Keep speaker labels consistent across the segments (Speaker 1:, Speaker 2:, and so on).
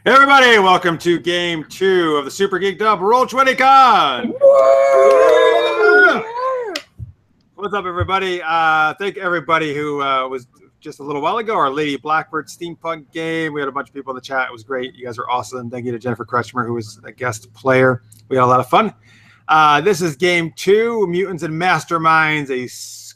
Speaker 1: Hey everybody, welcome to Game 2 of the Super Geeked Up Roll20CON! What's up, everybody? Thank everybody who was just a little while ago, our Lady Blackbird steampunk game. We had a bunch of people in the chat. It was great. You guys are awesome. Thank you to Jennifer Kretschmer, who was a guest player. We had a lot of fun. This is Game 2, Mutants and Masterminds, a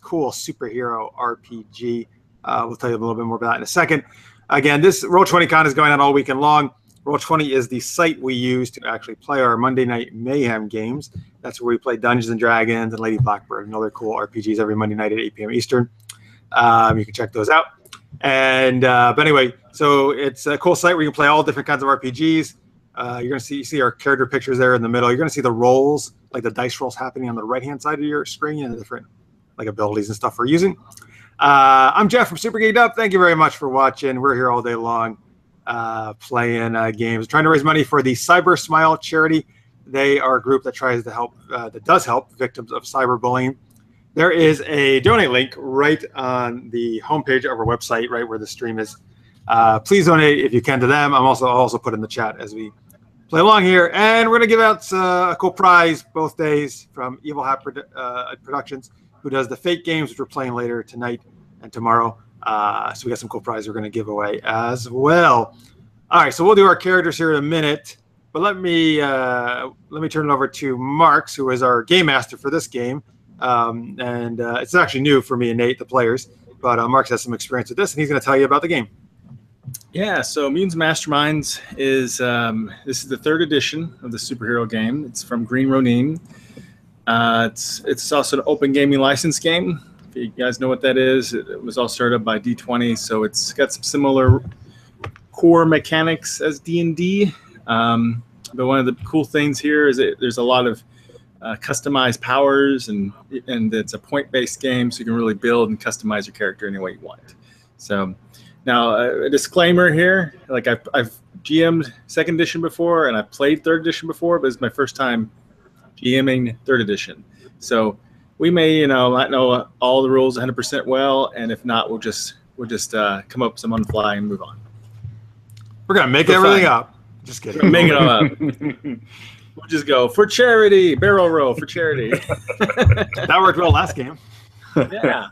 Speaker 1: cool superhero RPG. We'll tell you a little bit more about that in a second. Again, this Roll20CON is going on all weekend long. Roll20 is the site we use to actually play our Monday Night Mayhem games. That's where we play Dungeons and Dragons and Lady Blackbird and other cool RPGs every Monday night at 8 p.m. Eastern. You can check those out. And but anyway, so it's a cool site where you can play all different kinds of RPGs. You're going to see our character pictures there in the middle. You're going to see the rolls, like the dice rolls happening on the right-hand side of your screen and the different like abilities and stuff we're using. I'm Jeff from Super Geeked Up. Thank you very much for watching. We're here all day long playing games, trying to raise money for the Cybersmile charity. They are a group that tries to help, that does help victims of cyberbullying. There is a donate link right on the homepage of our website, right where the stream is. Please donate if you can to them. I'll also put in the chat as we play along here. And we're going to give out a cool prize both days from Evil Hat Productions, who does the fake games, which we're playing later tonight and tomorrow. So we got some cool prizes we're going to give away as well. All right, so we'll do our characters here in a minute, but let me turn it over to Marks, who is our game master for this game. It's actually new for me and Nate, the players, but Marks has some experience with this, and he's going to tell you about the game.
Speaker 2: Yeah, so Mutants Masterminds is this is the 3rd edition of the superhero game. It's from Green Ronin. It's also an open gaming license game. If you guys know what that is, it was all started up by D20, so it's got some similar core mechanics as D&D. But one of the cool things here is there's a lot of customized powers, and it's a point-based game, so you can really build and customize your character any way you want. So now a disclaimer here, like I've GM'd 2nd edition before, and I've played 3rd edition before, but it's my first time GMing 3rd edition. So we may, not know all the rules 100% well, and if not, we'll just come up with some on the fly and move on.
Speaker 1: We're gonna make everything up. Just kidding.
Speaker 2: Make it all up. We'll just go for charity, barrel roll for charity.
Speaker 1: That worked well last game.
Speaker 2: Yeah.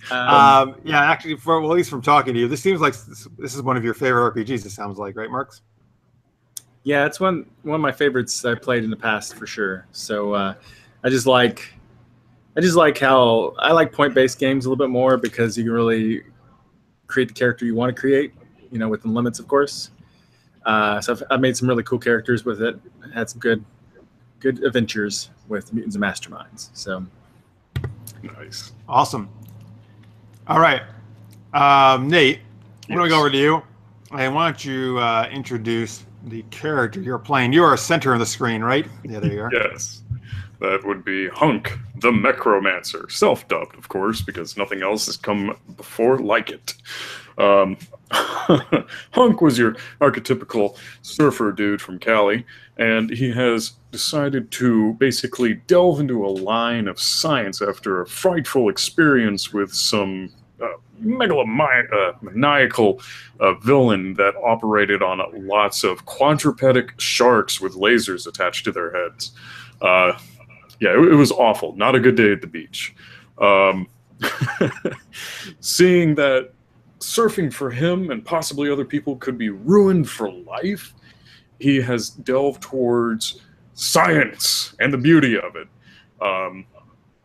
Speaker 1: Yeah, actually, at least from talking to you, this seems like this is one of your favorite RPGs. It sounds like, right, Marks?
Speaker 2: Yeah, it's one of my favorites I played in the past for sure. So I just like how I like point-based games a little bit more, because you can really create the character you want to create, within limits, of course. So I've made some really cool characters with it. Had some good adventures with Mutants and Masterminds. So
Speaker 3: nice,
Speaker 1: awesome. All right, Nate, I'm gonna go over to you. And why don't you introduce the character you're playing? You are center of the screen, right? Yeah, there you are.
Speaker 3: Yes. That would be Hunk, the Necromancer. Self-dubbed, of course, because nothing else has come before like it. Hunk was your archetypical surfer dude from Cali, and he has decided to basically delve into a line of science after a frightful experience with some maniacal villain that operated on lots of quadrupedic sharks with lasers attached to their heads. Yeah, it was awful. Not a good day at the beach. Seeing that surfing for him and possibly other people could be ruined for life, he has delved towards science and the beauty of it.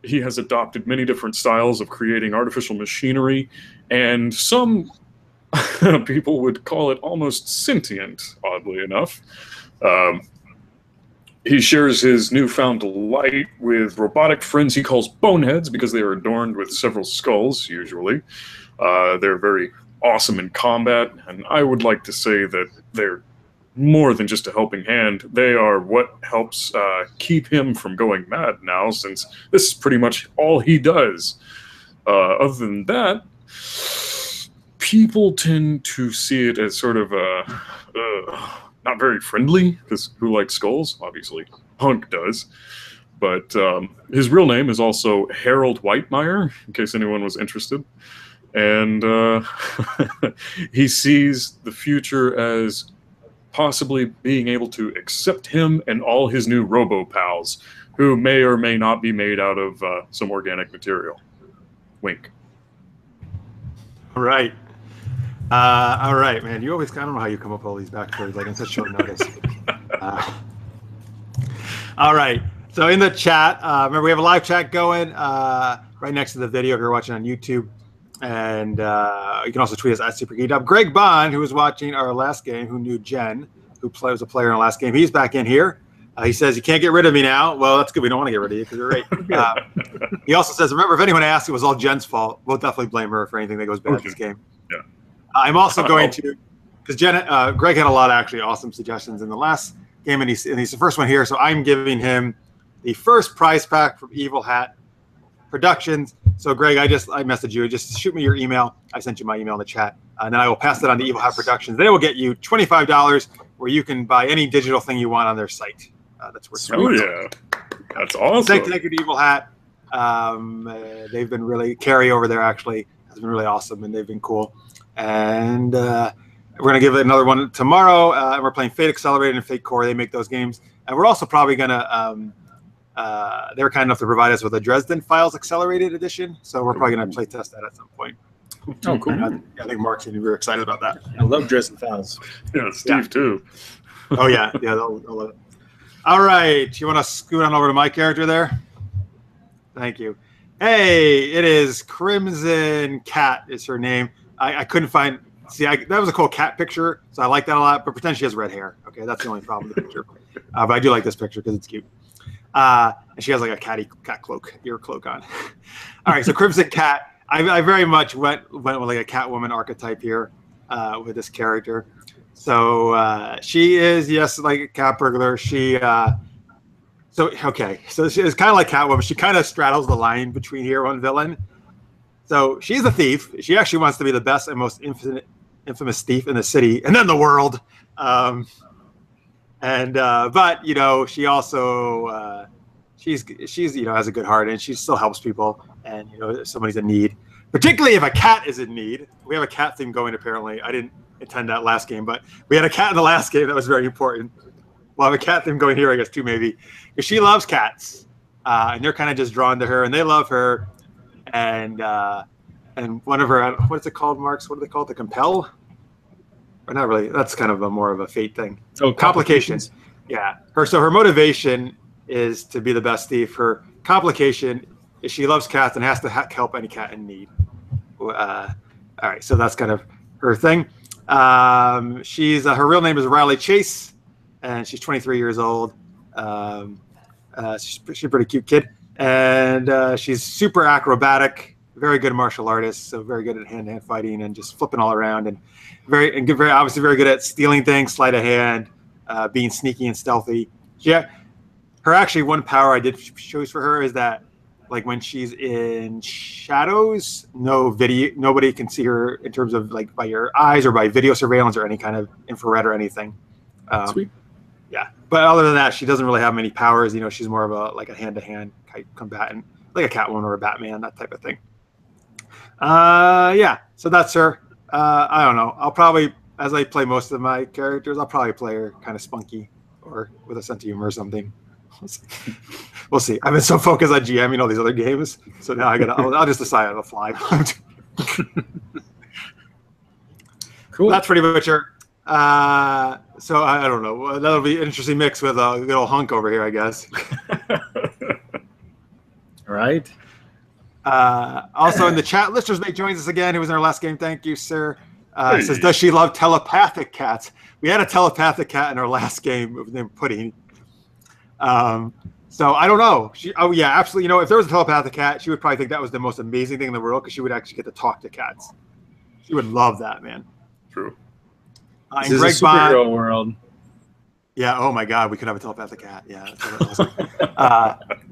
Speaker 3: He has adopted many different styles of creating artificial machinery, and some people would call it almost sentient, oddly enough. He shares his newfound delight with robotic friends he calls boneheads, because they are adorned with several skulls, usually. They're very awesome in combat, and I would like to say that they're more than just a helping hand. They are what helps keep him from going mad now, since this is pretty much all he does. Other than that, people tend to see it as sort of not very friendly, because who likes skulls? Obviously, Hunk does. But his real name is also Harold Whitemeyer, in case anyone was interested. And he sees the future as possibly being able to accept him and all his new robo-pals, who may or may not be made out of some organic material. Wink.
Speaker 1: All right. All right, man. You always, I don't know how you come up with all these backstories like in such short notice. All right. So in the chat, remember we have a live chat going right next to the video if you're watching on YouTube. And you can also tweet us at SuperGeekUp. Greg Bond, who was watching our last game, who knew Jen, who was a player in our last game, he's back in here. He says, you can't get rid of me now. Well, that's good. We don't want to get rid of you because you're great. He also says, remember, if anyone asks, it was all Jen's fault. We'll definitely blame her for anything that goes bad this game.
Speaker 3: Yeah.
Speaker 1: I'm also going to, because Greg had a lot of actually awesome suggestions in the last game, and he's the first one here. So I'm giving him the first prize pack from Evil Hat Productions. So Greg, I messaged you. Just shoot me your email. I sent you my email in the chat, and then I will pass that on to Evil Hat Productions. They will get you $25 where you can buy any digital thing you want on their site. That's worth.
Speaker 3: Oh yeah, that's awesome.
Speaker 1: Thank you to Evil Hat. They've been really Carrie over there actually has been really awesome, and they've been cool. And we're gonna give it another one tomorrow. And we're playing Fate Accelerated and Fate Core. They make those games, and we're also probably gonna. They were kind enough to provide us with a Dresden Files Accelerated Edition, so we're probably gonna play test that at some point.
Speaker 2: Oh, cool!
Speaker 1: I think Mark's gonna be very excited about that.
Speaker 2: I love Dresden Files.
Speaker 3: Yeah, Steve too.
Speaker 1: Oh yeah, they'll love it. All right, you want to scoot on over to my character there? Thank you. Hey, it is Crimson Cat is her name. I couldn't find. See, that was a cool cat picture, so I like that a lot. But pretend she has red hair. Okay, that's the only problem with the picture. But I do like this picture because it's cute. And she has like a cat cloak, ear cloak on. All right, so Crimson Cat. I very much went with like a Catwoman archetype here with this character. So she is, yes, like a cat burglar. She so she is kind of like Catwoman. She kind of straddles the line between hero and villain. So she's a thief. She actually wants to be the best and most infamous thief in the city and then the world. But you know, she also she's has a good heart, and she still helps people. And you know, if somebody's in need, particularly if a cat is in need. We have a cat theme going. Apparently, I didn't attend that last game, but we had a cat in the last game that was very important. We'll have a cat theme going here, I guess, too, maybe. Because she loves cats, and they're kind of just drawn to her, and they love her. And one of her, what's it called, Marks? What do they call it? The compel? Or not really. That's kind of more of a fate thing.
Speaker 2: Oh,
Speaker 1: complications. Yeah. Her motivation is to be the best thief. Her complication is she loves cats and has to help any cat in need. All right, so that's kind of her thing. She's her real name is Riley Chase, and she's 23 years old. She's a pretty cute kid, and she's super acrobatic, very good martial artist, so very good at hand-to-hand fighting and just flipping all around, and very obviously very good at stealing things, sleight of hand, being sneaky and stealthy. Yeah, her actually one power I did choose for her is that, like, when she's in shadows, nobody can see her in terms of like by your eyes or by video surveillance or any kind of infrared or anything.
Speaker 2: Sweet.
Speaker 1: Yeah, but other than that, she doesn't really have many powers. You know, she's more of a hand-to-hand type combatant, like a Catwoman or a Batman, that type of thing. Yeah, so that's her. I don't know. I'll probably, as I play most of my characters, I'll probably play her kind of spunky or with a sense of humor or something. We'll see. I've been so focused on GMing all these other games, so now I'll just decide on the fly.
Speaker 2: Cool.
Speaker 1: That's pretty much her. So I don't know. That'll be an interesting mix with a good old hunk over here, I guess.
Speaker 2: All right.
Speaker 1: Also in the chat, Lister's Mate joins us again. He was in our last game. Thank you, sir. Says, does she love telepathic cats? We had a telepathic cat in our last game named Pudding. So I don't know. Oh yeah, absolutely. You know, if there was a telepathic cat, she would probably think that was the most amazing thing in the world because she would actually get to talk to cats. She would love that, man.
Speaker 3: True.
Speaker 2: This is a superhero world.
Speaker 1: Yeah. Oh my God, we could have a telepathic cat. Yeah.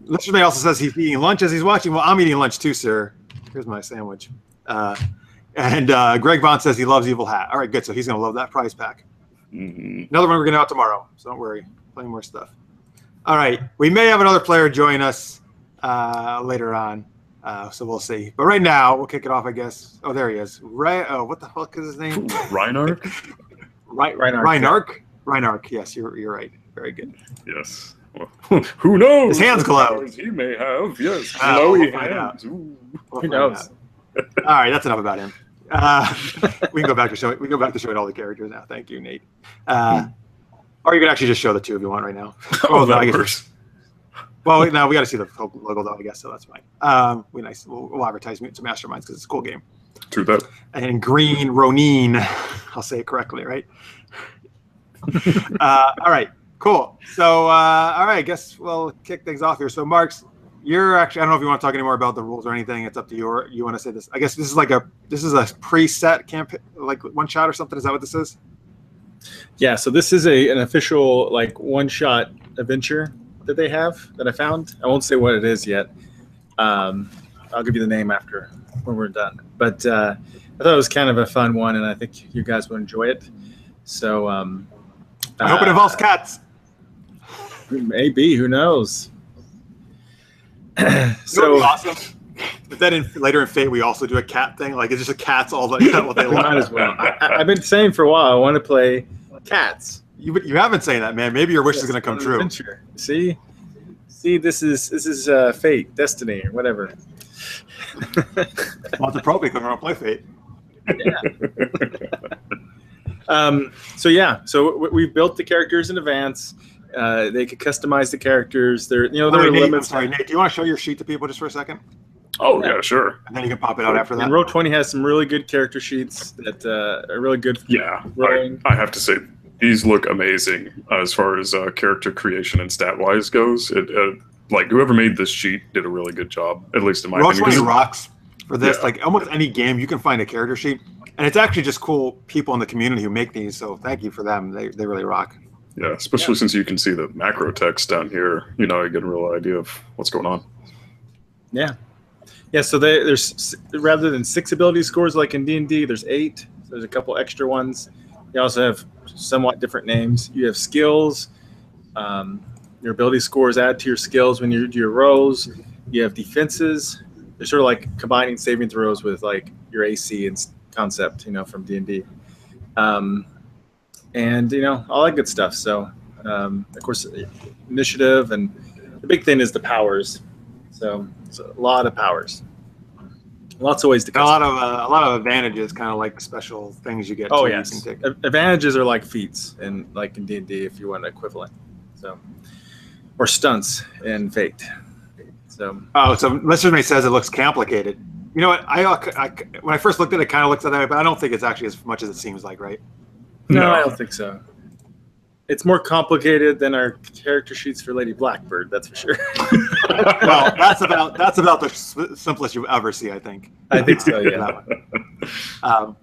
Speaker 1: Lister May also says he's eating lunch as he's watching. Well, I'm eating lunch too, sir. Here's my sandwich. And Greg Bond says he loves Evil Hat. All right, good. So he's gonna love that prize pack.
Speaker 3: Mm-hmm.
Speaker 1: Another one we're gonna out tomorrow. So don't worry. Plenty more stuff. All right, we may have another player join us later on, so we'll see. But right now, we'll kick it off, I guess. Oh, there he is. What the fuck is his name?
Speaker 3: Reinark?
Speaker 1: Reinark. Reinark. Yes, you're right. Very good.
Speaker 3: Yes. Well, who knows?
Speaker 1: His hands glow.
Speaker 3: Powers he may have. Yes.
Speaker 1: We'll
Speaker 3: Glowy
Speaker 1: find out.
Speaker 3: hands. Ooh.
Speaker 1: Who
Speaker 2: knows?
Speaker 1: All right, that's enough about him. We can go back to showing. We can go back to showing all the characters now. Thank you, Nate. Or you can actually just show the two if you want right now.
Speaker 3: Oh,
Speaker 1: no,
Speaker 3: that
Speaker 1: I guess
Speaker 3: works.
Speaker 1: well, no, we got to see the logo though. I guess so. That's fine. We'll advertise Mutants Masterminds because it's a cool game.
Speaker 3: True that.
Speaker 1: And Green Ronin, I'll say it correctly, right? All right, cool. So, all right, I guess we'll kick things off here. So, Marks, you're actually, I don't know if you want to talk any more about the rules or anything. It's up to you. You want to say this? I guess this is a preset campaign, like one shot or something. Is that what this is?
Speaker 2: Yeah. So this is an official like one-shot adventure that they have that I found. I won't say what it is yet. I'll give you the name after when we're done. But I thought it was kind of a fun one, and I think you guys will enjoy it. So
Speaker 1: I hope it involves cats.
Speaker 2: Maybe, who knows?
Speaker 1: So awesome. But then later in Fate, we also do a cat thing. Like it's just a cats all the what they
Speaker 2: might as well. I've been saying for a while I want to play cats.
Speaker 1: You have been saying that, man. Maybe your wish is going to come true.
Speaker 2: Adventure. See, this is fate, destiny, or whatever.
Speaker 1: Well, it's appropriate because we're going to play Fate.
Speaker 2: Yeah. So we've built the characters in advance. They could customize the characters. They're limits.
Speaker 1: I'm sorry, Nate. Do you want to show your sheet to people just for a second?
Speaker 3: Oh yeah, sure.
Speaker 1: And then you can pop it out after that.
Speaker 2: And Roll20 has some really good character sheets that are really good.
Speaker 3: Yeah, I have to say these look amazing as far as character creation and stat wise goes. Like whoever made this sheet did a really good job, at least in my opinion.
Speaker 1: Roll20 rocks for this. Yeah. Like almost any game, you can find a character sheet, and it's actually just cool people in the community who make these. So thank you for them. They really rock.
Speaker 3: Yeah, especially since you can see the macro text down here. You know, you get a real idea of what's going on.
Speaker 2: Yeah. Yeah, so there's rather than 6 ability scores like in D&D, there's 8. So there's a couple extra ones. You also have somewhat different names. You have skills. Your ability scores add to your skills when you do your rolls. You have defenses. They're sort of like combining saving throws with like your AC and concept, from D&D. And, all that good stuff. So, of course, initiative, and the big thing is the powers. So it's a lot of powers, lots of ways to.
Speaker 1: A lot of advantages, kind of like special things you get.
Speaker 2: Oh yes, advantages are like feats, and like in D&D, if you want an equivalent. So, or stunts in Fate. So.
Speaker 1: Oh, so Mr. says it looks complicated. You know what? I when I first looked at it, kind of looks that way, but I don't think it's actually as much as it seems like, right?
Speaker 2: No, I don't think so. It's more complicated than our character sheets for Lady Blackbird, that's for sure.
Speaker 1: Well, that's about the simplest you ever see, I think.
Speaker 2: I think so, yeah.
Speaker 1: By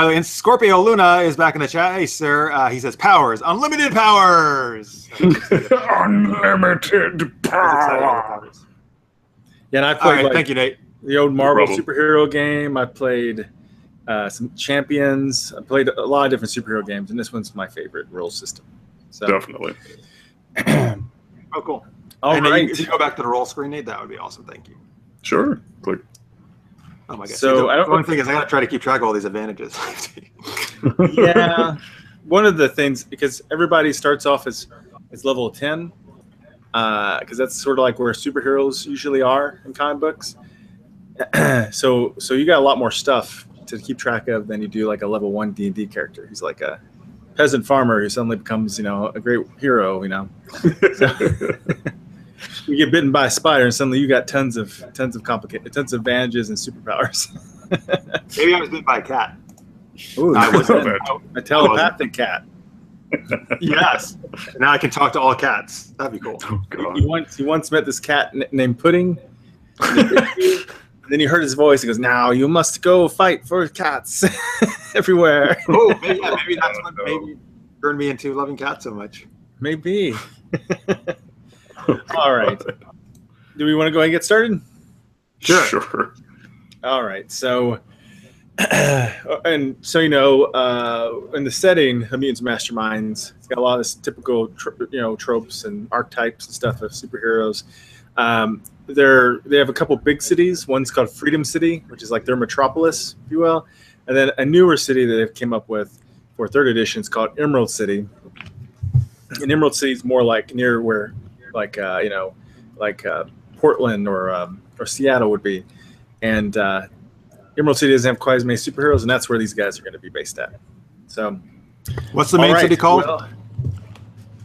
Speaker 1: the way, Scorpio Luna is back in the chat. Hey, sir. He says powers, unlimited powers.
Speaker 3: Unlimited powers.
Speaker 2: Yeah, and I played
Speaker 1: thank you, Nate.
Speaker 2: The old Marvel superhero game. I played some Champions. I played a lot of different superhero games, and this one's my favorite role system. So.
Speaker 3: Definitely.
Speaker 1: Oh, cool.
Speaker 2: All right.
Speaker 1: If you go back to the roll screen, Nate, that would be awesome. Thank you.
Speaker 3: Sure. Click.
Speaker 1: Oh my god.
Speaker 2: So
Speaker 1: the one thing is I got to try to keep track of all these advantages.
Speaker 2: Yeah. One of the things, because everybody starts off as level 10, because that's sort of like where superheroes usually are in comic books. So you got a lot more stuff to keep track of than you do like a level 1 D&D character. He's like a peasant farmer who suddenly becomes, a great hero, So, you get bitten by a spider and suddenly you got tons of advantages and superpowers.
Speaker 1: Maybe I was bitten by a cat.
Speaker 2: Ooh, a telepathic cat.
Speaker 1: Yes. Now I can talk to all cats. That'd be cool.
Speaker 3: Oh, God.
Speaker 2: He once met this cat named Pudding. And then you heard his voice. He goes, "Now you must go fight for cats everywhere."
Speaker 1: Oh, maybe that's what turned me into loving cats so much.
Speaker 2: Maybe. All right. Do we want to go ahead and get started?
Speaker 3: Sure.
Speaker 2: All right. So, in the setting of Mutants Masterminds, it's got a lot of typical, tropes and archetypes and stuff of superheroes. They have a couple big cities. One's called Freedom City, which is like their metropolis, if you will. And then a newer city that they've came up with for 3rd edition is called Emerald City. And Emerald City is more like near where, like Portland or Seattle would be, and Emerald City doesn't have quite as many superheroes, and that's where these guys are going to be based at. So,
Speaker 1: what's the main city called?
Speaker 2: Well,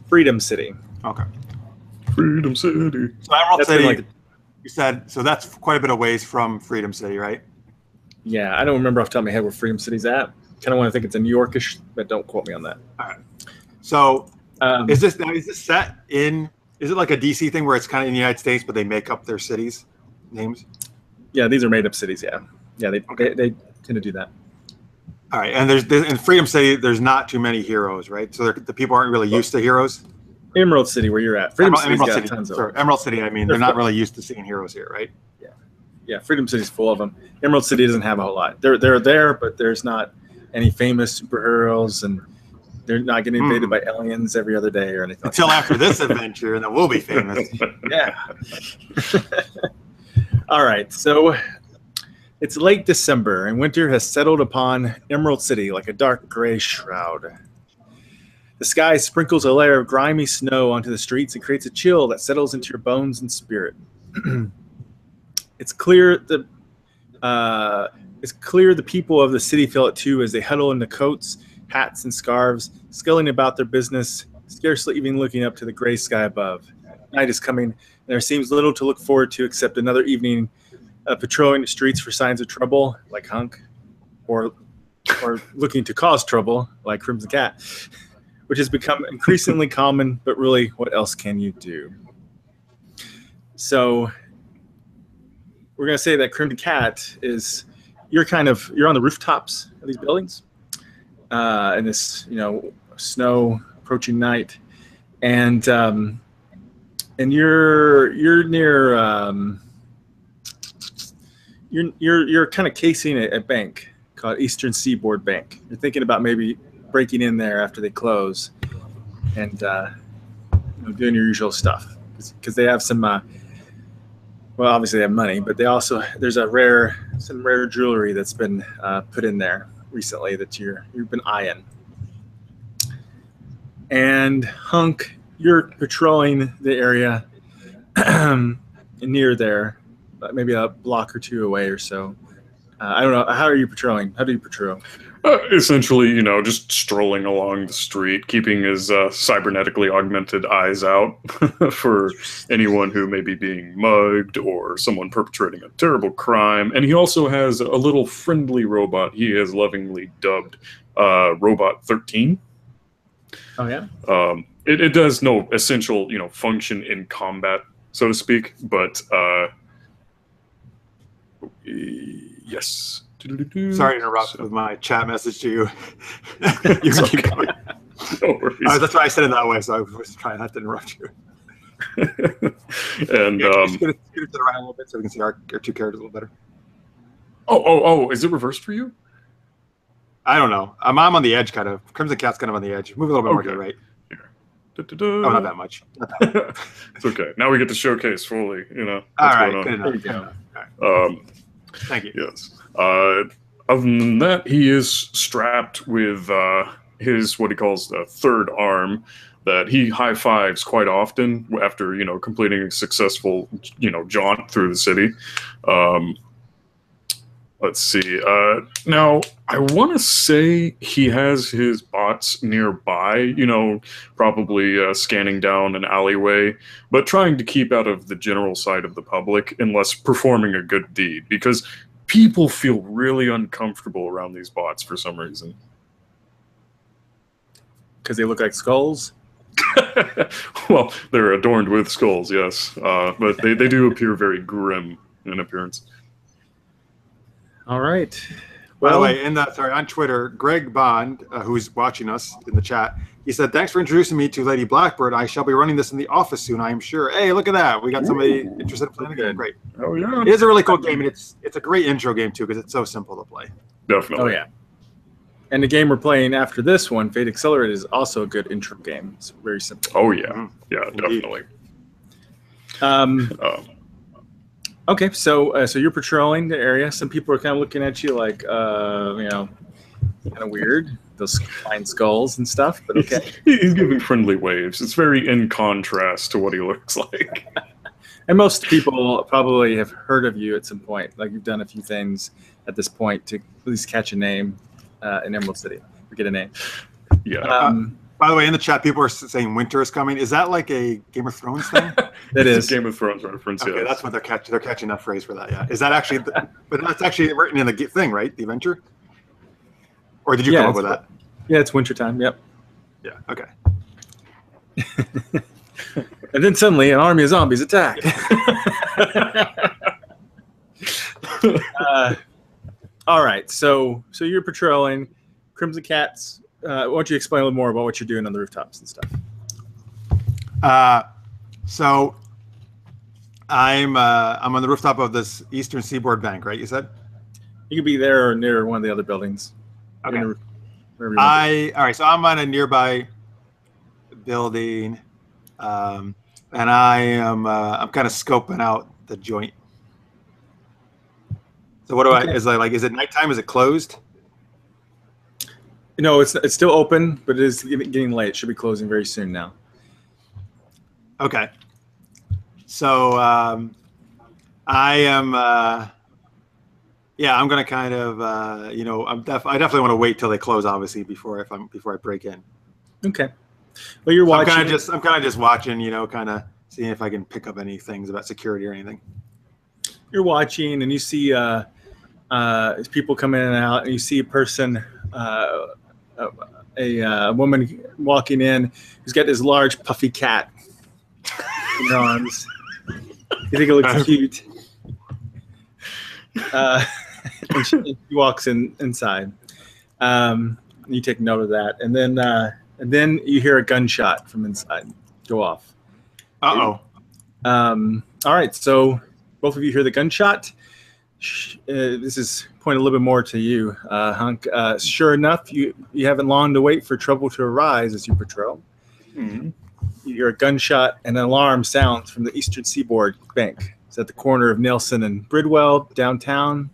Speaker 2: Freedom City.
Speaker 1: Okay.
Speaker 3: Freedom City.
Speaker 1: So Emerald City, you said, so that's quite a bit of ways from Freedom City, right?
Speaker 2: Yeah, I don't remember off the top of my head where Freedom City's at. Kind of want to think it's in New Yorkish, but don't quote me on that.
Speaker 1: All right. So is this set in? Is it like a DC thing where it's kind of in the United States, but they make up their cities names?
Speaker 2: Yeah, these are made up cities. Yeah, they tend to do that.
Speaker 1: All right, and there's in Freedom City, there's not too many heroes, right? So the people aren't really used to heroes.
Speaker 2: Emerald City, where you're at, Freedom City's got tons of them.
Speaker 1: Emerald City, I mean, they're not really used to seeing heroes here, right?
Speaker 2: Yeah, Freedom City's full of them. Emerald City doesn't have a whole lot. They're there, but there's not any famous superheroes, and they're not getting invaded by aliens every other day or anything.
Speaker 1: Until after this adventure, and then we'll be famous.
Speaker 2: Yeah. All right, so it's late December, and winter has settled upon Emerald City like a dark gray shroud. The sky sprinkles a layer of grimy snow onto the streets and creates a chill that settles into your bones and spirit. It's clear the people of the city feel it too, as they huddle into coats, hats, and scarves, sculling about their business, scarcely even looking up to the gray sky above. Night is coming, and there seems little to look forward to except another evening patrolling the streets for signs of trouble, like Hunk, or looking to cause trouble, like Crimson Cat, which has become increasingly common, but really, what else can you do? So we're going to say that Crimson Cat is, you're on the rooftops of these buildings in this, snow approaching night, and you're near, you're kind of casing a bank called Eastern Seaboard Bank. You're thinking about maybe breaking in there after they close and doing your usual stuff, because they have some well, obviously they have money, but there's some rare jewelry that's been put in there recently that you've been eyeing. And Hunk, you're patrolling the area near there, maybe a block or two away or so. I don't know. How are you patrolling? How do you patrol?
Speaker 3: Essentially, just strolling along the street, keeping his cybernetically augmented eyes out for anyone who may be being mugged or someone perpetrating a terrible crime. And he also has a little friendly robot he has lovingly dubbed Robot 13.
Speaker 2: Oh, yeah?
Speaker 3: It does no essential, function in combat, so to speak, but yes.
Speaker 1: Sorry to interrupt with my chat message to you. You can keep going.
Speaker 3: No worries.
Speaker 1: That's why I said it that way, so I was trying not to interrupt you.
Speaker 3: And
Speaker 1: just get it around a little bit so we can see our two characters a little better.
Speaker 3: Oh, is it reversed for you?
Speaker 1: I don't know. I'm on the edge, kind of. Crimson Cat's kind of on the edge. Move a little bit more to the right.
Speaker 3: Here.
Speaker 1: Oh, not that much.
Speaker 3: It's okay. Now we get to showcase fully, what's
Speaker 1: all right,
Speaker 3: going on.
Speaker 1: good enough. All right. Thank you.
Speaker 3: Yes. Other than that, he is strapped with his, what he calls the third arm, that he high fives quite often after, completing a successful, jaunt through the city. Let's see. Now, I want to say he has his bots nearby, probably scanning down an alleyway, but trying to keep out of the general sight of the public unless performing a good deed, because people feel really uncomfortable around these bots for some reason.
Speaker 2: Because they look like skulls?
Speaker 3: Well, they're adorned with skulls, yes. But they do appear very grim in appearance.
Speaker 2: All right.
Speaker 1: By the way, on Twitter, Greg Bond, who's watching us in the chat, he said, "Thanks for introducing me to Lady Blackbird. I shall be running this in the office soon, I am sure." Hey, look at that. We got somebody interested in playing the game. Great.
Speaker 3: Oh, yeah.
Speaker 1: It is a really cool game, and it's a great intro game, too, because it's so simple to play.
Speaker 3: Definitely.
Speaker 2: Oh, yeah. And the game we're playing after this one, Fate Accelerated, is also a good intro game. It's very simple.
Speaker 3: Oh, yeah. Yeah, definitely.
Speaker 2: Okay, so you're patrolling the area. Some people are kind of looking at you like, kind of weird. those flying skulls and stuff. But okay.
Speaker 3: He's giving friendly waves. It's very in contrast to what he looks like.
Speaker 2: And most people probably have heard of you at some point. Like you've done a few things at this point to at least catch a name in Emerald City or get a name.
Speaker 3: Yeah.
Speaker 1: By the way, in the chat, people are saying winter is coming. Is that like a Game of Thrones thing?
Speaker 2: It is
Speaker 3: a Game of Thrones reference.
Speaker 1: Okay,
Speaker 3: yes.
Speaker 1: that's what they're catching. They're catching that phrase for that. Yeah. Is that actually? But that's actually written in the thing, right? The adventure. Or did you come up with that?
Speaker 2: Yeah, it's wintertime. Yep.
Speaker 1: Yeah. Okay.
Speaker 2: And then suddenly an army of zombies attack. All right. So you're patrolling Crimson Cats. Why don't you explain a little more about what you're doing on the rooftops and stuff?
Speaker 1: So I'm on the rooftop of this Eastern Seaboard Bank, right? You said?
Speaker 2: You could be there or near one of the other buildings.
Speaker 1: Okay.
Speaker 2: All
Speaker 1: right. So I'm on a nearby building, and I'm kind of scoping out the joint. So what do is it nighttime? Is it closed?
Speaker 2: No, it's still open, but it is getting late. It should be closing very soon now.
Speaker 1: Okay. So I am. I'm gonna kind of. I definitely want to wait till they close, obviously, before I break in.
Speaker 2: Okay. Well, you're watching.
Speaker 1: I'm kind of just watching. Kind of seeing if I can pick up any things about security or anything.
Speaker 2: You're watching, and you see people come in and out, and you see a person. A woman walking in who's got this large puffy cat in her arms. You think it looks cute? And she walks inside. You take note of that, and then you hear a gunshot from inside go off.
Speaker 1: Uh-oh.
Speaker 2: All right, so both of you hear the gunshot. This is point a little bit more to you, Hunk. Sure enough, you haven't long to wait for trouble to arise as you patrol.
Speaker 3: Mm-hmm.
Speaker 2: You hear a gunshot and an alarm sounds from the Eastern Seaboard Bank. It's at the corner of Nelson and Bridwell downtown,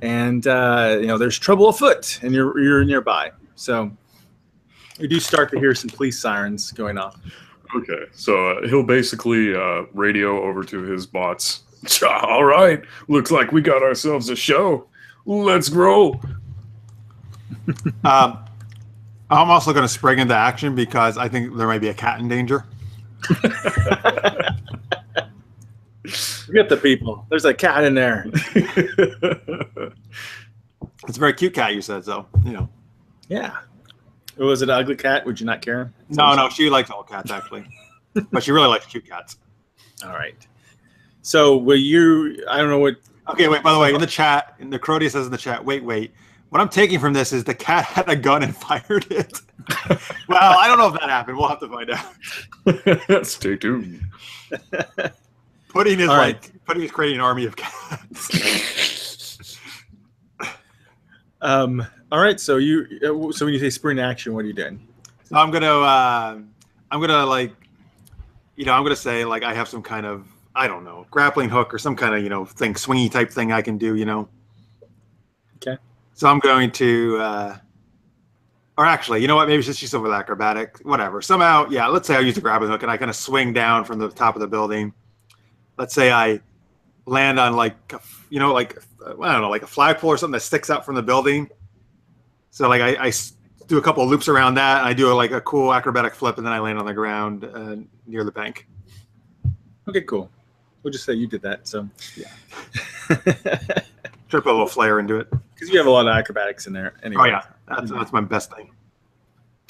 Speaker 2: and there's trouble afoot, and you're nearby. So you do start to hear some police sirens going off.
Speaker 3: Okay, so he'll basically radio over to his bots. All right, looks like we got ourselves a show. Let's grow.
Speaker 1: I'm also going to spring into action because I think there might be a cat in danger.
Speaker 2: Forget the people. There's a cat in there.
Speaker 1: It's a very cute cat, you said, so,
Speaker 2: Yeah. Was it an ugly cat? Would you not care?
Speaker 1: No, she likes all cats, actually. But she really likes cute cats.
Speaker 2: All right. So, I don't know what...
Speaker 1: Okay, wait, by the way, in the chat, the Crody says in the chat, wait. What I'm taking from this is the cat had a gun and fired it. Well, I don't know if that happened. We'll have to find out.
Speaker 3: Stay tuned.
Speaker 1: Pudding is creating an army of cats.
Speaker 2: All right, so when you say spring action, what are you doing?
Speaker 1: So I'm gonna say like I have some kind of, I don't know, grappling hook or some kind of thing, swingy type thing I can do.
Speaker 2: Okay.
Speaker 1: So I'm going to, or actually, you know what? Maybe it's just over the acrobatic, whatever. Somehow, yeah. Let's say I use the grappling hook and I kind of swing down from the top of the building. Let's say I land on like a flagpole or something that sticks out from the building. So like I do a couple of loops around that, and I do a cool acrobatic flip, and then I land on the ground near the bank.
Speaker 2: Okay, cool. We'll just say you did that. So
Speaker 1: yeah, try to put a little flair into it
Speaker 2: because you have a lot of acrobatics in there. Anyway.
Speaker 1: Oh yeah, that's my best thing.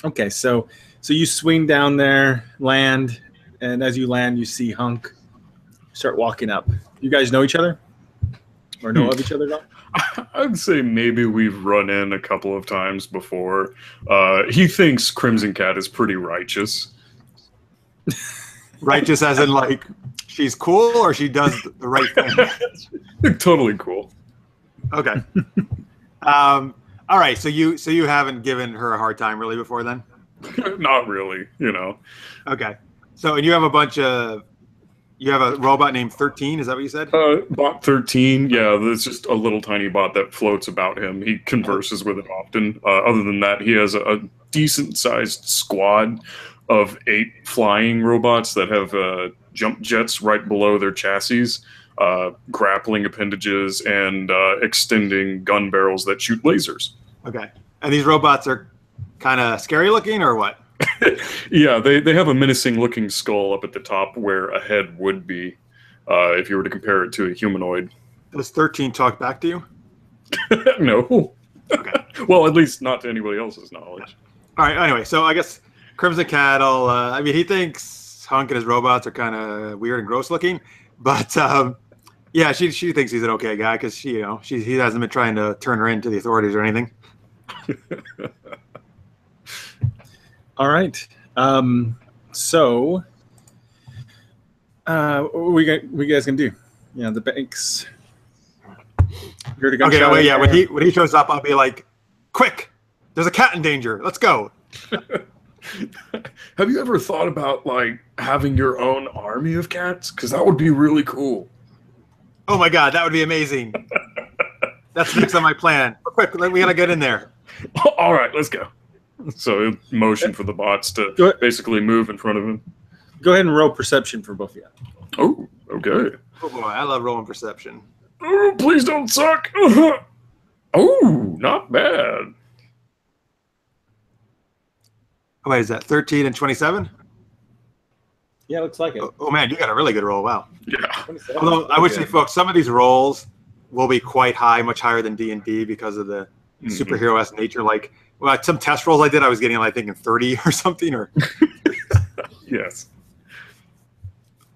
Speaker 2: Okay, so you swing down there, land, and as you land, you see Hunk start walking up. You guys know each other, or know of each other at all?
Speaker 3: I'd say maybe we've run in a couple of times before. He thinks Crimson Cat is pretty righteous.
Speaker 1: Righteous as in like she's cool or she does the right thing?
Speaker 3: Totally cool.
Speaker 1: Okay. All right. So you haven't given her a hard time really before then?
Speaker 3: Not really,
Speaker 1: Okay. So and you have a bunch of You have a robot named 13. Is that what you said?
Speaker 3: Bot 13. Yeah, there's just a little tiny bot that floats about him. He converses with it often. Other than that, he has a decent-sized squad of 8 flying robots that have jump jets right below their chassis, grappling appendages, and extending gun barrels that shoot lasers.
Speaker 1: Okay. And these robots are kind of scary looking, or what?
Speaker 3: Yeah, they have a menacing looking skull up at the top where a head would be if you were to compare it to a humanoid.
Speaker 1: Does 13 talk back to you?
Speaker 3: No.
Speaker 1: Okay.
Speaker 3: Well, at least not to anybody else's knowledge.
Speaker 1: All right. Anyway, so I guess Crimson Cattle, I mean, he thinks Hunk and his robots are kind of weird and gross looking, but yeah, she thinks he's an okay guy because he hasn't been trying to turn her into the authorities or anything.
Speaker 2: All right. So, what you guys can do? You know, the banks.
Speaker 1: Okay. Well, yeah. When he shows up, I'll be like, "Quick! There's a cat in danger. Let's go."
Speaker 3: Have you ever thought about like having your own army of cats? Because that would be really cool.
Speaker 1: Oh my god, that would be amazing. That's next on my plan. But quick, we gotta get in there.
Speaker 3: All right, let's go. So motion for the bots to basically move in front of him.
Speaker 2: Go ahead and roll perception for both of you.
Speaker 3: Oh, okay.
Speaker 1: Oh boy, I love rolling perception.
Speaker 3: Oh, please don't suck. Oh, not bad.
Speaker 1: Oh, wait, is that 13 and 27?
Speaker 2: Yeah, looks like it.
Speaker 1: Oh man, you got a really good roll. Wow.
Speaker 3: Yeah.
Speaker 1: Although I would say, folks, some of these rolls will be quite high, much higher than D&D because of the superhero-esque nature. Like, well, some test rolls I did, I was getting, I think, in 30 or something. Or
Speaker 3: Yes.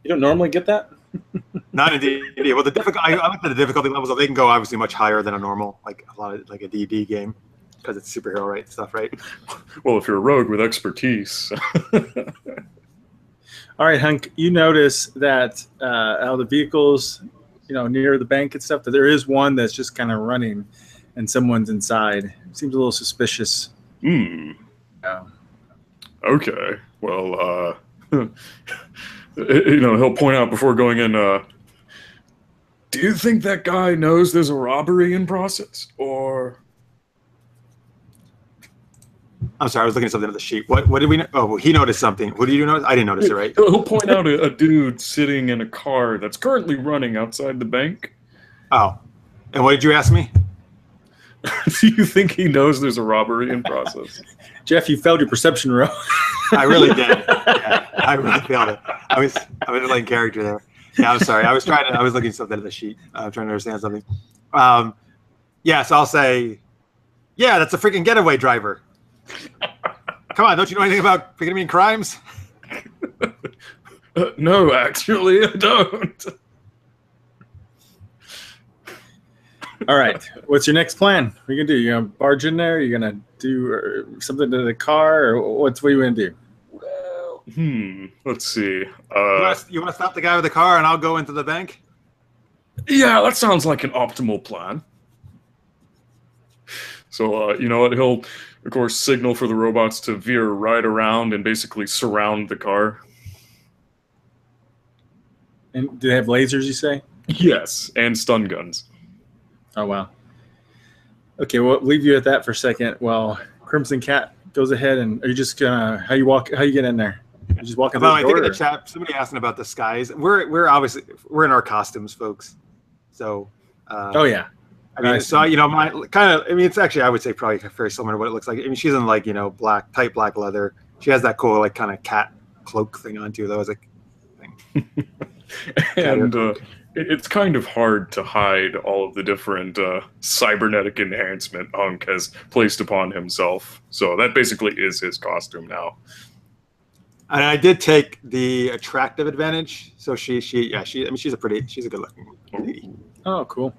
Speaker 2: You don't normally get that?
Speaker 1: not in D&D. Well, I looked at the difficulty levels. They can go obviously much higher than a normal, like a D&D game, because it's superhero right stuff, right?
Speaker 3: Well, if you're a rogue with expertise.
Speaker 2: All right, Hunk. You notice that out of the vehicles, near the bank and stuff, that there is one that's just kind of running, and someone's inside. It seems a little suspicious.
Speaker 3: Hmm.
Speaker 2: Yeah.
Speaker 3: Okay. Well, he'll point out before going in. Do you think that guy knows there's a robbery in process, or?
Speaker 1: I'm sorry, I was looking at something on the sheet. What did we know? Oh, he noticed something. What did you notice? I didn't notice it, right?
Speaker 3: He'll point out a dude sitting in a car that's currently running outside the bank.
Speaker 1: Oh. And what did you ask me?
Speaker 3: Do you think he knows there's a robbery in process?
Speaker 2: Jeff, you failed your perception roll.
Speaker 1: I really did. Yeah, I really failed it. I was like character there. Yeah, I'm sorry. I was looking at something at the sheet. I'm trying to understand something. Yeah, so I'll say, yeah, that's a freaking getaway driver. Come on, don't you know anything about beginning crimes?
Speaker 3: No, actually, I don't.
Speaker 2: All right. What's your next plan? What are you going to do? You going to barge in there? You going to do something to the car? Or what are you going to do?
Speaker 3: Well, let's see.
Speaker 1: You want to stop the guy with the car and I'll go into the bank?
Speaker 3: Yeah, that sounds like an optimal plan. So, you know what? He'll, of course, signal for the robots to veer right around and basically surround the car.
Speaker 2: And do they have lasers, you say?
Speaker 3: Yes, and stun guns.
Speaker 2: Oh, wow. Okay, well, leave you at that for a second while Crimson Cat goes ahead. And are you just gonna how you get in there? You just walking through the door?
Speaker 1: I think in the chat somebody asking about the skies. We're obviously in our costumes, folks. So
Speaker 2: oh yeah.
Speaker 1: I mean, so it's actually, I would say, probably very similar to what it looks like. I mean, she's in like tight black leather. She has that cool like kind of cat cloak thing on too. That was like thing.
Speaker 3: And it's kind of hard to hide all of the different cybernetic enhancement Hunk has placed upon himself. So that basically is his costume now.
Speaker 1: And I did take the attractive advantage. So she's a good looking lady.
Speaker 2: Oh, cool.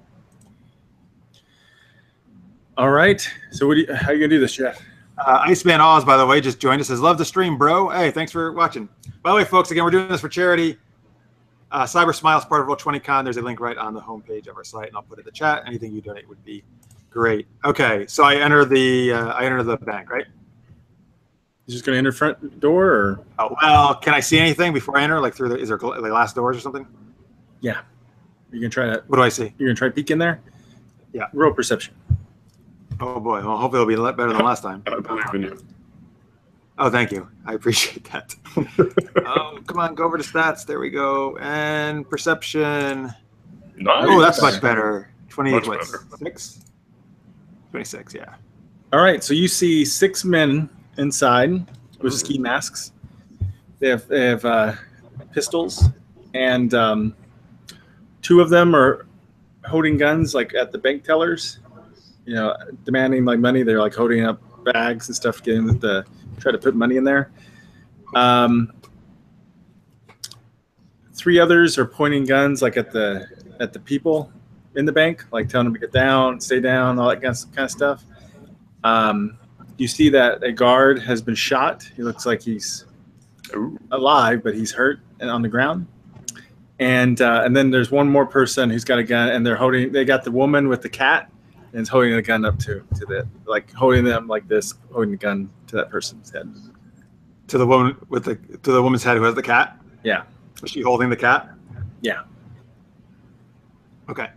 Speaker 2: All right. So how are you gonna do this, Jeff?
Speaker 1: Iceman Oz, by the way, just joined us. Says, love the stream, bro. Hey, thanks for watching. By the way, folks, again, we're doing this for charity. Cybersmile is part of Roll20CON. There's a link right on the homepage of our site, and I'll put it in the chat. Anything you donate would be great. Okay, so I enter the bank, right?
Speaker 2: You just going to enter front door, or?
Speaker 1: Oh, well, can I see anything before I enter? Like through is there glass doors or something?
Speaker 2: Yeah. You can try that.
Speaker 1: What do I see?
Speaker 2: You're going to try to peek in there?
Speaker 1: Yeah.
Speaker 2: Roll perception.
Speaker 1: Oh boy. Well, hopefully it'll be a lot better than last time.
Speaker 3: I believe in you.
Speaker 1: Oh, thank you. I appreciate that. Oh, come on, go over to stats. There we go. And perception.
Speaker 3: Nice.
Speaker 1: Oh, that's much better. 28,
Speaker 3: Much
Speaker 1: what,
Speaker 3: better.
Speaker 1: 6? 26, yeah.
Speaker 2: All right, so you see 6 men inside with ski masks. They have pistols, and 2 of them are holding guns, like at the bank tellers. You know, demanding like money. They're like holding up bags and stuff, getting the try to put money in there. 3 others are pointing guns like at the people in the bank, like telling them to get down, stay down, all that kind of stuff. You see that a guard has been shot. He looks like he's alive, but he's hurt and on the ground. And then there's one more person who's got a gun, and they got the woman with the cat, and is holding the gun up to like holding them like this, holding the gun to that person's head.
Speaker 1: To the woman to the woman's head who has the cat?
Speaker 2: Yeah.
Speaker 1: Was she holding the cat?
Speaker 2: Yeah.
Speaker 1: Okay.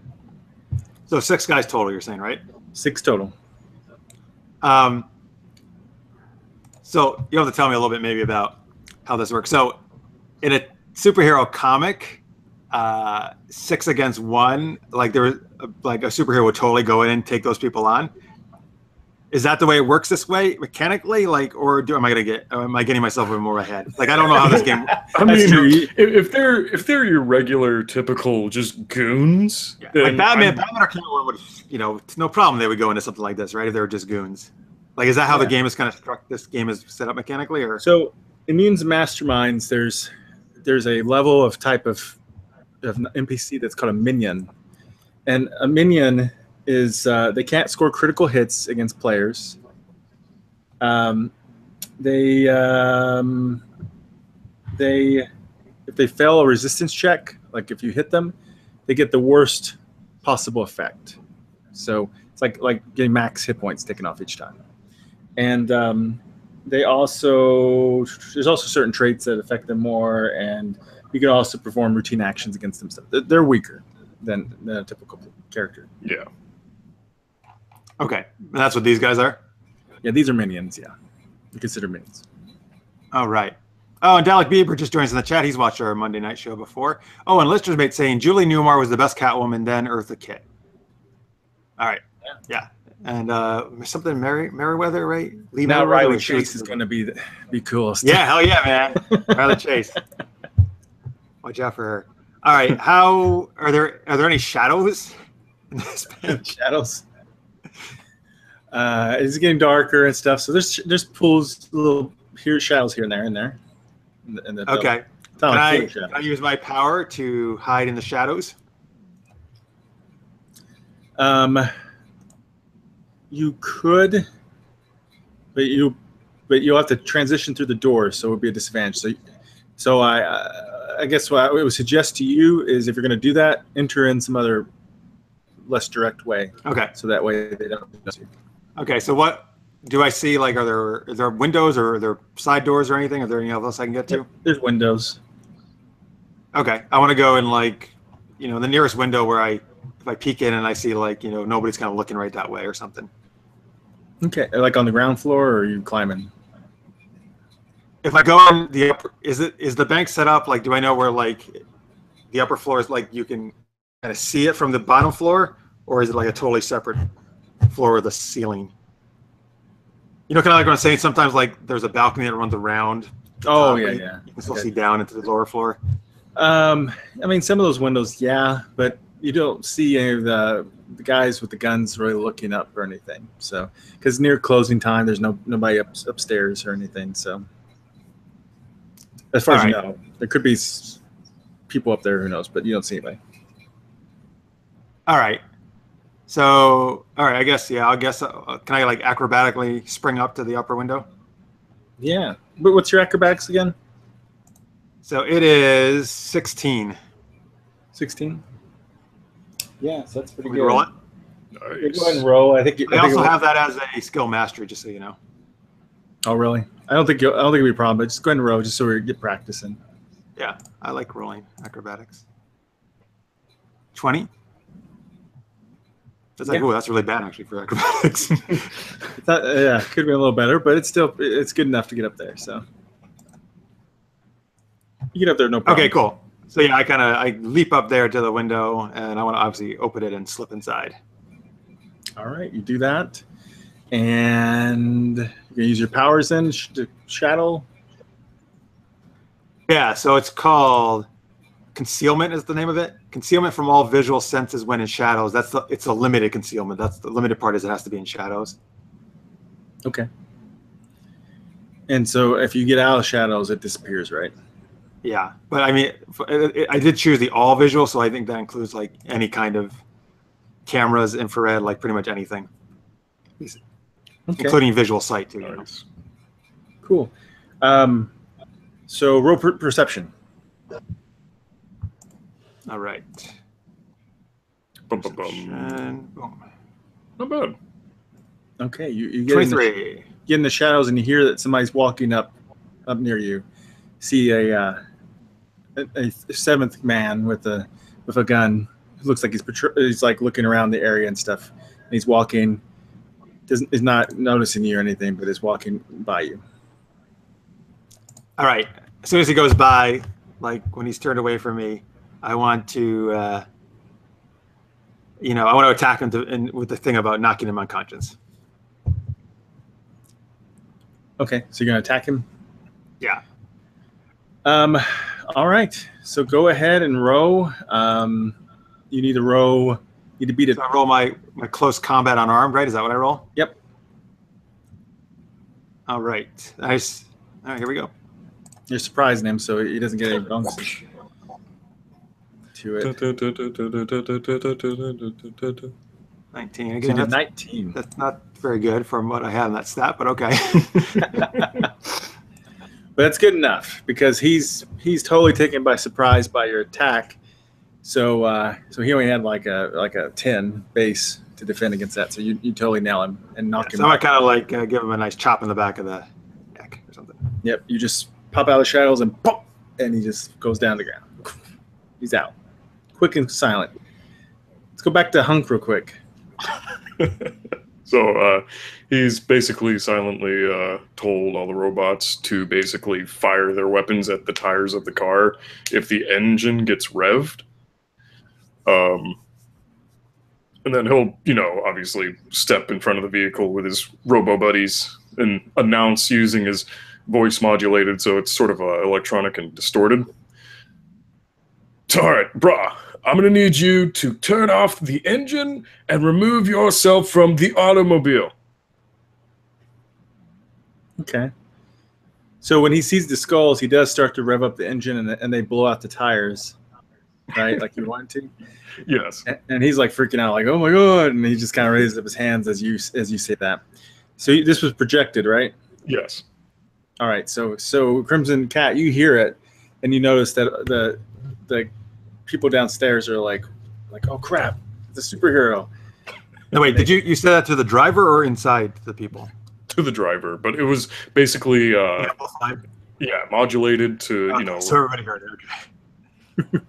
Speaker 1: So 6 guys total, you're saying, right?
Speaker 2: 6 total.
Speaker 1: So you have to tell me a little bit maybe about how this works. So in a superhero comic, 6 against 1, like there was like a superhero would totally go in and take those people on. Is that the way it works this way mechanically? Like, or am I getting myself a bit more ahead? Like, I don't know how this game.
Speaker 3: I mean, if they're your regular typical just goons,
Speaker 1: Yeah.
Speaker 3: then
Speaker 1: Like Batman or Catwoman would, it's no problem. They would go into something like this, right? If they were just goons. Like, is that how the game is kind of struck? This game is set up mechanically, or
Speaker 2: So in Mutants Masterminds, there's a level of type of NPC that's called a minion, and a minion is they can't score critical hits against players. They if they fail a resistance check, like if you hit them, they get the worst possible effect. So it's like getting max hit points taken off each time. And there's also certain traits that affect them more, and you can also perform routine actions against them. So they're weaker than a typical character.
Speaker 3: yeah.
Speaker 1: okay, and that's what these guys are.
Speaker 2: Yeah, these are minions. Yeah, you consider minions.
Speaker 1: Oh, right. Oh, and Dalek Bieber just joins in the chat. He's watched our Monday night show before. Oh, and Lister's mate saying Julie Newmar was the best Catwoman, then Eartha Kitt. All right. Yeah. And something Merriweather, right? Lee
Speaker 2: Now
Speaker 1: Merriweather,
Speaker 2: Riley
Speaker 1: she was-
Speaker 2: Chase is going to be coolest.
Speaker 1: Yeah, hell yeah, man. Riley Chase. Watch out for her. All right. How are there any shadows in this page?
Speaker 2: Shadows. It's getting darker and stuff. So there's pools, little shadows here and there, in the
Speaker 1: Okay.
Speaker 2: It's not like
Speaker 1: Can I use my power to hide in the shadows?
Speaker 2: You could, but you'll have to transition through the door, so it would be a disadvantage. So I guess what I would suggest to you is, if you're going to do that, enter in some other less direct way.
Speaker 1: Okay.
Speaker 2: So that way they don't notice you.
Speaker 1: Okay. So what do I see? Like, are there windows, or are there side doors or anything? Are there anything else I can get to?
Speaker 2: There's windows.
Speaker 1: Okay. I want to go in, like, the nearest window where if I peek in and I see, like, nobody's kind of looking right that way or something.
Speaker 2: Okay, like on the ground floor, or are you climbing?
Speaker 1: If I go in the upper, is the bank set up, like, do I know where, like, the upper floor is, like, you can kind of see it from the bottom floor, or is it like a totally separate floor with a ceiling? Kind of like what I'm saying, sometimes, like, there's a balcony that runs around.
Speaker 2: Oh,
Speaker 1: but
Speaker 2: yeah.
Speaker 1: You can still see down into the lower floor.
Speaker 2: I mean, some of those windows, yeah, but you don't see any of the guys with the guns really looking up or anything. So, because near closing time, there's nobody upstairs or anything. So, as far as you know, there could be people up there. Who knows? But you don't see anybody.
Speaker 1: All right. So, all right. I guess can I, like, acrobatically spring up to the upper window?
Speaker 2: Yeah. But what's your acrobatics again?
Speaker 1: So it is 16.
Speaker 2: 16. Yeah, so that's pretty
Speaker 1: Can we
Speaker 2: good.
Speaker 1: roll it?
Speaker 2: Yeah,
Speaker 3: Nice.
Speaker 2: go ahead and roll. I
Speaker 1: I also have that as a skill mastery, just so you know.
Speaker 2: Oh, really? I don't think it'll be a problem. But just go ahead and roll, just so we get practicing.
Speaker 1: Yeah, I like rolling acrobatics. 20. That's like, oh, that's really bad actually for acrobatics.
Speaker 2: Yeah, could be a little better, but it's good enough to get up there. So you get up there, no problem.
Speaker 1: Okay, cool. So yeah, I leap up there to the window, and I want to obviously open it and slip inside.
Speaker 2: All right, you do that, and you can use your powers then to shadow.
Speaker 1: Yeah, so it's called Concealment is the name of it. Concealment from all visual senses when in shadows. It's a limited concealment. That's the limited part, is it has to be in shadows.
Speaker 2: Okay. And so if you get out of shadows, it disappears, right?
Speaker 1: Yeah, but I mean, I did choose the all visual, so I think that includes like any kind of cameras, infrared, like pretty much anything, including visual sight too.
Speaker 3: Nice.
Speaker 2: Cool. So roll perception.
Speaker 1: All right.
Speaker 3: Boom.
Speaker 1: Boom.
Speaker 3: Not bad.
Speaker 2: Okay, you get
Speaker 1: 23.
Speaker 2: Get in the shadows and you hear that somebody's walking up near you. See a seventh man with a gun. It looks like he's like looking around the area and stuff. And he's walking. Is not noticing you or anything, but is walking by you.
Speaker 1: All right. As soon as he goes by, like when he's turned away from me, I want to, I want to attack him with the thing about knocking him unconscious.
Speaker 2: Okay, so you're gonna attack him?
Speaker 1: Yeah.
Speaker 2: All right. So go ahead and row. You need to row. You need to beat it.
Speaker 1: So I roll my close combat unarmed, right? Is that what I roll?
Speaker 2: Yep.
Speaker 1: All right. Nice. All right, here we go.
Speaker 2: You're surprising him, so he doesn't get any bonuses to it.
Speaker 1: 19.
Speaker 2: So
Speaker 1: Again,
Speaker 2: 19.
Speaker 1: That's not very good from what I had in that stat, but okay.
Speaker 2: But it's good enough because he's totally taken by surprise by your attack. So he only had like a 10 base to defend against that. So you totally nail him and knock him.
Speaker 1: So I kind of like give him a nice chop in the back of the neck or something.
Speaker 2: Yep. You just pop out of the shadows and pop, and he just goes down to the ground. He's out. Quick and silent. Let's go back to Hunk real quick.
Speaker 3: So he's basically silently told all the robots to basically fire their weapons at the tires of the car if the engine gets revved. And then he'll, obviously step in front of the vehicle with his robo buddies and announce using his voice modulated, so it's sort of electronic and distorted. All right, brah. I'm going to need you to turn off the engine and remove yourself from the automobile.
Speaker 2: Okay. So when he sees the skulls, he does start to rev up the engine and they blow out the tires, right? Like you want to?
Speaker 3: Yes.
Speaker 2: And he's like freaking out, like, oh my God. And he just kind of raises up his hands as you say that. So this was projected, right?
Speaker 3: Yes.
Speaker 2: All right. So Crimson Cat, you hear it and you notice that the people downstairs are like, oh crap, it's a superhero.
Speaker 1: No, wait, did you say that to the driver or inside the people?
Speaker 3: To the driver, but it was basically modulated to
Speaker 1: So everybody heard it. Okay.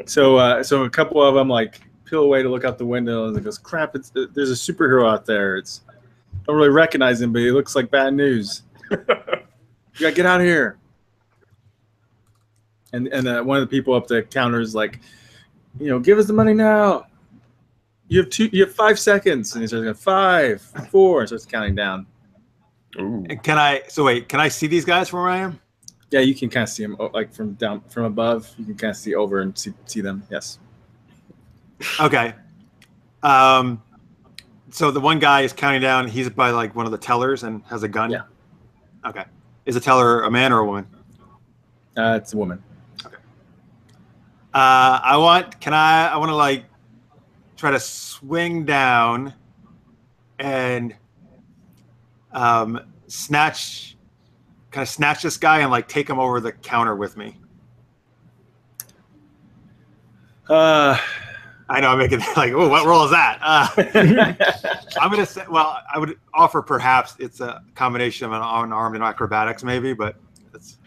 Speaker 2: So a couple of them like peel away to look out the window and it goes, crap, there's a superhero out there. Don't really recognize him, but he looks like bad news. You gotta get out of here. And one of the people up the counter is like, give us the money now. You have 5 seconds. And he starts going 5, 4, and starts counting down.
Speaker 3: Ooh.
Speaker 1: And can I see these guys from where I am?
Speaker 2: Yeah, you can kind of see them like from above. You can kind of see over and see them. Yes.
Speaker 1: Okay. So the one guy is counting down. He's by like one of the tellers and has a gun.
Speaker 2: Yeah.
Speaker 1: Okay. Is the teller a man or a woman?
Speaker 2: It's a woman.
Speaker 1: Okay. I want to like try to swing down and snatch this guy and like take him over the counter with me. I know I'm making like, oh, what roll is that? I'm gonna say, well, I would offer perhaps it's a combination of an unarmed and acrobatics, maybe, but it's.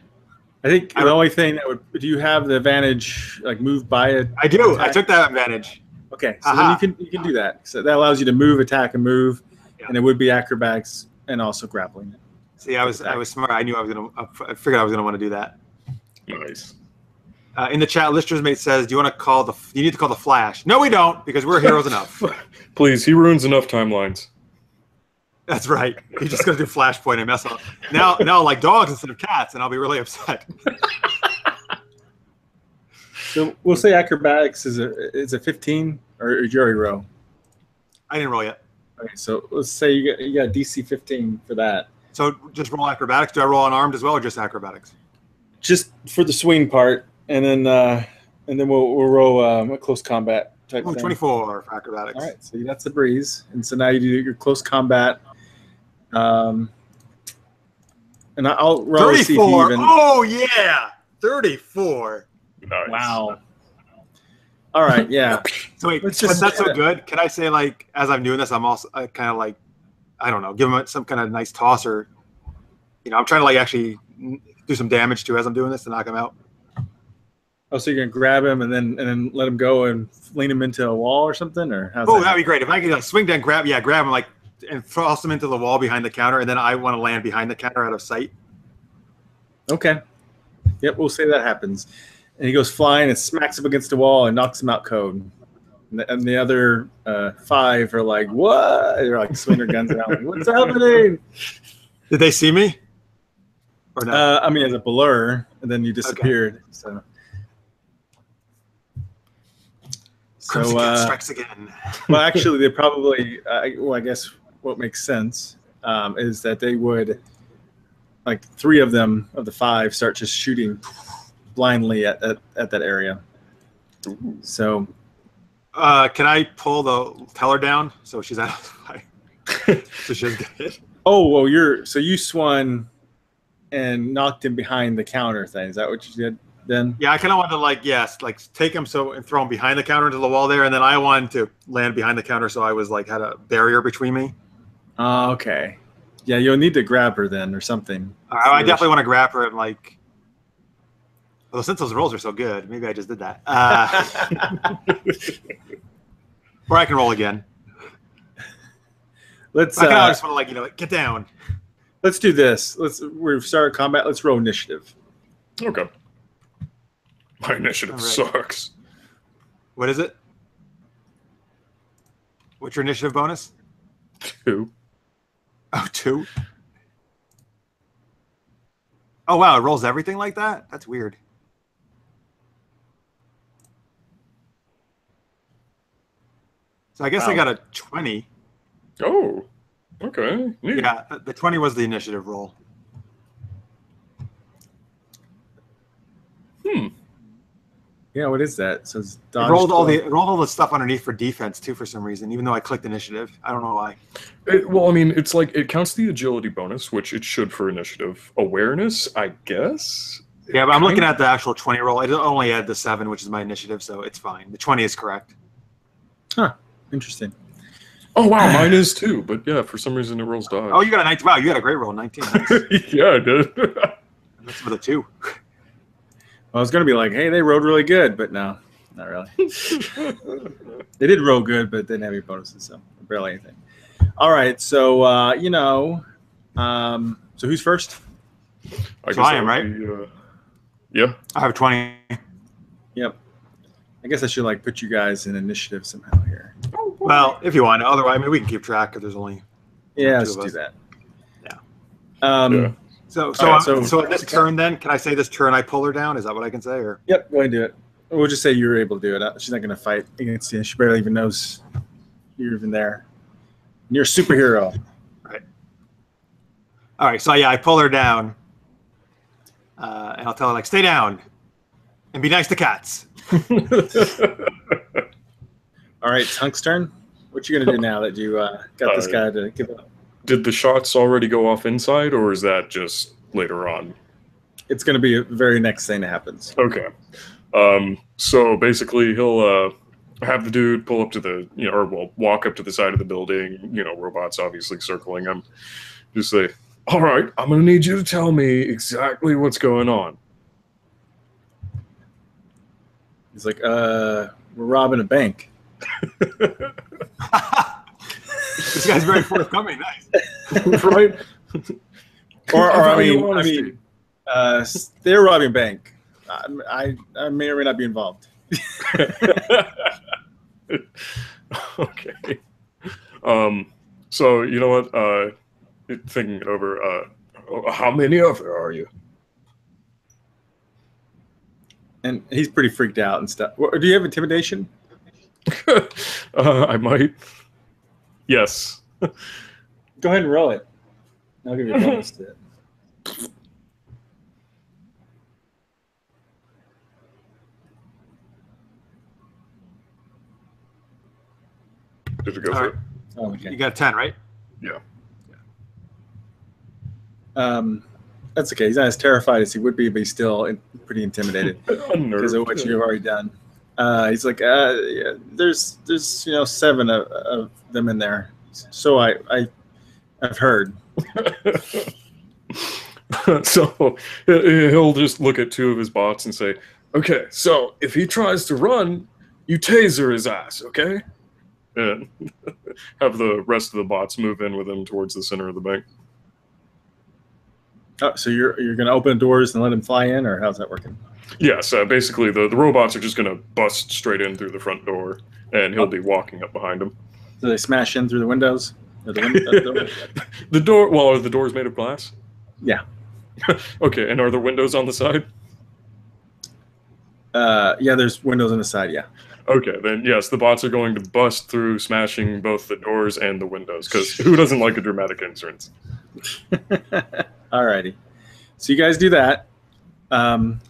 Speaker 2: I think the only thing that would, do you have the advantage, like move by it?
Speaker 1: I do. Attack? I took that advantage.
Speaker 2: Okay, so then you can do that. So that allows you to move, attack, and move, and it would be acrobatics and also grappling.
Speaker 1: See, I was smart. I knew I was gonna. I figured I was gonna want to do that.
Speaker 3: Nice.
Speaker 1: In the chat, Lister's mate says, "Do you want to call the? You need to call the Flash." No, we don't, because we're heroes enough.
Speaker 3: Please, he ruins enough timelines.
Speaker 1: That's right. He's just gonna do Flashpoint and mess up. Now, like dogs instead of cats, and I'll be really upset.
Speaker 2: So we'll say acrobatics is a 15, or did you already roll?
Speaker 1: I didn't roll yet.
Speaker 2: Okay, so let's say you got DC 15 for that.
Speaker 1: So just roll acrobatics. Do I roll unarmed as well, or just acrobatics?
Speaker 2: Just for the swing part, and then we'll roll a close combat type thing.
Speaker 1: 24 for acrobatics.
Speaker 2: All right, so that's a breeze, and so now you do your close combat. And I'll roll
Speaker 1: 34.
Speaker 2: See if you even...
Speaker 1: Oh yeah, 34.
Speaker 3: Nice.
Speaker 2: Wow. All right, yeah.
Speaker 1: So wait, that's so good. Can I say, like, as I'm doing this, I'm also kind of like, I don't know, give him some kind of nice toss, or, you know, I'm trying to like actually do some damage to as I'm doing this to knock him out.
Speaker 2: Oh, so you're gonna grab him and then let him go and lean him into a wall or something, or how's
Speaker 1: that'd be great if I could like, swing down, grab him like and toss him into the wall behind the counter, and then I want to land behind the counter out of sight.
Speaker 2: Okay. Yep, we'll say that happens. And he goes flying and smacks him against the wall and knocks him out cold. And the other 5 are like, what? They're like swinging their guns out. Like, what's happening?
Speaker 1: Did they see me? Or no?
Speaker 2: I mean, as a blur, and then you disappeared. Okay. So
Speaker 1: strikes again.
Speaker 2: Well, actually, they probably, well, I guess what makes sense is that they would, like 3 of them, of the 5, start just shooting blindly at that area. So
Speaker 1: can I pull the teller down so she's out of the way? So she doesn't get hit?
Speaker 2: Oh, well, you swung and knocked him behind the counter thing. Is that what you did then?
Speaker 1: Yeah, I kind of wanted to like take him and throw him behind the counter into the wall there, and then I wanted to land behind the counter so I was like had a barrier between me.
Speaker 2: Okay. Yeah, you'll need to grab her then or something.
Speaker 1: I definitely want to grab her and like. Well, since those rolls are so good, maybe I just did that. Or I can roll again.
Speaker 2: I
Speaker 1: just want to like get down.
Speaker 2: Let's do this. We've started combat. Let's roll initiative.
Speaker 3: Okay. My initiative sucks.
Speaker 1: What is it? What's your initiative bonus?
Speaker 3: 2.
Speaker 1: Oh, 2? Oh, wow. It rolls everything like that? That's weird. So I guess I got a 20.
Speaker 3: Oh, okay. Neat.
Speaker 1: Yeah, the 20 was the initiative roll.
Speaker 2: Yeah, what is that? So it's
Speaker 1: it rolled all the stuff underneath for defense too for some reason, even though I clicked initiative. I don't know why.
Speaker 3: Well, I mean, it's like it counts the agility bonus, which it should for initiative. Awareness, I guess.
Speaker 1: Yeah, but I'm looking at the actual 20 roll. I only add the 7, which is my initiative, so it's fine. The 20 is correct.
Speaker 2: Huh. Interesting.
Speaker 3: Oh wow, mine is too. But yeah, for some reason it rolls dodge.
Speaker 1: Oh, you got a 19. Wow, you got a great roll, 19. Nice.
Speaker 3: Yeah, I did.
Speaker 1: That's with a 2.
Speaker 2: I was gonna be like, hey, they rolled really good, but no, not really. They did roll good, but didn't have any bonuses, so barely anything. All right, so so who's first?
Speaker 1: I am, right?
Speaker 3: Yeah.
Speaker 1: I have 20.
Speaker 2: Yep. I guess I should like put you guys in initiative somehow here.
Speaker 1: Well, if you want. Otherwise, I mean, we can keep track if there's only.
Speaker 2: Yeah, let's do that.
Speaker 1: Yeah.
Speaker 2: Yeah.
Speaker 1: So this turn, then, can I say this turn I pull her down? Is that what I can say? Or
Speaker 2: yep, go ahead and do it. We'll just say you were able to do it. She's not going to fight against you. She barely even knows you're even there. You're a superhero.
Speaker 1: Right. All right. So yeah, I pull her down, and I'll tell her like, stay down, and be nice to cats.
Speaker 2: All right, Hunk's turn. What you gonna do now that you got this guy to give up?
Speaker 3: Did the shots already go off inside, or is that just later on?
Speaker 2: It's gonna be the very next thing that happens.
Speaker 3: Okay. So basically, he'll have the dude pull up to the, or well, walk up to the side of the building, robots obviously circling him. Just say, all right, I'm going to need you to tell me exactly what's going on.
Speaker 2: He's like, we're robbing a bank.
Speaker 1: This guy's very forthcoming. Nice.
Speaker 3: Right?
Speaker 2: or I mean, they're robbing a bank. I may or may not be involved.
Speaker 3: Okay. So you know what? Thinking it over, how many of there are you?
Speaker 2: And he's pretty freaked out and stuff. Do you have intimidation?
Speaker 3: I might. Yes.
Speaker 2: Go ahead and roll it. I'll give you a bonus to it.
Speaker 3: Did it go
Speaker 1: All
Speaker 3: for
Speaker 1: right.
Speaker 3: it?
Speaker 2: Oh, okay.
Speaker 1: You got 10, right?
Speaker 3: Yeah.
Speaker 2: That's okay. He's not as terrified as he would be, but he's still pretty intimidated because of what you've already done. He's like, yeah, there's 7 of them in there. So I've heard.
Speaker 3: So he'll just look at 2 of his bots and say, okay, so if he tries to run, you taser his ass, okay? And have the rest of the bots move in with him towards the center of the bank.
Speaker 2: Oh, so you're going to open the doors and let him fly in, or how's that working?
Speaker 3: Yes, basically the robots are just going to bust straight in through the front door, and he'll be walking up behind them.
Speaker 2: Do they smash in through the windows? Or the
Speaker 3: door? Well, are the doors made of glass?
Speaker 2: Yeah.
Speaker 3: Okay, and are there windows on the side?
Speaker 2: Yeah, there's windows on the side, yeah.
Speaker 3: Okay, then yes, the bots are going to bust through, smashing both the doors and the windows, because who doesn't like a dramatic entrance?
Speaker 2: Alrighty. So you guys do that.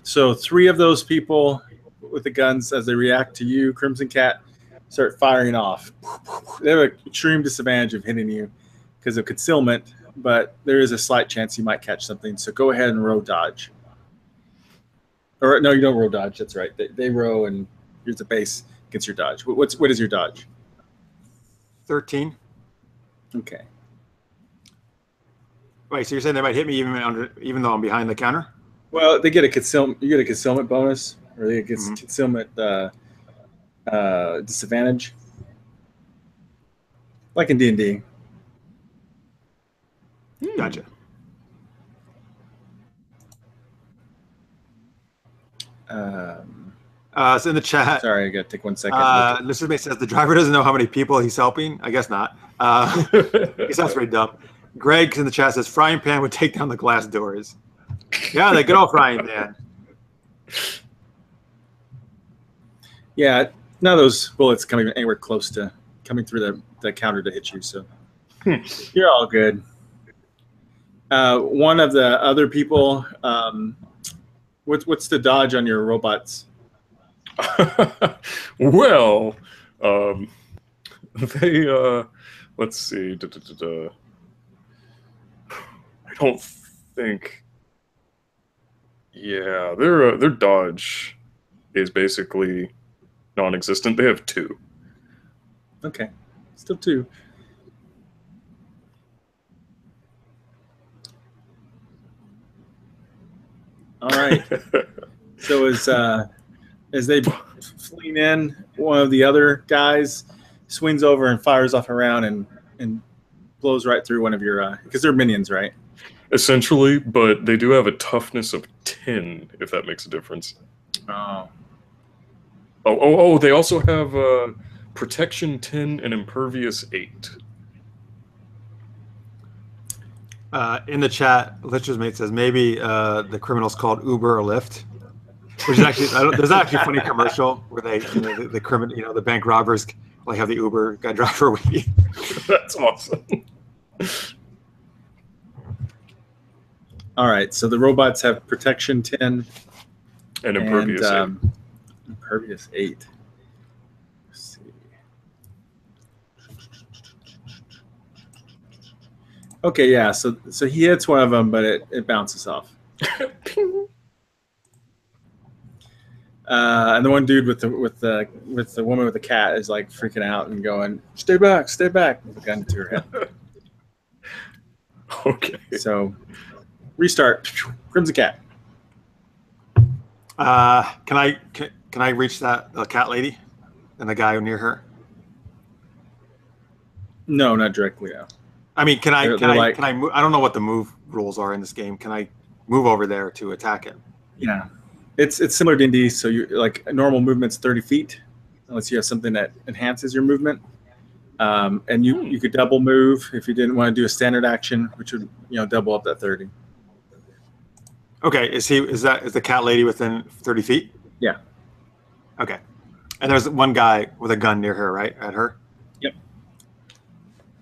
Speaker 2: So 3 of those people with the guns, as they react to you, Crimson Cat, start firing off. They have an extreme disadvantage of hitting you because of concealment, but there is a slight chance you might catch something. So go ahead and row dodge. Or no, you don't row dodge. That's right. They row, and here's a base against your dodge. What is your dodge?
Speaker 1: 13.
Speaker 2: Okay.
Speaker 1: Wait, so you're saying they might hit me even though I'm behind the counter?
Speaker 2: Well, they get a concealment. You get a concealment bonus, or they get concealment disadvantage, like in D&D.
Speaker 1: Gotcha. So in the chat,
Speaker 2: Sorry, I got to take 1 second.
Speaker 1: Listener says the driver doesn't know how many people he's helping. I guess not. He sounds pretty dumb. Greg in the chat says frying pan would take down the glass doors. Yeah, they good old frying pan.
Speaker 2: Yeah, none of those bullets coming anywhere close to coming through the counter to hit you, so you're all good. One of the other people, what's the dodge on your robots?
Speaker 3: Well, they let's see. I don't think. Yeah, their dodge is basically non-existent. They have 2.
Speaker 2: Okay, still 2. All right. So as they fleeing in, one of the other guys swings over and fires off a round and blows right through one of your because they're minions, right?
Speaker 3: Essentially, but they do have a toughness of 10, if that makes a difference.
Speaker 2: Oh.
Speaker 3: Oh! They also have protection 10 and impervious 8.
Speaker 1: In the chat, Lich's mate says maybe the criminal's called Uber or Lyft, which is actually there's actually a funny commercial where they the criminal the bank robbers like have the Uber guy driver waiting.
Speaker 3: That's awesome.
Speaker 2: All right, so the robots have protection 10
Speaker 3: and impervious 8.
Speaker 2: Impervious 8. Let's see. Okay, yeah, so he hits one of them, but it bounces off. And the one dude with the woman with the cat is like freaking out and going, stay back, with a gun to her head.
Speaker 3: Okay.
Speaker 2: So restart. Crimson Cat.
Speaker 1: Can I reach the cat lady and the guy near her?
Speaker 2: No, not directly. No.
Speaker 1: I mean, can I
Speaker 2: They're
Speaker 1: move? I don't know what the move rules are in this game. Can I move over there to attack him?
Speaker 2: Yeah, it's similar to D&D. So you like normal movement's 30 feet, unless you have something that enhances your movement. And you could double move if you didn't want to do a standard action, which would double up that 30.
Speaker 1: Okay, is the cat lady within 30 feet?
Speaker 2: Yeah.
Speaker 1: Okay, and there's one guy with a gun near her, right? At her.
Speaker 2: Yep.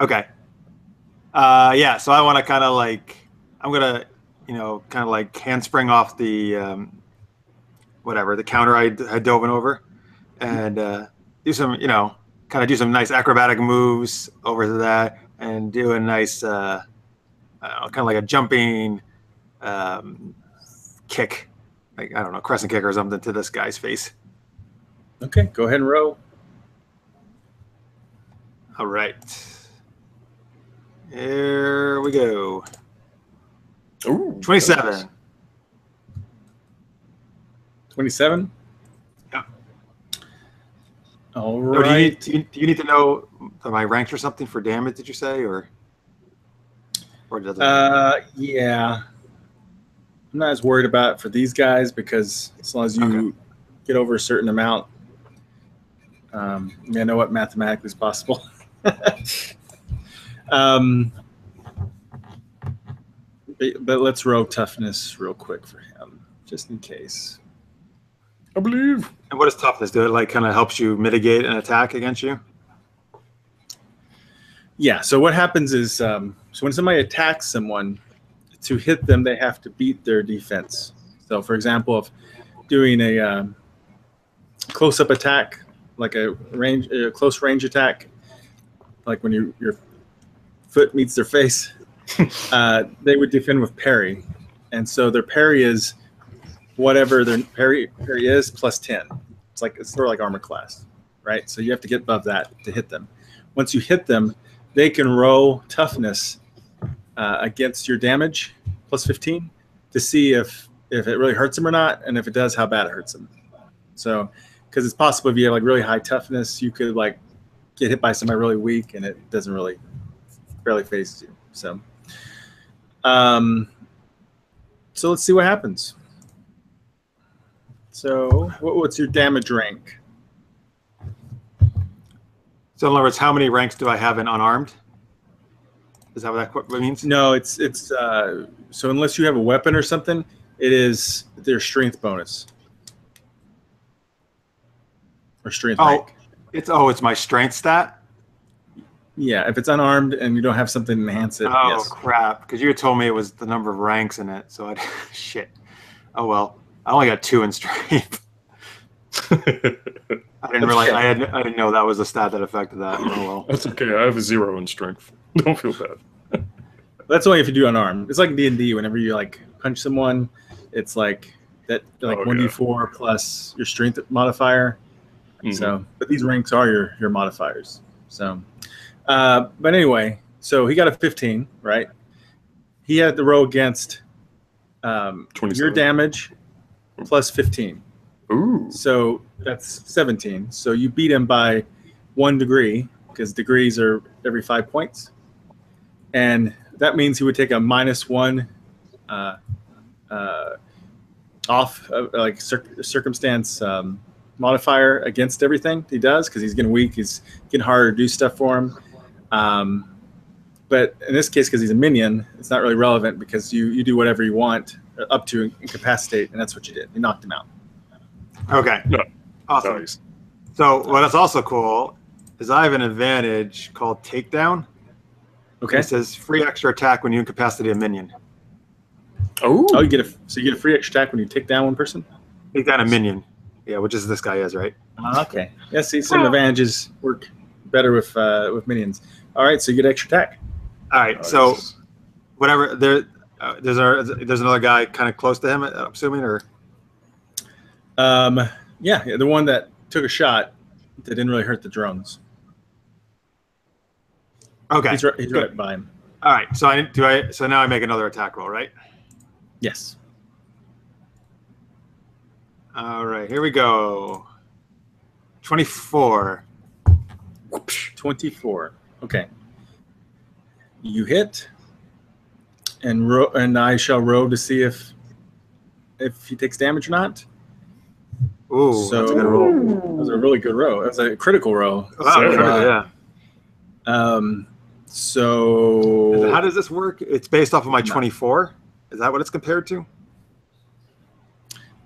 Speaker 1: Okay. Yeah. So I want to kind of like I'm gonna kind of like handspring off the the counter I dove over, and do some kind of do some nice acrobatic moves over to that, and do a nice kind of like a jumping kick, like I don't know, crescent kick or something to this guy's face.
Speaker 2: Okay, go ahead and roll.
Speaker 1: All right. Here we go.
Speaker 3: Ooh,
Speaker 1: 27.
Speaker 3: nice.
Speaker 2: 27?
Speaker 1: Yeah.
Speaker 2: All
Speaker 1: No,
Speaker 2: right.
Speaker 1: do you need to know my ranks or something for damage, did you say? Or does it?
Speaker 2: Yeah. I'm not as worried about it for these guys because as long as you get over a certain amount, I know what mathematically is possible. But let's roll toughness real quick for him, just in case.
Speaker 3: I believe.
Speaker 1: And what does toughness do? It like kind of helps you mitigate an attack against you?
Speaker 2: Yeah, so what happens is, so when somebody attacks someone, to hit them, they have to beat their defense. So, for example, if doing a close-up attack, like a close range attack, like when your foot meets their face, they would defend with parry. And so their parry is whatever their parry is plus 10. It's sort of like armor class, right? So you have to get above that to hit them. Once you hit them, they can roll toughness against your damage plus 15 to see if it really hurts them or not, and if it does, how bad it hurts them. So, because it's possible if you have like really high toughness, you could like get hit by somebody really weak, and it doesn't really barely phase you. So, so let's see what happens. So, what's your damage rank?
Speaker 1: So in other words, how many ranks do I have in unarmed? Is that what that means?
Speaker 2: No, it's so unless you have a weapon or something, it is their strength bonus or strength rank.
Speaker 1: It's my strength stat.
Speaker 2: Yeah, if it's unarmed and you don't have something to enhance it.
Speaker 1: Oh
Speaker 2: yes.
Speaker 1: Crap! Because you had told me it was the number of ranks in it, so shit. Oh well, I only got 2 in strength. I didn't realize I didn't know that was a stat that affected that. Oh well.
Speaker 3: That's okay. I have a 0 in strength. Don't feel bad.
Speaker 2: That's only if you do unarmed. It's like D&D. Whenever you like punch someone, it's like that, like 1d4 plus your strength modifier. Mm-hmm. So, but these ranks are your modifiers. So, but anyway, so he got a 15, right? He had to roll against your damage plus 15.
Speaker 3: Ooh.
Speaker 2: So that's 17. So you beat him by 1 degree because degrees are every 5 points. And that means he would take a -1 off like circumstance modifier against everything he does because he's getting weak. He's getting harder to do stuff for him. But in this case, because he's a minion, it's not really relevant because you do whatever you want up to incapacitate, and that's what you did. You knocked him out.
Speaker 1: Okay.
Speaker 3: No.
Speaker 1: Awesome.
Speaker 3: Nice.
Speaker 1: So what's also cool is I have an advantage called Takedown.
Speaker 2: Okay.
Speaker 1: It says free extra attack when you incapacitate a minion.
Speaker 2: Oh, you get a free extra attack when you take down one person?
Speaker 1: Take down a minion. Yeah, which is this guy is, right?
Speaker 2: Okay. Yeah, see, some advantages work better with minions. All right, so you get extra attack.
Speaker 1: All right,
Speaker 3: Nice.
Speaker 1: so whatever there's another guy kind of close to him, I'm assuming, or
Speaker 2: Yeah, the one that took a shot that didn't really hurt the drones.
Speaker 1: Okay.
Speaker 2: He's right by him.
Speaker 1: All right. So now I make another attack roll, right?
Speaker 2: Yes.
Speaker 1: All right. Here we go. 24.
Speaker 2: 24. Okay. You hit, and I shall roll to see if he takes damage or not.
Speaker 1: Ooh,
Speaker 2: so
Speaker 1: that's a good roll.
Speaker 2: That was a really good roll. That was a critical roll.
Speaker 1: Wow,
Speaker 2: So,
Speaker 1: critical, yeah.
Speaker 2: So
Speaker 1: How does this work? It's based off of my 24. Is that what it's compared to?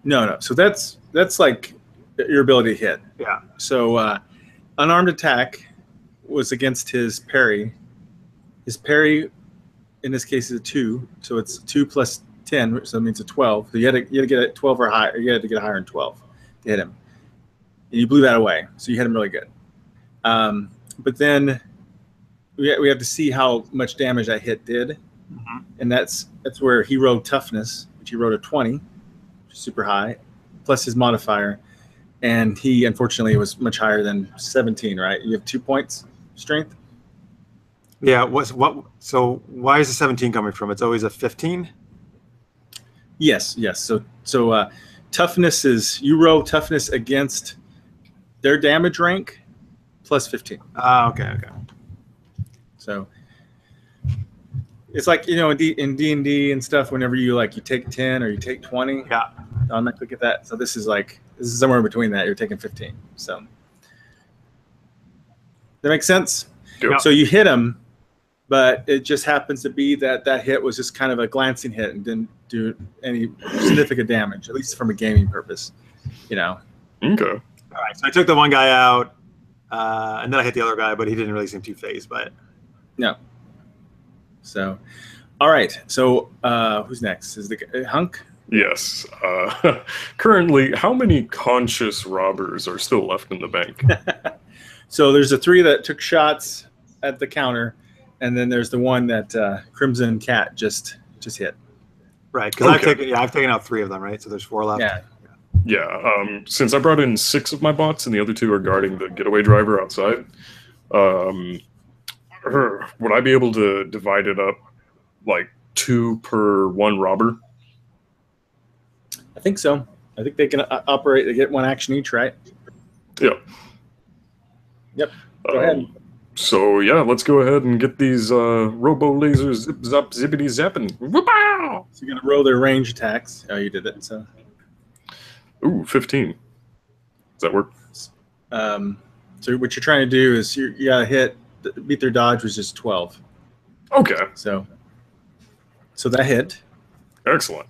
Speaker 2: No. So that's like your ability to hit.
Speaker 1: Yeah.
Speaker 2: So unarmed attack was against his parry. His parry, in this case, is a 2. So it's 2 plus 10, so that means a 12. So you had to get a 12 or higher. You had to get higher than 12 to hit him. And you blew that away. So you hit him really good. But then we have to see how much damage that hit did. Mm-hmm. And that's where he rolled toughness, which he rolled a 20, which is super high, plus his modifier. And he, unfortunately, was much higher than 17, right? You have 2 points strength?
Speaker 1: Yeah. So why is the 17 coming from? It's always a 15?
Speaker 2: Yes. So toughness is, you roll toughness against their damage rank plus 15.
Speaker 1: Okay.
Speaker 2: So it's like, in D&D and stuff, whenever you take 10 or you take 20,
Speaker 1: yeah,
Speaker 2: I'm not looking at that. So this is somewhere in between that. You're taking 15. So that makes sense.
Speaker 1: Yeah.
Speaker 2: So you hit him, but it just happens to be that hit was just kind of a glancing hit and didn't do any significant damage, at least from a gaming purpose.
Speaker 3: Okay.
Speaker 1: All right. So I took the one guy out, and then I hit the other guy, but he didn't really seem too phased by it.
Speaker 2: No. So, all right. So who's next? Is the Hunk?
Speaker 3: Yes. Currently, how many conscious robbers are still left in the bank?
Speaker 2: So there's the 3 that took shots at the counter, and then there's the one that Crimson Cat just hit.
Speaker 1: Right, because I've taken out 3 of them, right? So there's 4 left.
Speaker 3: Yeah. Since I brought in 6 of my bots, and the other 2 are guarding the getaway driver outside, would I be able to divide it up like 2 per 1 robber?
Speaker 2: I think so. I think they can operate. They get 1 action each, right?
Speaker 3: Yeah.
Speaker 2: Yep. Go ahead.
Speaker 3: So yeah, let's go ahead and get these robo lasers zip zap zippity zapping. Whoop-ow!
Speaker 2: So you're gonna roll their range attacks. Oh, you did it. So.
Speaker 3: Ooh, 15. Does that work?
Speaker 2: So what you're trying to do is you gotta beat their dodge, which is 12.
Speaker 3: Okay.
Speaker 2: So that hit.
Speaker 3: Excellent.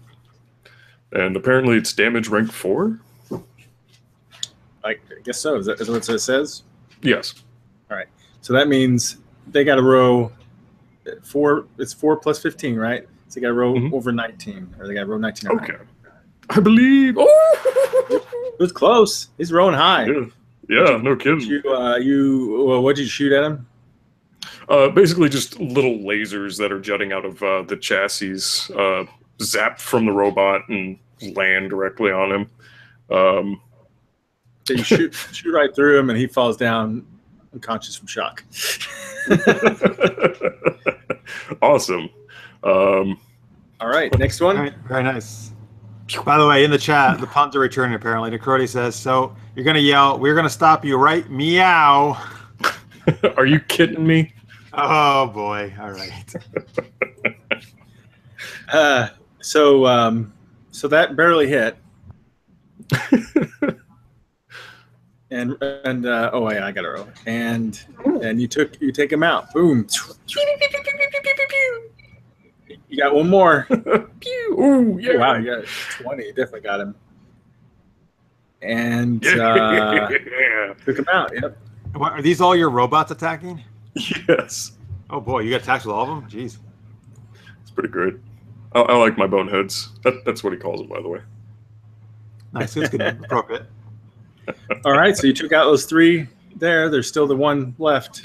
Speaker 3: And apparently it's damage rank 4.
Speaker 2: I guess so. Is that what it says?
Speaker 3: Yes.
Speaker 2: All right. So that means they got to roll 4. It's 4 plus 15, right? So they got to roll over 19, or they got to roll 19.
Speaker 3: Okay. I believe. Oh,
Speaker 2: it was close. He's rolling high.
Speaker 3: Yeah, no kidding.
Speaker 2: What did you shoot at him?
Speaker 3: Basically, just little lasers that are jutting out of the chassis, zap from the robot and land directly on him.
Speaker 2: So you shoot right through him, and he falls down unconscious from shock.
Speaker 3: Awesome.
Speaker 2: All right, next one.
Speaker 1: All right, very nice. By the way, in the chat, the puns are returning apparently. Necroti says, so you're going to yell, we're going to stop you, right? Meow.
Speaker 3: Are you kidding me?
Speaker 1: Oh, boy. All right.
Speaker 2: So that barely hit. And oh yeah, I got to roll. And you take him out. Boom. You got one more.
Speaker 3: Pew. Ooh, yeah.
Speaker 2: Wow, you got 20. You definitely got him. And took him out. Yep.
Speaker 1: What, are these all your robots attacking?
Speaker 3: Yes.
Speaker 1: Oh boy, you got attacked with all of them? Jeez.
Speaker 3: It's pretty great. I like my boneheads. That's what he calls them, by the way.
Speaker 1: Nice. It's good. Appropriate.
Speaker 2: All right, so you took out those 3 there. There's still the 1 left.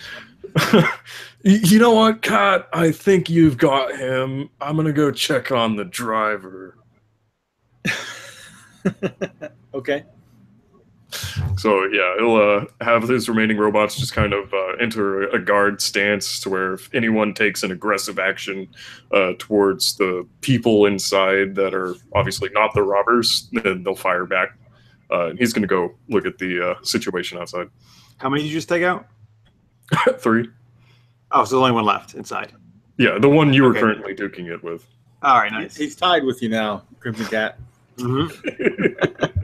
Speaker 3: You know what, Kat? I think you've got him. I'm going to go check on the driver.
Speaker 2: Okay.
Speaker 3: So yeah, he'll have his remaining robots just kind of enter a guard stance to where if anyone takes an aggressive action towards the people inside that are obviously not the robbers, then they'll fire back. He's going to go look at the situation outside.
Speaker 1: How many did you just take out?
Speaker 3: 3.
Speaker 1: Oh, so there's only one left inside.
Speaker 3: Yeah, the one you were currently duking it with.
Speaker 1: All right, nice.
Speaker 2: He's tied with you now, Crimson Cat.
Speaker 1: Mm-hmm.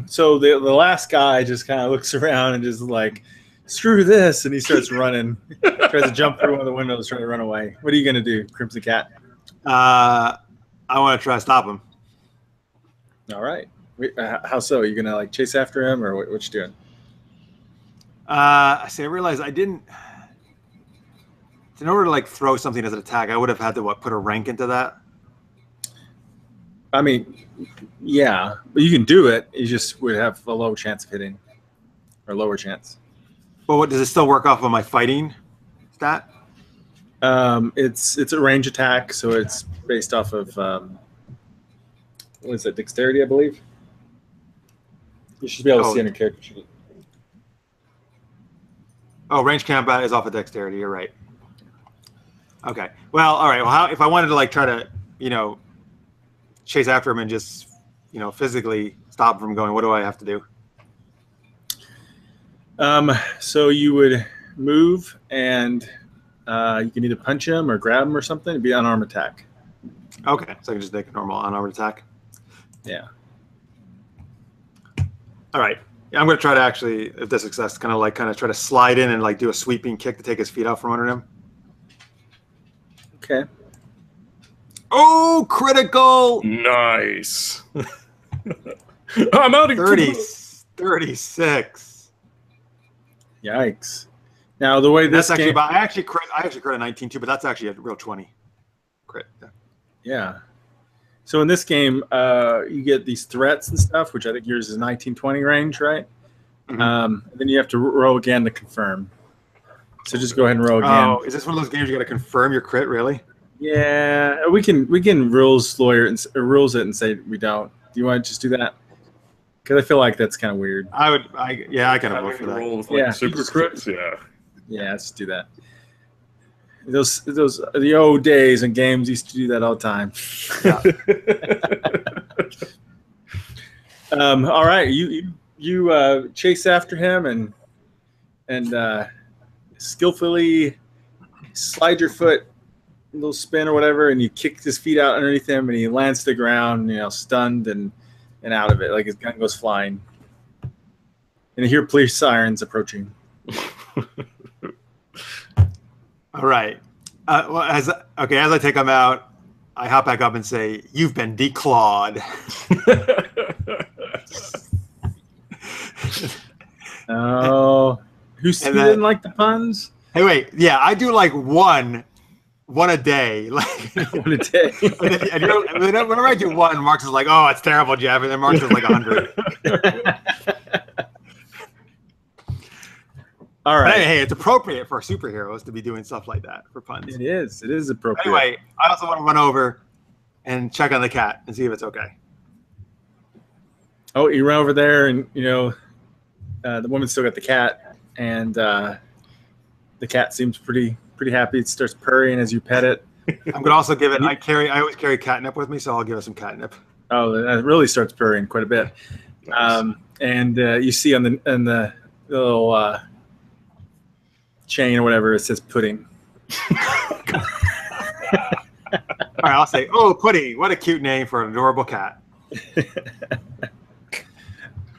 Speaker 2: So the last guy just kind of looks around and just like, screw this, and he starts running. Tries to jump through one of the windows, trying to run away. What are you going to do, Crimson Cat?
Speaker 1: I want to try to stop him.
Speaker 2: All right. How so? Are you going to like chase after him, or what you doing?
Speaker 1: I realized I didn't. In order to like throw something as an attack, I would have had to put a rank into that.
Speaker 2: I mean, yeah, but you can do it. You just would have a low chance of hitting, or lower chance.
Speaker 1: But what does it still work off of my fighting stat?
Speaker 2: It's a range attack, so it's based off of what is it, dexterity, I believe. You should be able to see on your character sheet.
Speaker 1: Oh, range combat is off of dexterity. You're right. Okay. Well, all right. Well, if I wanted to like try to, chase after him and just, physically stop him from going, what do I have to do?
Speaker 2: So you would move, and you can either punch him or grab him or something. It'd be an unarmed attack.
Speaker 1: Okay, so I can just make a normal unarmed attack.
Speaker 2: Yeah.
Speaker 1: All right. Yeah, I'm going to try to actually, if this success, kind of try to slide in and like do a sweeping kick to take his feet out from under him.
Speaker 2: Okay.
Speaker 1: Oh, critical!
Speaker 3: Nice. I'm out of
Speaker 1: 36.
Speaker 2: Yikes! Now the way this
Speaker 1: that's actually,
Speaker 2: game,
Speaker 1: I actually crit a 19 too, but that's actually a real 20 crit.
Speaker 2: Yeah. So in this game, you get these threats and stuff, which I think yours is 19-20 range, right? Mm-hmm. Then you have to roll again to confirm. So just go ahead and roll again.
Speaker 1: Oh, is this one of those games you got to confirm your crit? Really?
Speaker 2: Yeah, we can rules it and say we don't. Do you want to just do that? Because I feel like that's kind of weird.
Speaker 1: I kind of vote for that.
Speaker 3: Roll with like super crits.
Speaker 2: Yeah, let's do that. Those the old days when games used to do that all the time. Yeah. All right, you chase after him and skillfully slide your foot, a little spin or whatever, and you kick his feet out underneath him, and he lands to the ground, stunned and out of it, like his gun goes flying. And you hear police sirens approaching.
Speaker 1: All right. Well, as I take him out, I hop back up and say, "You've been declawed."
Speaker 2: Oh, who didn't like the puns?
Speaker 1: Hey, wait. Yeah, I do like one a day. Like
Speaker 2: one a day.
Speaker 1: Whenever I do one, Marks is like, "Oh, it's terrible, Jeff," and then Marks is like 100.
Speaker 2: All right.
Speaker 1: Hey, it's appropriate for superheroes to be doing stuff like that for puns.
Speaker 2: It is. It is appropriate.
Speaker 1: Anyway, I also want to run over and check on the cat and see if it's okay.
Speaker 2: Oh, you run over there, and the woman's still got the cat, and the cat seems pretty happy. It starts purring as you pet it.
Speaker 1: I'm gonna also give it. I always carry catnip with me, so I'll give it some catnip.
Speaker 2: Oh, it really starts purring quite a bit. Nice. And you see on the little chain or whatever, it says pudding.
Speaker 1: All right, I'll say, "Oh, pudding! What a cute name for an adorable cat."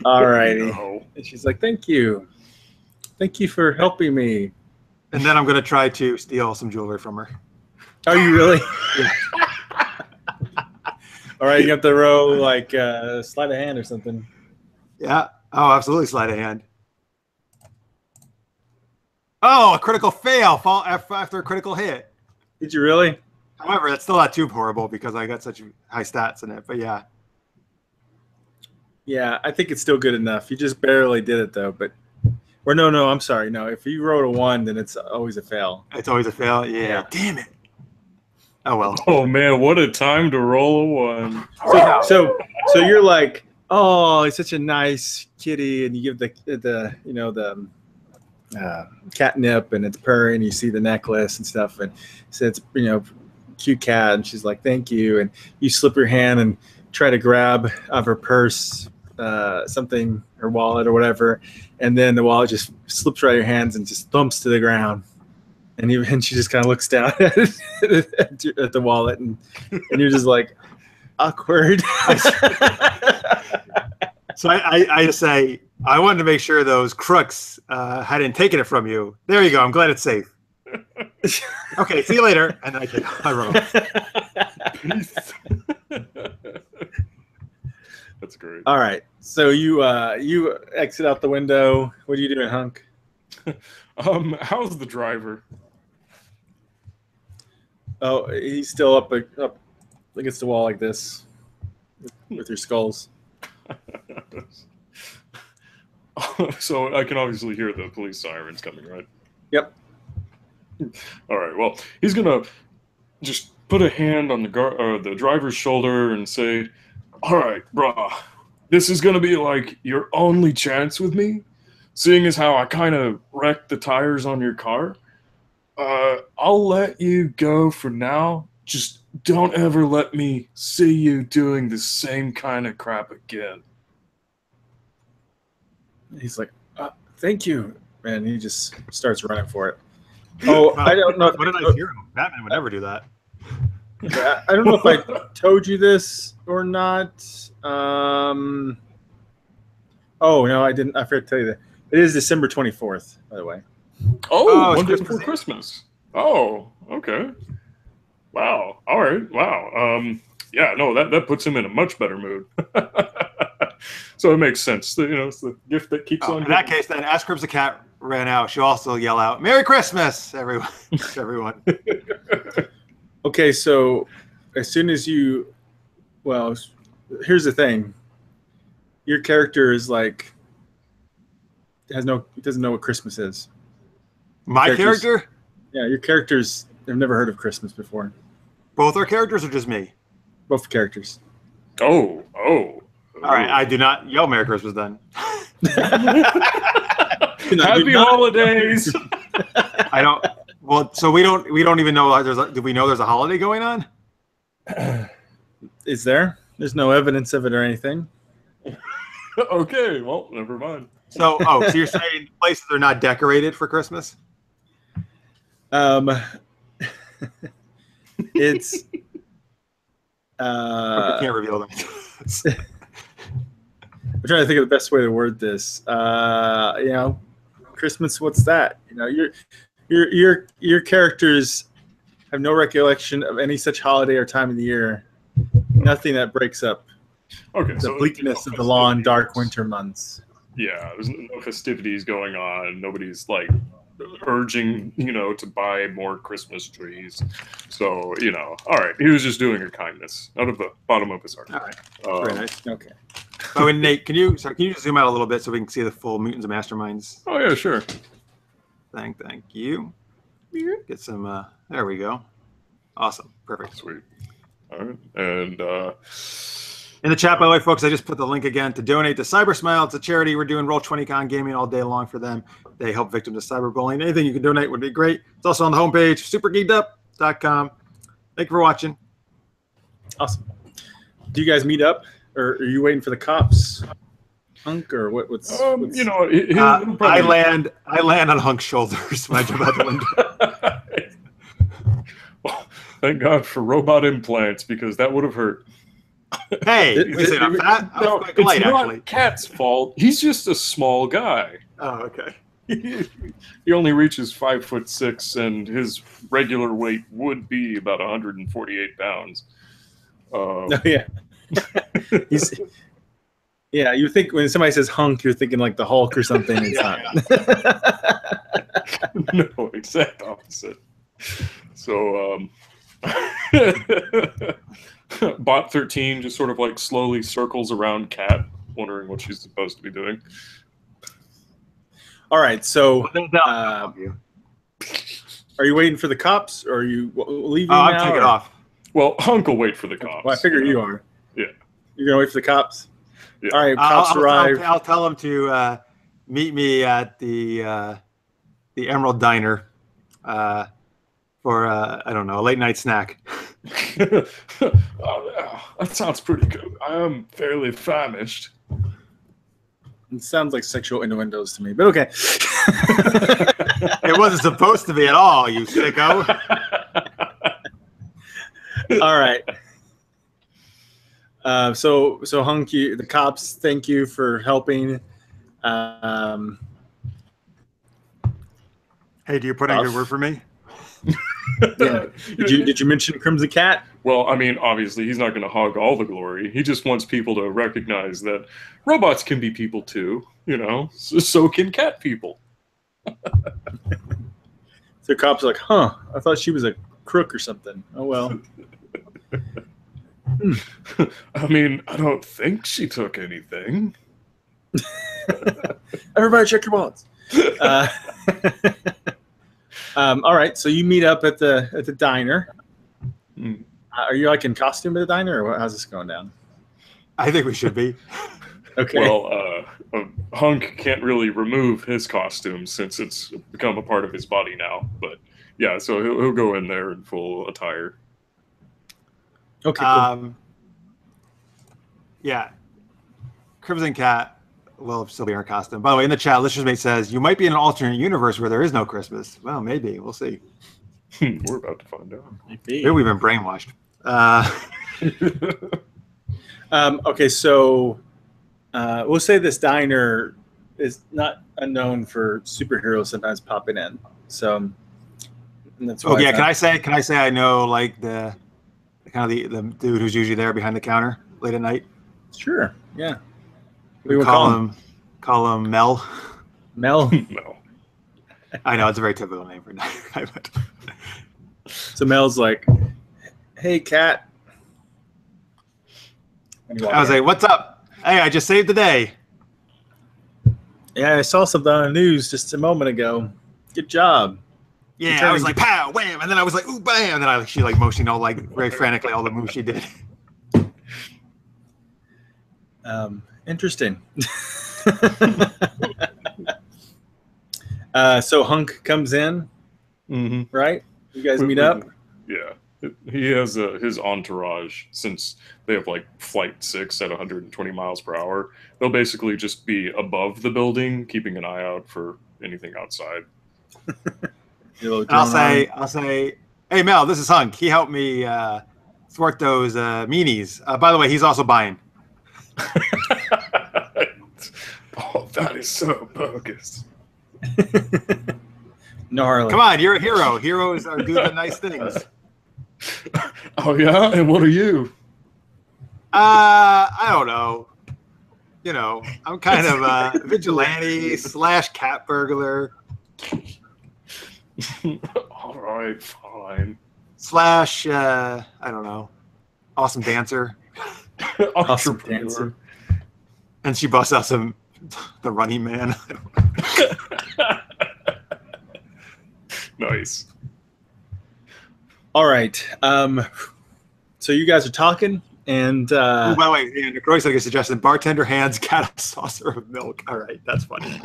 Speaker 2: All righty. And she's like, "Thank you for helping me."
Speaker 1: And then I'm gonna try to steal some jewelry from her.
Speaker 2: Are you really? Yeah. All right, you have to roll like sleight of hand or something.
Speaker 1: Yeah. Oh, absolutely, sleight of hand. Oh, a critical fail. Fall after a critical hit.
Speaker 2: Did you really?
Speaker 1: However, that's still not too horrible because I got such high stats in it. But yeah.
Speaker 2: Yeah, I think it's still good enough. You just barely did it though. No, I'm sorry. No, if you rolled a 1, then it's always a fail.
Speaker 1: It's always a fail? Yeah. Damn it. Oh, well.
Speaker 3: Oh, man, what a time to roll a 1.
Speaker 2: So you're like oh, he's such a nice kitty, and you give the the catnip, and it's purring. You see the necklace and stuff, and so it's cute cat, and she's like, thank you, and you slip your hand and try to grab out of her purse something, her wallet or whatever, and then the wallet just slips right out of your hands and just thumps to the ground, and she just kind of looks down at the wallet, and you're just like, awkward.
Speaker 1: So I just say, I wanted to make sure those crooks hadn't taken it from you. There you go. I'm glad it's safe. Okay, see you later. And then I run off.
Speaker 3: That's great.
Speaker 2: All right. So you exit out the window. What are you doing, Hunk?
Speaker 3: How's the driver?
Speaker 2: Oh, he's still up against the wall like this with your skulls.
Speaker 3: So I can obviously hear the police sirens coming, right?
Speaker 2: Yep.
Speaker 3: All right. Well, he's gonna just put a hand on the driver's shoulder and say, "All right, brah, this is gonna be like your only chance with me, seeing as how I kind of wrecked the tires on your car. I'll let you go for now. Just don't ever let me see you doing the same kind of crap again."
Speaker 2: He's like, thank you. And he just starts running for it. Oh, I don't know.
Speaker 1: What a nice hero. Batman would never do that.
Speaker 2: I don't know if I told you this or not. Oh, no, I didn't. I forgot to tell you that. It is December 24th, by the way.
Speaker 3: Oh, one day before Christmas. Oh, okay. Wow. All right. Wow. Yeah, no, that puts him in a much better mood. So it makes sense. It's the gift that keeps on.
Speaker 1: In that case, then, as Cribs the cat ran out, she'll also yell out, "Merry Christmas, everyone!" Everyone.
Speaker 2: Okay, so as soon as well, here's the thing. Your character is like doesn't know what Christmas is.
Speaker 1: My character?
Speaker 2: Yeah, your characters have never heard of Christmas before.
Speaker 1: Both our characters or just me?
Speaker 2: Both characters.
Speaker 3: Oh.
Speaker 1: All right, I do not yell Merry Christmas then.
Speaker 3: Happy holidays.
Speaker 1: I don't. Well, so we don't even know. Do we know there's a holiday going on?
Speaker 2: Is there? There's no evidence of it or anything.
Speaker 3: Okay, well, never mind.
Speaker 1: So you're saying places are not decorated for Christmas?
Speaker 2: It's.
Speaker 1: I can't reveal them.
Speaker 2: I'm trying to think of the best way to word this. Christmas. What's that? Your characters have no recollection of any such holiday or time of the year. Nothing that breaks up the bleakness of the long, dark winter months.
Speaker 3: Yeah, there's no festivities going on. Nobody's like urging, to buy more Christmas trees. So, all right. He was just doing a kindness out of the bottom of his heart.
Speaker 1: All right.
Speaker 2: Very nice. Okay.
Speaker 1: Oh, and Nate, can you just zoom out a little bit so we can see the full Mutants Masterminds?
Speaker 3: Oh yeah, sure.
Speaker 1: Thank you. Get some. There we go. Awesome. Perfect.
Speaker 3: Sweet. All right. And
Speaker 1: in the chat, by the way, folks, I just put the link again to donate to Cybersmile. It's a charity. We're doing Roll20CON gaming all day long for them. They help victims of cyberbullying. Anything you can donate would be great. It's also on the homepage, supergeekedup.com. Thank you for watching.
Speaker 2: Awesome. Do you guys meet up, or are you waiting for the cops, Hunk, or what's
Speaker 1: I land on Hunk's shoulders when I jump out the window.
Speaker 3: Well, thank God for robot implants, because that would have hurt.
Speaker 1: Hey, I'm fat?
Speaker 3: No,
Speaker 1: quite
Speaker 3: it's
Speaker 1: light,
Speaker 3: not
Speaker 1: actually.
Speaker 3: Cat's fault. He's just a small guy.
Speaker 1: Oh, okay.
Speaker 3: He only reaches 5'6", and his regular weight would be about 148 pounds.
Speaker 2: Oh, yeah. Yeah, you think when somebody says Hunk, you're thinking like the Hulk or something. It's not.
Speaker 3: No, exact opposite. So, Bot 13 just sort of like slowly circles around Cat, wondering what she's supposed to be doing.
Speaker 2: All right, so are you waiting for the cops, or are you leaving now?
Speaker 1: I'm taking off.
Speaker 3: Well, Hunk will wait for the cops.
Speaker 2: Well, I figure you are.
Speaker 3: Yeah.
Speaker 2: You're going to wait for the cops?
Speaker 3: Yeah.
Speaker 2: All right, cops arrive.
Speaker 1: I'll tell him to meet me at the Emerald Diner for I don't know, a late night snack.
Speaker 3: Oh, that sounds pretty good. I am fairly famished.
Speaker 2: It sounds like sexual innuendos to me, but okay.
Speaker 1: It wasn't supposed to be at all, you sicko.
Speaker 2: All right. So Hunk, the cops thank you for helping.
Speaker 1: Hey, do you put in a good word for me?
Speaker 2: Yeah. Did you mention Crimson Cat?
Speaker 3: Well, I mean, obviously, he's not going to hog all the glory. He just wants people to recognize that robots can be people too, you know? So can cat people.
Speaker 2: The cops are like, huh, I thought she was a crook or something. Oh, well.
Speaker 3: I mean, I don't think she took anything.
Speaker 2: Everybody check your wallets. All right, so you meet up at the diner. Are you like in costume at the diner, or how's this going down?
Speaker 1: I think we should be.
Speaker 3: Okay. Well, Hunk can't really remove his costume since it's become a part of his body now. But yeah, so he'll go in there in full attire.
Speaker 2: Okay. Cool.
Speaker 1: Yeah. Crimson Cat will still be in her costume. By the way, in the chat, Lister's Mate says, you might be in an alternate universe where there is no Christmas. Well, maybe. We'll see.
Speaker 3: We're about to find out.
Speaker 1: Maybe we've been brainwashed.
Speaker 2: Okay, so we'll say this diner is not unknown for superheroes sometimes popping in. So that's why.
Speaker 1: Oh yeah, can I say I know like the dude who's usually there behind the counter late at night?
Speaker 2: Sure. Yeah.
Speaker 1: We would call him Mel.
Speaker 2: Mel.
Speaker 3: No.
Speaker 1: I know it's a very typical name for a guy, but
Speaker 2: so Mel's like, "Hey, Cat."
Speaker 1: I was like, "What's up? Hey, I just saved the day."
Speaker 2: Yeah, I saw something on the news just a moment ago. Good job.
Speaker 1: Yeah, I was like, pow, wham, and then I was like, ooh, bam, and then she like motioned all like very frantically all the moves she did.
Speaker 2: Interesting. So Hunk comes in, right? You guys meet up?
Speaker 3: Yeah. He has his entourage, since they have like Flight 6 at 120 miles per hour. They'll basically just be above the building, keeping an eye out for anything outside.
Speaker 1: I'll say, hey Mel, this is Hunk. He helped me thwart those meanies. By the way, he's also buying.
Speaker 3: Oh, that is so bogus.
Speaker 2: Gnarly.
Speaker 1: Come on, you're a hero. Heroes are doing the nice things.
Speaker 3: Oh yeah, and what are you?
Speaker 1: I don't know. You know, I'm kind of a vigilante / cat burglar.
Speaker 3: All right, fine.
Speaker 1: / I don't know, awesome dancer.
Speaker 2: Awesome dancer.
Speaker 1: And she busts out the Running Man.
Speaker 3: Nice.
Speaker 2: All right. So you guys are talking, and
Speaker 1: by the way, yeah, Necroy's like a suggestion: bartender hands cat a saucer of milk. All right, that's funny.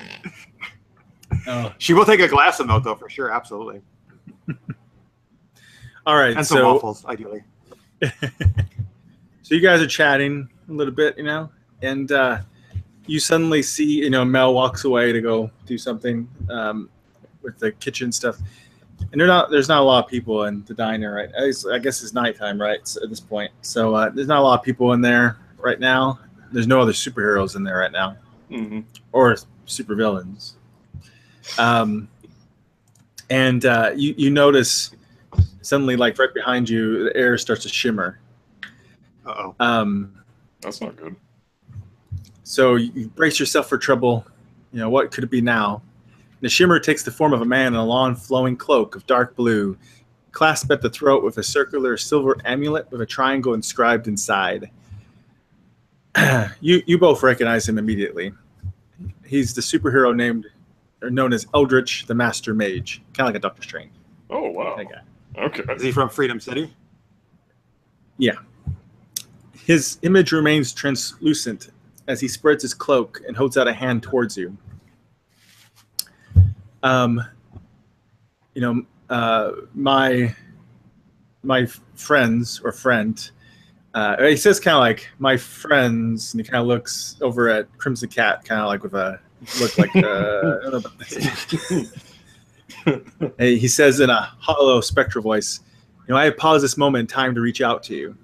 Speaker 2: Oh.
Speaker 1: She will take a glass of milk, though, for sure. Absolutely.
Speaker 2: All right,
Speaker 1: and some waffles, ideally.
Speaker 2: So you guys are chatting a little bit, you know, and you suddenly see, you know, Mel walks away to go do something with the kitchen stuff, and there's not a lot of people in the diner, right? I guess it's nighttime, right, at this point. So there's not a lot of people in there right now. There's no other superheroes in there right now, or supervillains. And you notice suddenly, like right behind you, the air starts to shimmer.
Speaker 3: That's not good.
Speaker 2: So you brace yourself for trouble. You know, what could it be now? The shimmer takes the form of a man in a long flowing cloak of dark blue, clasped at the throat with a circular silver amulet with a triangle inscribed inside. You both recognize him immediately. He's the superhero known as Eldritch, the Master Mage, kind of like a Doctor Strange.
Speaker 3: Oh wow!
Speaker 2: That guy.
Speaker 3: Okay.
Speaker 1: Is he from Freedom City?
Speaker 2: Yeah. His image remains translucent as he spreads his cloak and holds out a hand towards you. My friends or friend. He says kind of like my friends, and he kind of looks over at Crimson Cat, kind of like with a look like. I don't know about this. He says in a hollow, spectral voice, I have paused this moment in time to reach out to you,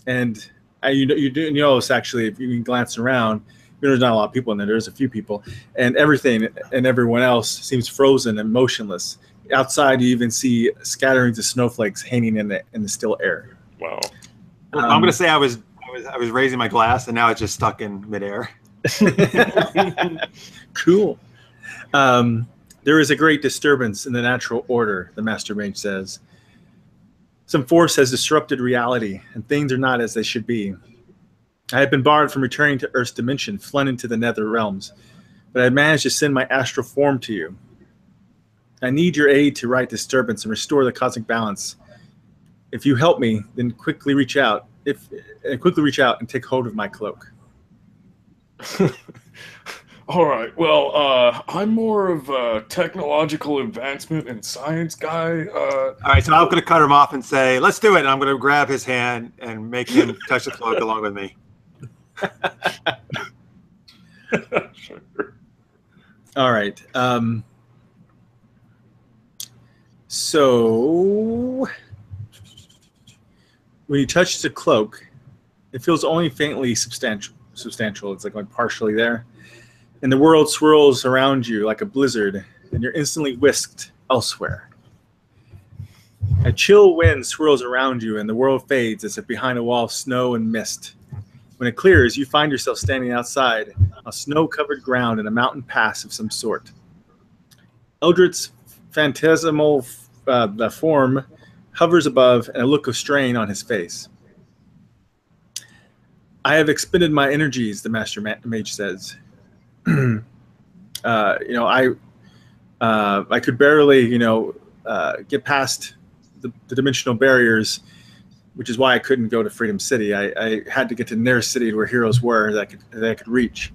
Speaker 2: and you do notice actually if you can glance around, there's not a lot of people in there. There's a few people, and everything and everyone else seems frozen and motionless. Outside, you even see scatterings of snowflakes hanging in the still air.
Speaker 3: Wow.
Speaker 1: I'm going to say I was raising my glass, and now it's just stuck in midair.
Speaker 2: Cool. There is a great disturbance in the natural order, the Master Mage says. Some force has disrupted reality, and things are not as they should be. I have been barred from returning to Earth's dimension, fled into the nether realms, but I managed to send my astral form to you. I need your aid to right disturbance and restore the cosmic balance. If you help me, then quickly reach out and take hold of my cloak.
Speaker 3: All right. Well, I'm more of a technological advancement and science guy.
Speaker 1: All right, so I'm going to cut him off and say, let's do it. And I'm going to grab his hand and make him touch the cloak along with me.
Speaker 3: Sure.
Speaker 2: All right. So when you touch the cloak, it feels only faintly substantial. It's like partially there. And the world swirls around you like a blizzard, and you're instantly whisked elsewhere. A chill wind swirls around you, and the world fades as if behind a wall of snow and mist. When it clears, you find yourself standing outside on snow-covered ground in a mountain pass of some sort. Eldritch's phantasmal form hovers above, and a look of strain on his face. I have expended my energies, the Master Mage says. I could barely, get past the dimensional barriers, which is why I couldn't go to Freedom City. I had to get to the nearest city where heroes were that I could reach.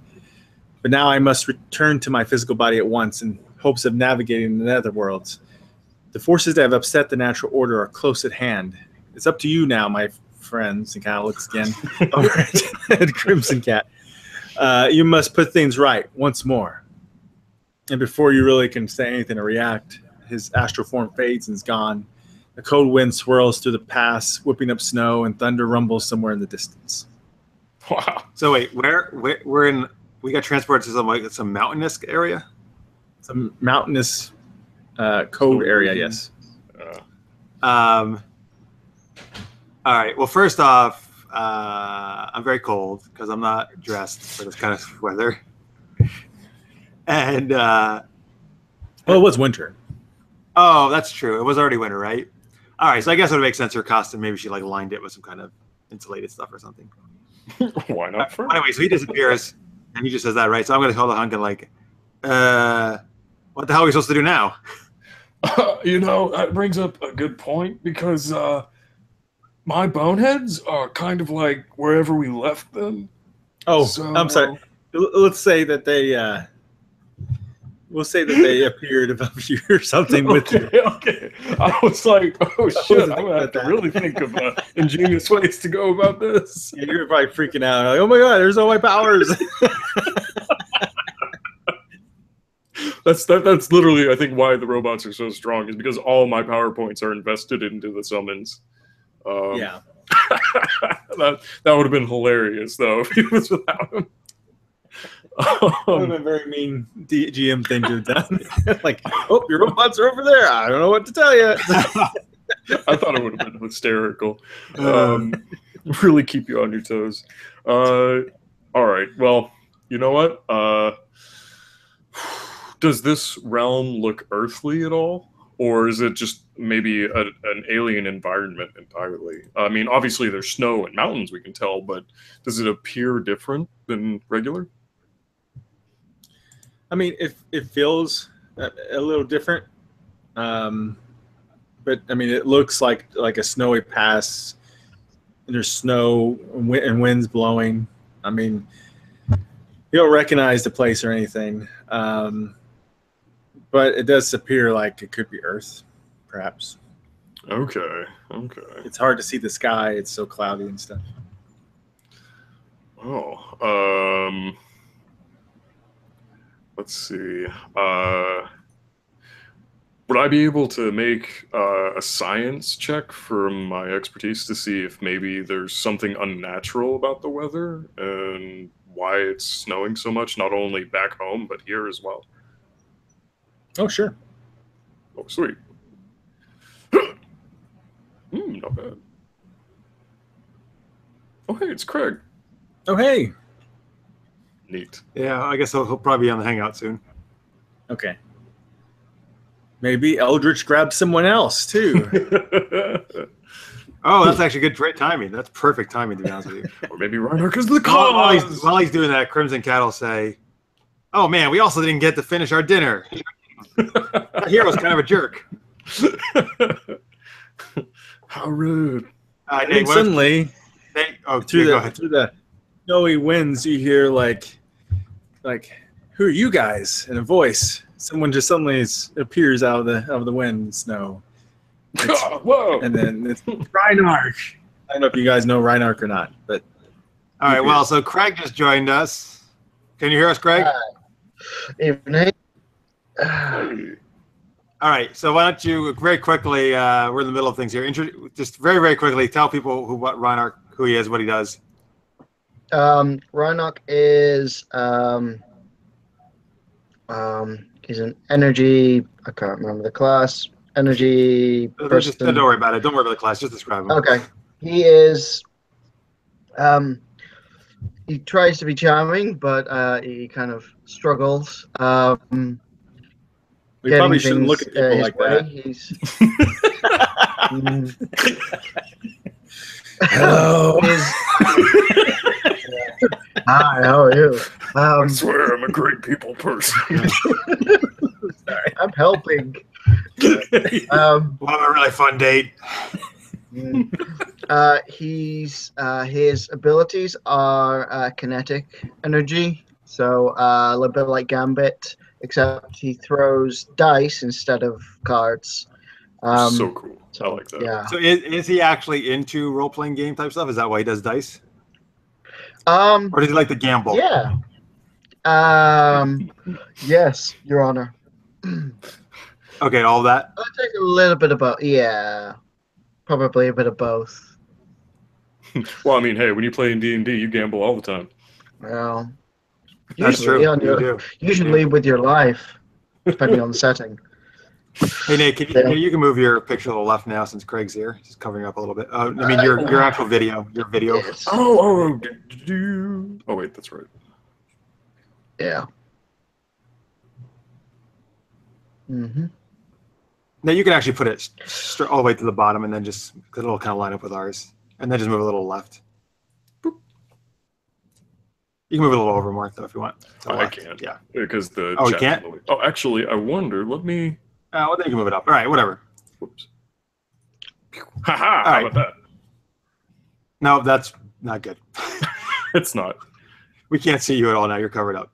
Speaker 2: But now I must return to my physical body at once in hopes of navigating the netherworlds. The forces that have upset the natural order are close at hand. It's up to you now, my friends. And kind of looks again over at Crimson Cat. You must put things right once more. And before you really can say anything or react, his astral form fades and is gone. A cold wind swirls through the pass, whipping up snow, and thunder rumbles somewhere in the distance.
Speaker 3: Wow.
Speaker 1: So wait, we're in? We got transported to some mountainous area.
Speaker 2: Some mountainous cold area, yes.
Speaker 1: All right. Well, first off, I'm very cold because I'm not dressed for this kind of weather. And
Speaker 2: well, it was winter.
Speaker 1: Oh, that's true. It was already winter, right? All right. So I guess it would make sense her costume. Maybe she lined it with some kind of insulated stuff or something.
Speaker 3: Why not?
Speaker 1: Anyway, so he disappears, and he just says that, right? So I'm going to call the hunk and what the hell are we supposed to do now?
Speaker 3: That brings up a good point because my boneheads are kind of like wherever we left them.
Speaker 2: Oh, so... I'm sorry. Let's say that they we'll say that they appeared above you or something with you.
Speaker 3: Okay. I was like, oh shit, I'm gonna have to really think of ingenious ways to go about this.
Speaker 2: Yeah, you're probably freaking out. Like, oh my god, there's all my powers.
Speaker 3: That's literally, I think, why the robots are so strong is because all my power points are invested into the summons.
Speaker 2: Yeah.
Speaker 3: that would have been hilarious though if he was without him.
Speaker 2: That would have been a very mean GM thing to have done. Like, oh, your robots are over there. I don't know what to tell you.
Speaker 3: I thought it would have been hysterical. Really keep you on your toes. All right. Well, you know what? Does this realm look earthly at all? Or is it just maybe an alien environment entirely? I mean, obviously there's snow and mountains, we can tell, but does it appear different than regular?
Speaker 2: I mean, it feels a little different, but I mean, it looks like a snowy pass, and there's snow and winds blowing. I mean, You don't recognize the place or anything, but it does appear like it could be Earth, perhaps.
Speaker 3: Okay.
Speaker 2: It's hard to see the sky. It's so cloudy and stuff.
Speaker 3: Oh, let's see. Would I be able to make a science check from my expertise to see if maybe there's something unnatural about the weather and why it's snowing so much, not only back home, but here as well?
Speaker 2: Oh, sure.
Speaker 3: Oh, sweet. Not bad. Oh, hey, it's Craig.
Speaker 2: Oh, hey.
Speaker 3: Neat.
Speaker 1: Yeah, I guess he'll probably be on the Hangout soon.
Speaker 2: Okay. Maybe Eldritch grabbed someone else, too.
Speaker 1: Oh, that's actually great timing. That's perfect timing, to be honest with you.
Speaker 3: Or maybe Reinhardt is the cause.
Speaker 1: While he's doing that, Crimson Cat will say, "Oh, man, we also didn't get to finish our dinner. Our hero's kind of a jerk."
Speaker 3: How rude.
Speaker 2: And suddenly, through the snowy winds, you hear like, "Who are you guys?" And a voice. Someone just suddenly appears out of the wind and snow.
Speaker 3: Whoa!
Speaker 2: And then it's Reinhardt. I don't know if you guys know Reinhardt or not, but
Speaker 1: all right. Well, so Craig just joined us. Can you hear us, Craig?
Speaker 4: Evening.
Speaker 1: All right. So why don't you very quickly? We're in the middle of things here. Just very, very quickly, tell people what Reinhardt, who he is, what he does.
Speaker 4: Reinhardt is he's an energy. I can't remember the class. Energy person.
Speaker 1: Don't worry about it. Don't worry about the class. Just describe him.
Speaker 4: Okay. He is. He tries to be charming, but he kind of struggles.
Speaker 2: We probably shouldn't look at people like that.
Speaker 4: Hello. Hi, how are you?
Speaker 3: I swear I'm a great people person.
Speaker 4: Sorry, I'm helping.
Speaker 1: We'll have a really fun date.
Speaker 4: His abilities are kinetic energy, so a little bit like Gambit, except he throws dice instead of cards.
Speaker 3: So cool. I like that.
Speaker 4: Yeah.
Speaker 1: So is he actually into role-playing game type stuff? Is that why he does dice? Or does he like to gamble?
Speaker 4: Yeah. Yes, Your Honor.
Speaker 1: Okay, all that.
Speaker 4: I'll take a little bit of both. Yeah, probably a bit of both.
Speaker 3: Well, I mean, hey, when you play in D&D, you gamble all the time.
Speaker 4: Well,
Speaker 1: that's true.
Speaker 4: Usually with your life, depending on the setting.
Speaker 1: Hey Nate, you can move your picture to the left now since Craig's here. Just covering up a little bit. I mean your actual video, your video.
Speaker 4: Yes.
Speaker 3: Oh wait, that's right.
Speaker 4: Yeah. Mm-hmm.
Speaker 1: Now you can actually put it all the way to the bottom, and then just it'll kind of line up with ours, and then just move a little left. Boop. You can move it a little over more though if you want.
Speaker 3: I can't.
Speaker 1: Yeah.
Speaker 3: Because the.
Speaker 1: Oh, you can't.
Speaker 3: Oh, actually, I wonder. Let me.
Speaker 1: Well, then you can move it up. All right, whatever.
Speaker 3: Whoops. Haha! How about that?
Speaker 1: No, that's not good.
Speaker 3: It's not.
Speaker 1: We can't see you at all now. You're covered up.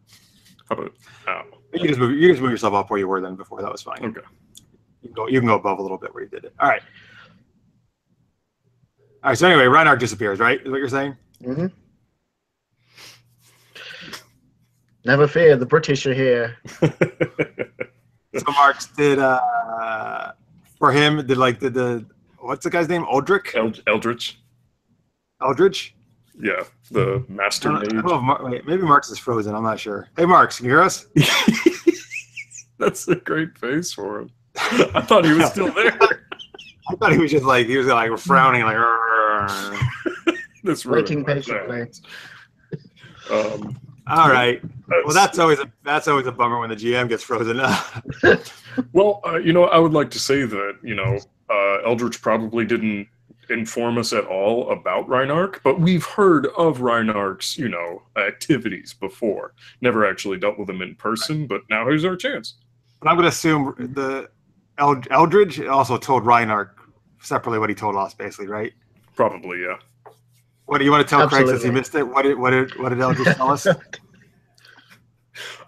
Speaker 3: How about? Ow.
Speaker 1: You just move yourself up where you were then before. That was fine.
Speaker 3: Okay.
Speaker 1: You can go above a little bit where you did it. All right. All right. So anyway, Reinhardt disappears. Right? Is what you're saying?
Speaker 4: Mm-hmm. Never fear, the British are here.
Speaker 1: So Marks did for him did the what's the guy's name? Eldritch? Eldritch?
Speaker 3: Yeah, the master mage.
Speaker 1: Wait, maybe Marks is frozen. I'm not sure. Hey, Marks, can you hear us?
Speaker 3: That's a great face for him. I thought he was still there.
Speaker 1: I thought he was just like frowning like.
Speaker 3: That's
Speaker 4: waiting patiently.
Speaker 1: All right. Well, that's always a bummer when the GM gets frozen up.
Speaker 3: Well, I would like to say that Eldritch probably didn't inform us at all about Reinhardt, but we've heard of Reinhardt's activities before. Never actually dealt with him in person, but now here's our chance.
Speaker 1: But I'm going to assume the Eldritch also told Reinhardt separately what he told us, basically, right?
Speaker 3: Probably, yeah.
Speaker 1: What do you want to tell
Speaker 4: Absolutely.
Speaker 1: Craig since he missed it? What did Eldritch tell us?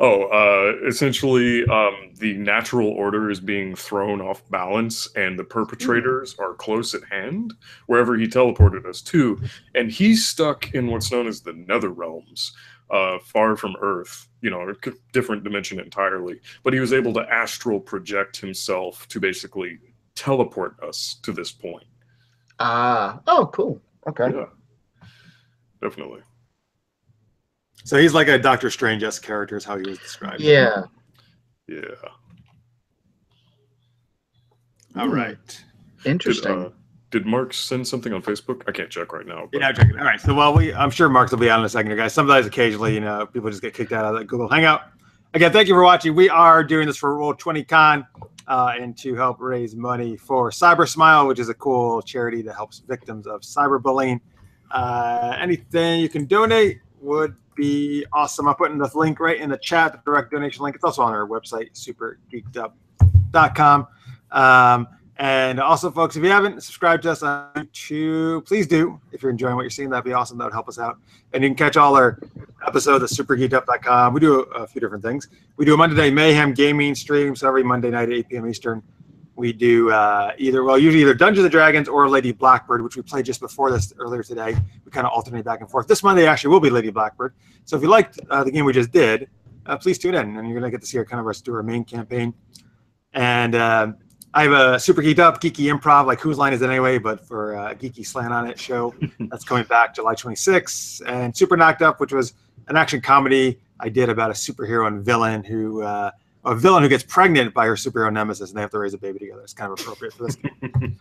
Speaker 3: Essentially, the natural order is being thrown off balance, and the perpetrators are close at hand, wherever he teleported us to. And he's stuck in what's known as the Nether Realms, far from Earth, a different dimension entirely. But he was able to astral project himself to basically teleport us to this point.
Speaker 4: Oh, cool. Okay.
Speaker 3: Yeah, definitely.
Speaker 1: So he's like a Doctor Strange-esque character is how he was described.
Speaker 4: Yeah.
Speaker 3: Yeah.
Speaker 1: All right.
Speaker 4: Interesting.
Speaker 3: Did Mark send something on Facebook? I can't check right now. But...
Speaker 1: Yeah, I'm checking. All right. So, I'm sure Mark will be on in a second, guys. Sometimes, occasionally, people just get kicked out of the Google Hangout. Again, thank you for watching. We are doing this for Roll20CON and to help raise money for Cybersmile, which is a cool charity that helps victims of cyberbullying. Anything you can donate would be awesome. I'm putting the link right in the chat, the direct donation link. It's also on our website, supergeekedup.com. And also, folks, if you haven't subscribed to us on YouTube, please do. If you're enjoying what you're seeing, that'd be awesome. That would help us out. And you can catch all our episodes at supergeekedup.com. We do a few different things. We do a Monday Night Mayhem gaming stream, so every Monday night at 8 p.m. Eastern. We do usually either Dungeons & Dragons or Lady Blackbird, which we played just before this earlier today. We kind of alternate back and forth. This Monday actually will be Lady Blackbird. So if you liked the game we just did, please tune in, and you're going to get to see our main campaign. And I have a Super Geeked Up, Geeky Improv, like Whose Line Is It Anyway, but for a Geeky Slant On It show. That's coming back July 26th. And Super Knocked Up, which was an action comedy I did about a superhero and villain who gets pregnant by her superhero nemesis, and they have to raise a baby together. It's kind of appropriate for this game.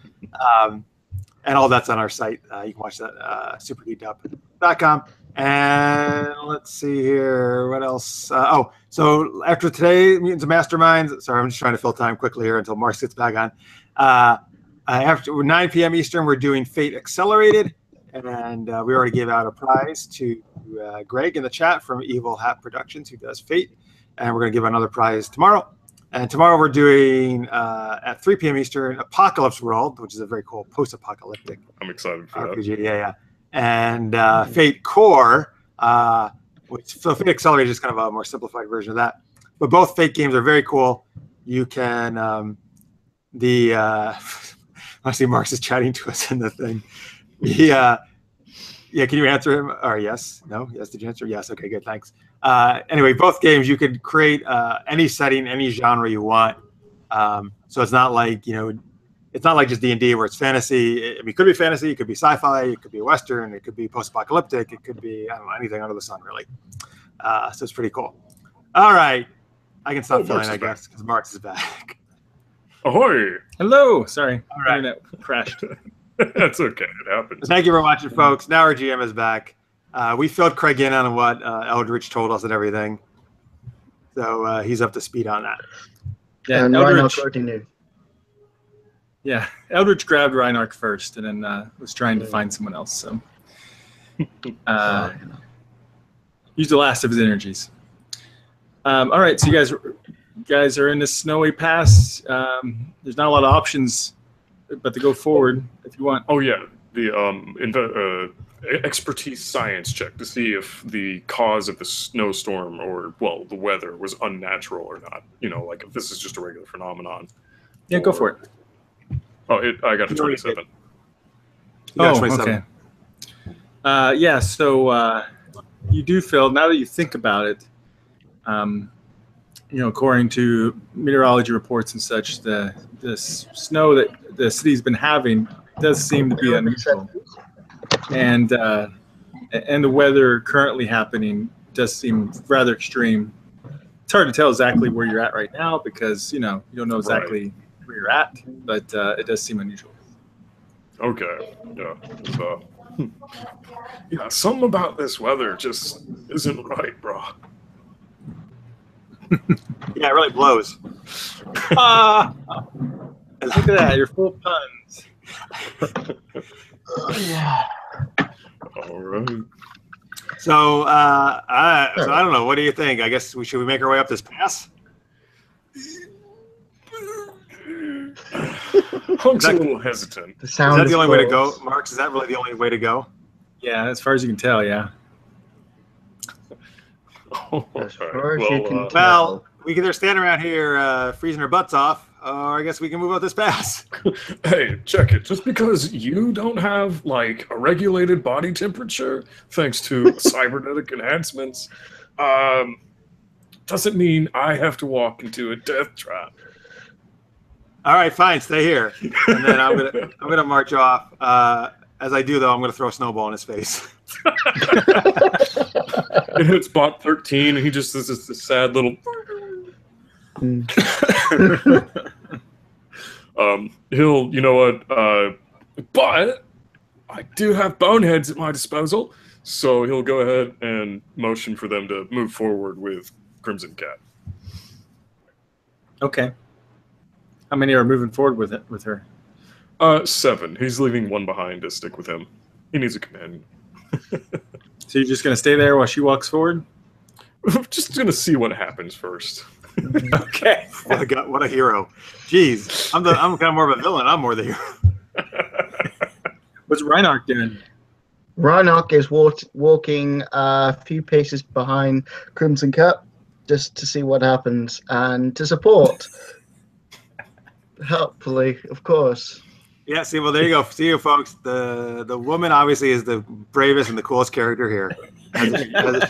Speaker 1: And all that's on our site. You can watch that supergeekedup.com. And let's see here. What else? So after today, Mutants Masterminds. Sorry, I'm just trying to fill time quickly here until Mark gets back on. After 9 p.m. Eastern, we're doing Fate Accelerated. And we already gave out a prize to Greg in the chat from Evil Hat Productions, who does Fate. And we're going to give another prize tomorrow. And tomorrow we're doing, at 3 p.m. Eastern, Apocalypse World, which is a very cool post-apocalyptic
Speaker 3: I'm excited for
Speaker 1: RPG. That. Yeah. And Fate Core, so Fate Accelerated is kind of a more simplified version of that. But both Fate games are very cool. You can, I see Mark's is chatting to us in the thing. Yeah, can you answer him? Or yes? No? Yes, did you answer? Yes, okay, good, thanks. Anyway, both games, you could create any setting, any genre you want. So it's not like, it's not like just D&D where it's fantasy. It could be fantasy, it could be sci-fi, it could be Western, it could be post-apocalyptic, it could be, I don't know, anything under the sun, really. So it's pretty cool. All right. I can stop filling, I guess, because Mark's is back.
Speaker 3: Ahoy!
Speaker 2: Hello! Sorry.
Speaker 1: All right.
Speaker 2: Internet crashed.
Speaker 3: That's okay. It happens.
Speaker 1: Thank you for watching, folks. Now our GM is back. We filled Craig in on what Eldritch told us and everything. So he's up to speed on that.
Speaker 2: Yeah,
Speaker 4: and
Speaker 2: Eldritch,
Speaker 4: already knew.
Speaker 2: yeah, Eldritch grabbed Reinark first and then was trying to find someone else. So used the last of his energies. All right, so you guys are in the snowy pass. There's not a lot of options but to go forward if you want.
Speaker 3: Oh, yeah. The expertise science check to see if the cause of the snowstorm or, well, the weather was unnatural or not. Like if this is just a regular phenomenon.
Speaker 2: Yeah, go for it.
Speaker 3: Oh, I got a 27.
Speaker 2: Oh, okay. Yeah, so you do feel, now that you think about it, according to meteorology reports and such, the snow that the city's been having does seem to be unusual. And the weather currently happening does seem rather extreme. It's hard to tell exactly where you're at right now because, you don't know exactly where you're at, but it does seem unusual.
Speaker 3: Okay. Yeah. So, something about this weather just isn't right, bro.
Speaker 1: Yeah, it really blows.
Speaker 2: Look at that. You're full of puns.
Speaker 4: Yeah.
Speaker 3: All right.
Speaker 1: So, I don't know. What do you think? I guess should we make our way up this pass?
Speaker 3: Hunk's a little hesitant.
Speaker 1: Is that the only way to go, Mark? Is that really the only way to go?
Speaker 2: Yeah, as far as you can tell, yeah.
Speaker 4: As far as you can tell.
Speaker 1: Well, we can either stand around here freezing our butts off, or I guess we can move out this pass.
Speaker 3: Hey, check it. Just because you don't have, like, a regulated body temperature, thanks to cybernetic enhancements, doesn't mean I have to walk into a death trap.
Speaker 1: All right, fine, stay here. And then I'm gonna march off. As I do, though, I'm gonna throw a snowball in his face.
Speaker 3: It hits bot 13, and he just does this sad little... He'll, you know what, but I do have boneheads at my disposal, so he'll go ahead and motion for them to move forward with Crimson Cat.
Speaker 2: Okay. How many are moving forward with her?
Speaker 3: 7. He's leaving one behind to stick with him. He needs a companion.
Speaker 2: So you're just going to stay there while she walks forward?
Speaker 3: Just going to see what happens first.
Speaker 2: Okay.
Speaker 1: What a hero. Jeez, I'm kind of more of a villain. I'm more the hero.
Speaker 2: What's Reinhardt doing?
Speaker 4: Reinhardt is walking a few paces behind Crimson Cat just to see what happens and to support. Helpfully, of course.
Speaker 1: Yeah, see, well, there you go. See you, folks. The woman obviously is the bravest and the coolest character here.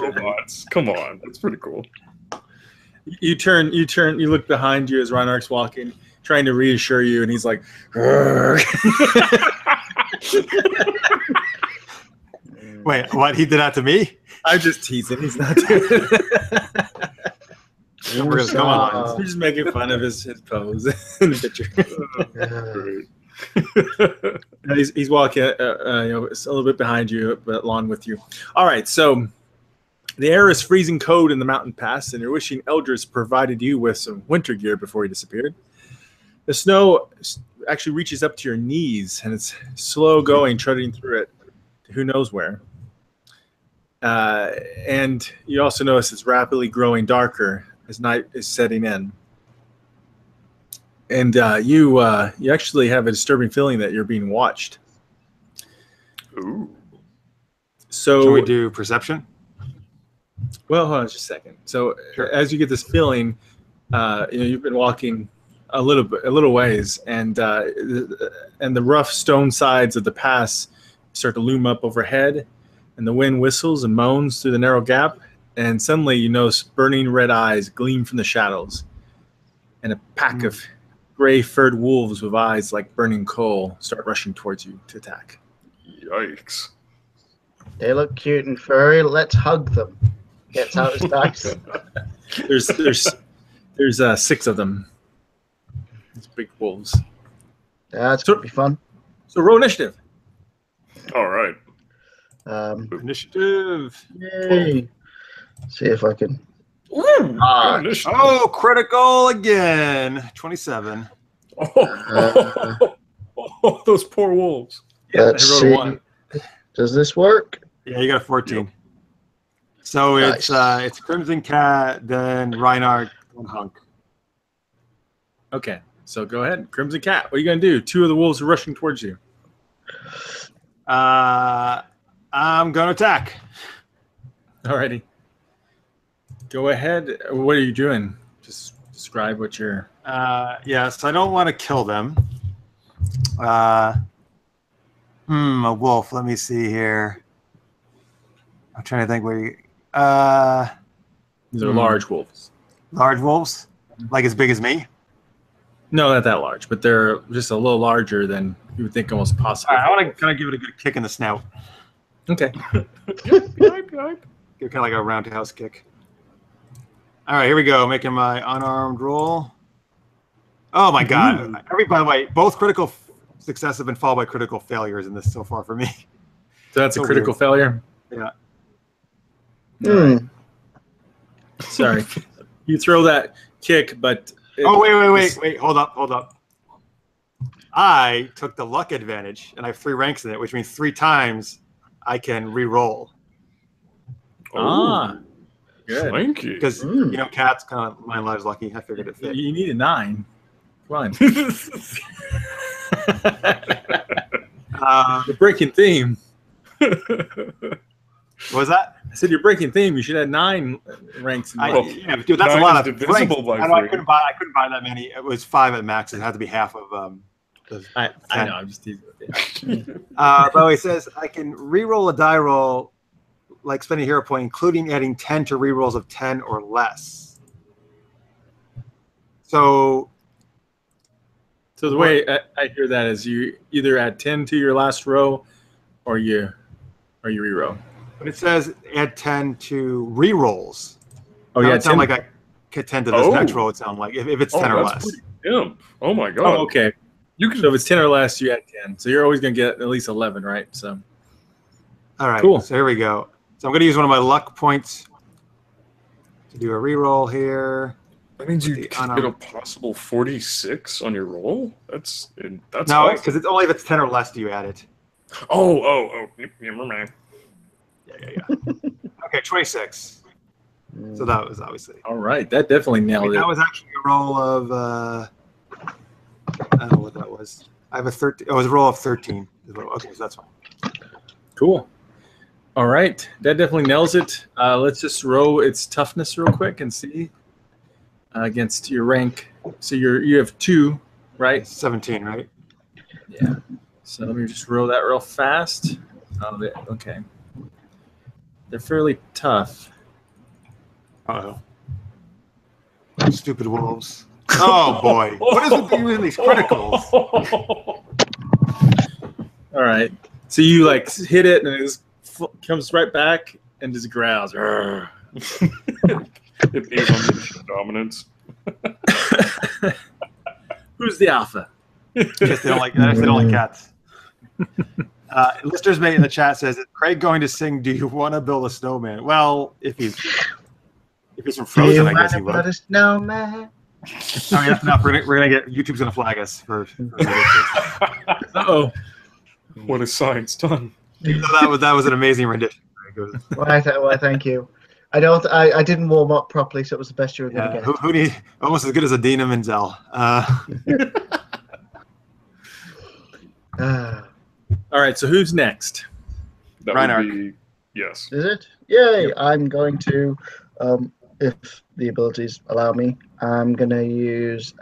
Speaker 3: Robots. Come on, that's pretty cool.
Speaker 2: You look behind you as Reinhardt's walking, trying to reassure you, and he's like,
Speaker 1: wait, what? He did that to me?
Speaker 2: I'm just teasing. He's not doing it.
Speaker 1: Come on.
Speaker 2: You're just making fun of his pose in the picture. He's walking a little bit behind you, but along with you. All right, so the air is freezing cold in the mountain pass, and you're wishing Eldritch provided you with some winter gear before he disappeared. The snow actually reaches up to your knees, and it's slow going, treading through it. Who knows where? And you also notice it's rapidly growing darker as night is setting in. And you actually have a disturbing feeling that you're being watched.
Speaker 3: Ooh.
Speaker 1: So should we do perception?
Speaker 2: Well, hold on just a second. So sure. As you get this feeling, you've been walking a little ways, and the rough stone sides of the pass start to loom up overhead, and the wind whistles and moans through the narrow gap, and suddenly you notice burning red eyes gleam from the shadows, and a pack of gray furred wolves with eyes like burning coal start rushing towards you to attack.
Speaker 3: Yikes.
Speaker 4: They look cute and furry. Let's hug them. Gets out his dice.
Speaker 2: There's 6 of them. These big wolves.
Speaker 4: That's going to be fun.
Speaker 2: So roll initiative.
Speaker 3: All right.
Speaker 1: Initiative.
Speaker 4: Yay. See if I can.
Speaker 1: Oh, critical again. 27.
Speaker 3: Oh, those poor wolves.
Speaker 1: Yeah,
Speaker 4: let's see. 1. Does this work?
Speaker 1: Yeah, you got a 14. Yep. So
Speaker 4: nice.
Speaker 1: It's Crimson Cat, then Reinhardt, and Hunk.
Speaker 2: Okay, so go ahead. Crimson Cat, what are you going to do? 2 of the wolves are rushing towards you.
Speaker 1: I'm going to attack.
Speaker 2: Alrighty. Go ahead. What are you doing? Just describe what you're...
Speaker 1: Yes, I don't want to kill them. A wolf. Let me see here. I'm trying to think where you...
Speaker 2: These are large wolves.
Speaker 1: Large wolves? Like as big as me?
Speaker 2: No, not that large, but they're just a little larger than you would think almost possible.
Speaker 1: I want to kind of give it a good kick in the snout.
Speaker 2: Okay.
Speaker 1: Give kind of like a roundhouse kick. All right, here we go. Making my unarmed roll. Oh my god! By the way, both critical successes have been followed by critical failures in this so far for me.
Speaker 2: So that's a critical failure?
Speaker 1: Yeah.
Speaker 2: Sorry. You throw that kick, but...
Speaker 1: Wait. Hold up. I took the luck advantage, and I have 3 ranks in it, which means 3 times I can re-roll.
Speaker 2: Ah. Good.
Speaker 3: Thank you.
Speaker 1: Because, cats kind of mine lives lucky. I figured it fit.
Speaker 2: You need a 9. Come on. The breaking theme.
Speaker 1: What was that?
Speaker 2: I said you're breaking theme. You should have 9 ranks. In
Speaker 1: Yeah, dude, that's a
Speaker 3: 9
Speaker 1: lot
Speaker 3: is
Speaker 1: of
Speaker 3: divisible
Speaker 1: ranks.
Speaker 3: by
Speaker 1: I
Speaker 3: 3.
Speaker 1: couldn't buy that many. It was 5 at max. It had to be half of
Speaker 2: I know. I'm just teasing with you.
Speaker 1: but he says I can re-roll a die roll, like spending a hero point, including adding 10 to re-rolls of 10 or less. So
Speaker 2: the way I hear that is you either add 10 to your last row, or you re-roll.
Speaker 1: but it says add 10 to re-rolls.
Speaker 2: Oh,
Speaker 1: That
Speaker 2: yeah,
Speaker 1: would sound
Speaker 2: 10.
Speaker 1: like I get 10 to this next roll. It sound like if it's 10 or
Speaker 3: that's
Speaker 1: less.
Speaker 3: pretty imp. Oh my god.
Speaker 2: Oh, okay.
Speaker 3: You can.
Speaker 2: So if it's 10 or less, you add 10. So you're always going to get at least 11, right? So
Speaker 1: All right,
Speaker 2: cool.
Speaker 1: So here we go. So I'm going to use one of my luck points to do a re-roll here.
Speaker 3: That means you can get a possible 46 on your roll. That's
Speaker 1: no,
Speaker 3: awesome.
Speaker 1: because it's only if it's 10 or less do you add it.
Speaker 3: Oh. Never mind.
Speaker 1: Yeah. Okay, 26. So that was obviously.
Speaker 2: All right, that definitely nailed it.
Speaker 1: That was actually a roll of. I don't know what that was. I have a 13. Oh, it was a roll of 13. Okay, so that's fine.
Speaker 2: Cool. All right, that definitely nails it. Let's just roll its toughness real quick and see against your rank. So you have 2, right?
Speaker 1: 17, right?
Speaker 2: Yeah. So let me just roll that real fast. Okay. They're fairly tough.
Speaker 1: Uh-oh. Stupid wolves. Oh boy. What is with you in these criticals?
Speaker 2: All right. So you like hit it and it just comes right back and just growls.
Speaker 3: It is on dominance.
Speaker 2: Who's the alpha?
Speaker 1: Yes, they don't like cats. Listeners mate in the chat says, is Craig going to sing Do You Want to Build a Snowman? Well, if he's from Frozen, I guess he would.
Speaker 4: Build a snowman?
Speaker 1: I mean, no, we're gonna get YouTube's gonna flag us for
Speaker 2: Uh-oh.
Speaker 3: What has science done?
Speaker 1: So that was an amazing rendition.
Speaker 4: Why, thank you. I didn't warm up properly, so it was the best you were going to get.
Speaker 1: Who need almost as good as Adina Menzel.
Speaker 2: All right, so who's next?
Speaker 3: That
Speaker 1: Reinhardt.
Speaker 3: would be yes.
Speaker 4: Is it? Yay! I'm going to, if the abilities allow me, I'm going to use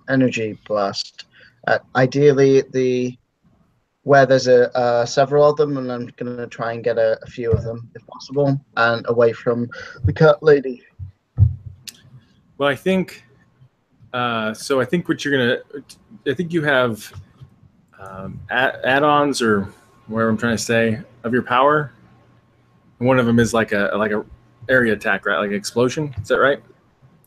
Speaker 4: Energy Blast. Ideally, where there's several of them, and I'm going to try and get a few of them, if possible, and away from the cat lady.
Speaker 2: Well, I think so. I think what you're gonna. I think you have add-ons or whatever I'm trying to say of your power. And one of them is like a area attack, right? Like an explosion. Is that right?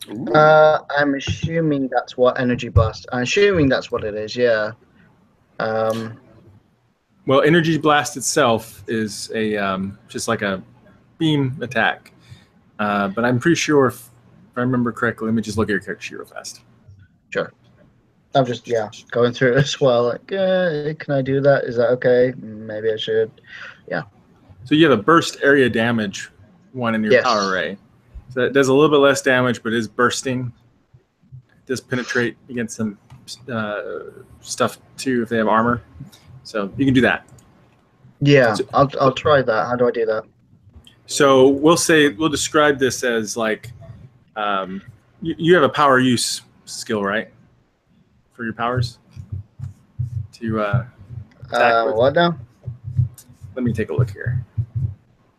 Speaker 4: I'm assuming that's what Energy Blast. I'm assuming that's what it is. Yeah.
Speaker 2: Well, Energy Blast itself is a just like a beam attack, but I'm pretty sure if I remember correctly. Let me just look at your character sheet real fast.
Speaker 4: Sure. I'm just going through it as well. Like, can I do that? Is that okay? Maybe I should. Yeah.
Speaker 2: So you have a burst area damage one in your power array. So that does a little bit less damage, but is bursting. It does penetrate against some stuff too if they have armor. So you can do that.
Speaker 4: Yeah,
Speaker 2: So,
Speaker 4: I'll try that. How do I do that?
Speaker 2: So we'll describe this as like you have a power use skill, right? For your powers to attack with.
Speaker 4: What now?
Speaker 2: Let me take a look here.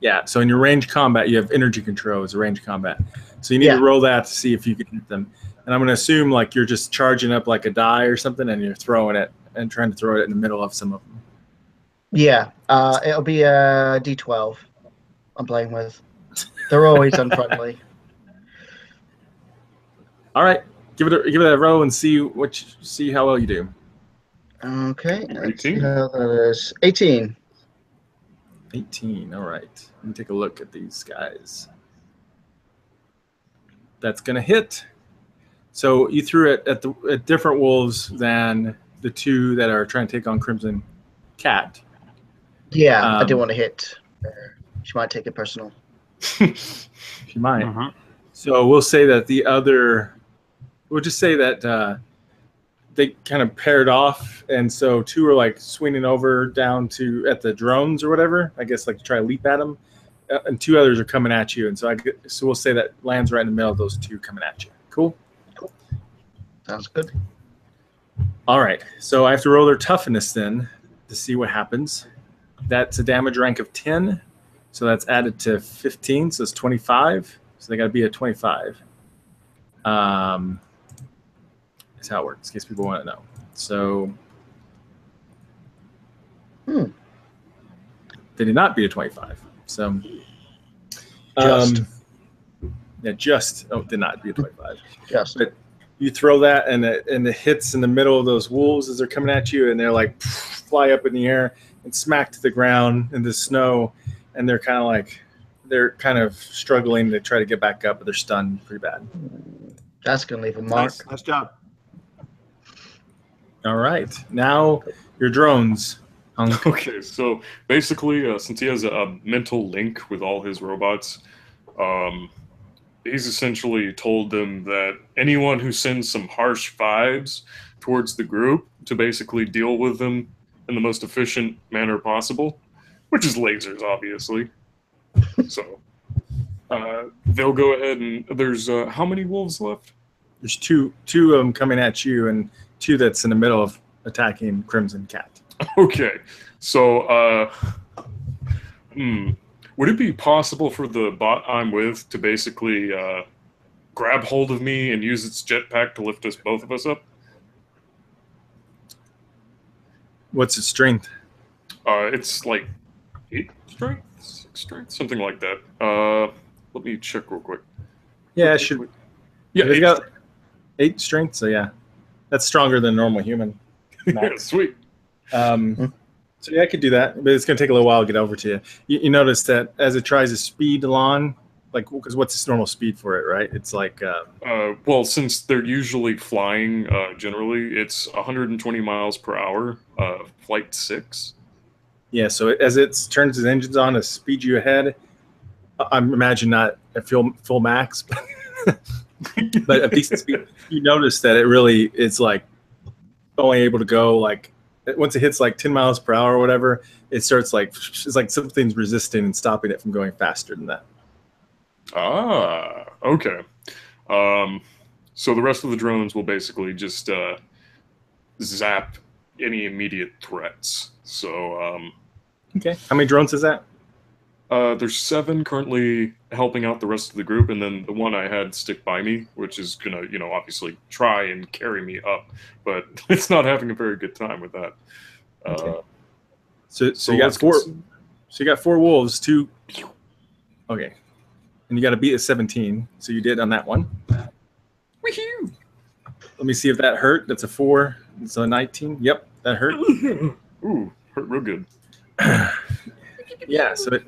Speaker 2: Yeah, so in your range combat, you have energy control as a range combat. So you need to roll that to see if you can hit them. And I'm going to assume like you're just charging up like a die or something, and you're throwing it and trying to throw it in the middle of some of them.
Speaker 4: Yeah, it'll be a D12 I'm playing with. They're always unfriendly.
Speaker 2: All right, give it a roll and see how well you do.
Speaker 4: Okay, let's see
Speaker 3: 18.
Speaker 4: how that is. 18.
Speaker 2: 18. All right. Let me take a look at these guys. That's gonna hit. So you threw it at different wolves than the two that are trying to take on Crimson Cat.
Speaker 4: Yeah, I didn't want to hit. She might take it personal.
Speaker 2: She might. So we'll say that we'll just say that they kind of paired off, and so two are like swinging over down at the drones or whatever, I guess, like to try to leap at them. and 2 others are coming at you, and so we'll say that lands right in the middle of those 2 coming at you. Cool.
Speaker 4: Sounds good.
Speaker 2: All right, so I have to roll their toughness then to see what happens. That's a damage rank of 10, so that's added to 15, so it's 25. So they got to be at 25. That's how it works, in case people want to know. So they did not beat a 25. So did not beat a 25.
Speaker 4: Just.
Speaker 2: But you throw that, and it hits in the middle of those wolves as they're coming at you, and they're like fly up in the air and smack to the ground in the snow, and they're kind of struggling to try to get back up, but they're stunned pretty bad.
Speaker 4: That's gonna leave a mark.
Speaker 1: Nice job.
Speaker 2: All right, now your drones. Hunk.
Speaker 3: Okay, so basically, since he has a mental link with all his robots, he's essentially told them that anyone who sends some harsh vibes towards the group to basically deal with them in the most efficient manner possible, which is lasers, obviously. So they'll go ahead and there's how many wolves left?
Speaker 2: There's two of them coming at you, and 2 that's in the middle of attacking Crimson Cat.
Speaker 3: Okay, so would it be possible for the bot I'm with to basically grab hold of me and use its jetpack to lift both of us up?
Speaker 2: What's its strength?
Speaker 3: It's like 8 strength, 6 strength, something like that. Let me check real quick.
Speaker 2: Yeah, it should.
Speaker 3: Yeah,
Speaker 2: it's got 8 strength, so yeah, that's stronger than a normal human.
Speaker 3: Yeah, sweet.
Speaker 2: So yeah, I could do that, but it's going to take a little while to get over to you. You notice that as it tries to speed along, like, because what's its normal speed for it, right? It's like...
Speaker 3: well, since they're usually flying, generally, it's 120 miles per hour, flight 6.
Speaker 2: Yeah, so as it turns its engines on to speed you ahead, I imagine not at full max, but at decent speed, you notice that it's like only able to go like... Once it hits like 10 miles per hour or whatever, it starts like, it's like something's resisting and stopping it from going faster than that.
Speaker 3: Ah, okay. So the rest of the drones will basically just zap any immediate threats. So,
Speaker 2: okay. How many drones is that?
Speaker 3: There's 7 currently helping out the rest of the group, and then the one I had stick by me, which is gonna, obviously try and carry me up, but it's not having a very good time with that.
Speaker 2: Okay. So you got 4. So you got 4 wolves, 2. Okay, and you got to beat a 17. So you did on that one.
Speaker 3: Woohoo!
Speaker 2: Let me see if that hurt. That's a 4. It's a 19. Yep, that hurt.
Speaker 3: Ooh, hurt real good.
Speaker 2: Yeah, so it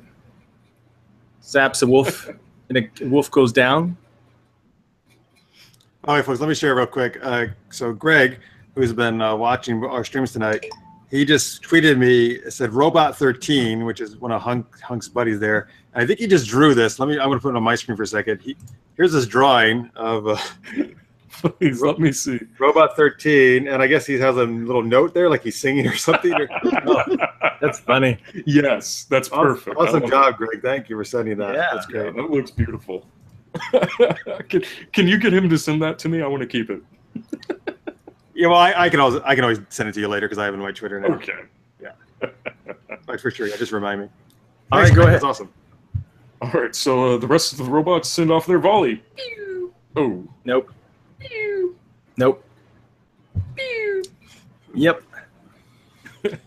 Speaker 2: zaps a wolf, and a wolf goes down.
Speaker 1: All right, folks, let me share real quick. So Greg, who's been watching our streams tonight, he just tweeted me. It said Robot 13, which is one of Hunk's buddies there. And I think he just drew this. I'm going to put it on my screen for a second. Here's this drawing of
Speaker 3: Please let me see.
Speaker 1: Robot 13, and I guess he has a little note there, like he's singing or something.
Speaker 2: That's funny.
Speaker 3: Yes, that's perfect.
Speaker 1: Awesome job, Greg. Thank you for sending that.
Speaker 2: Yeah.
Speaker 1: That's great.
Speaker 3: Yeah, that looks beautiful. Can you get him to send that to me? I want to keep it.
Speaker 1: Yeah, well, I can always send it to you later because I have it on my Twitter now.
Speaker 3: Okay.
Speaker 1: Yeah. Right, for sure. Yeah, just remind me.
Speaker 2: All right, go ahead.
Speaker 1: That's awesome.
Speaker 3: All right, so the rest of the robots send off their volley. Oh.
Speaker 2: Nope. Nope. Yep.
Speaker 1: They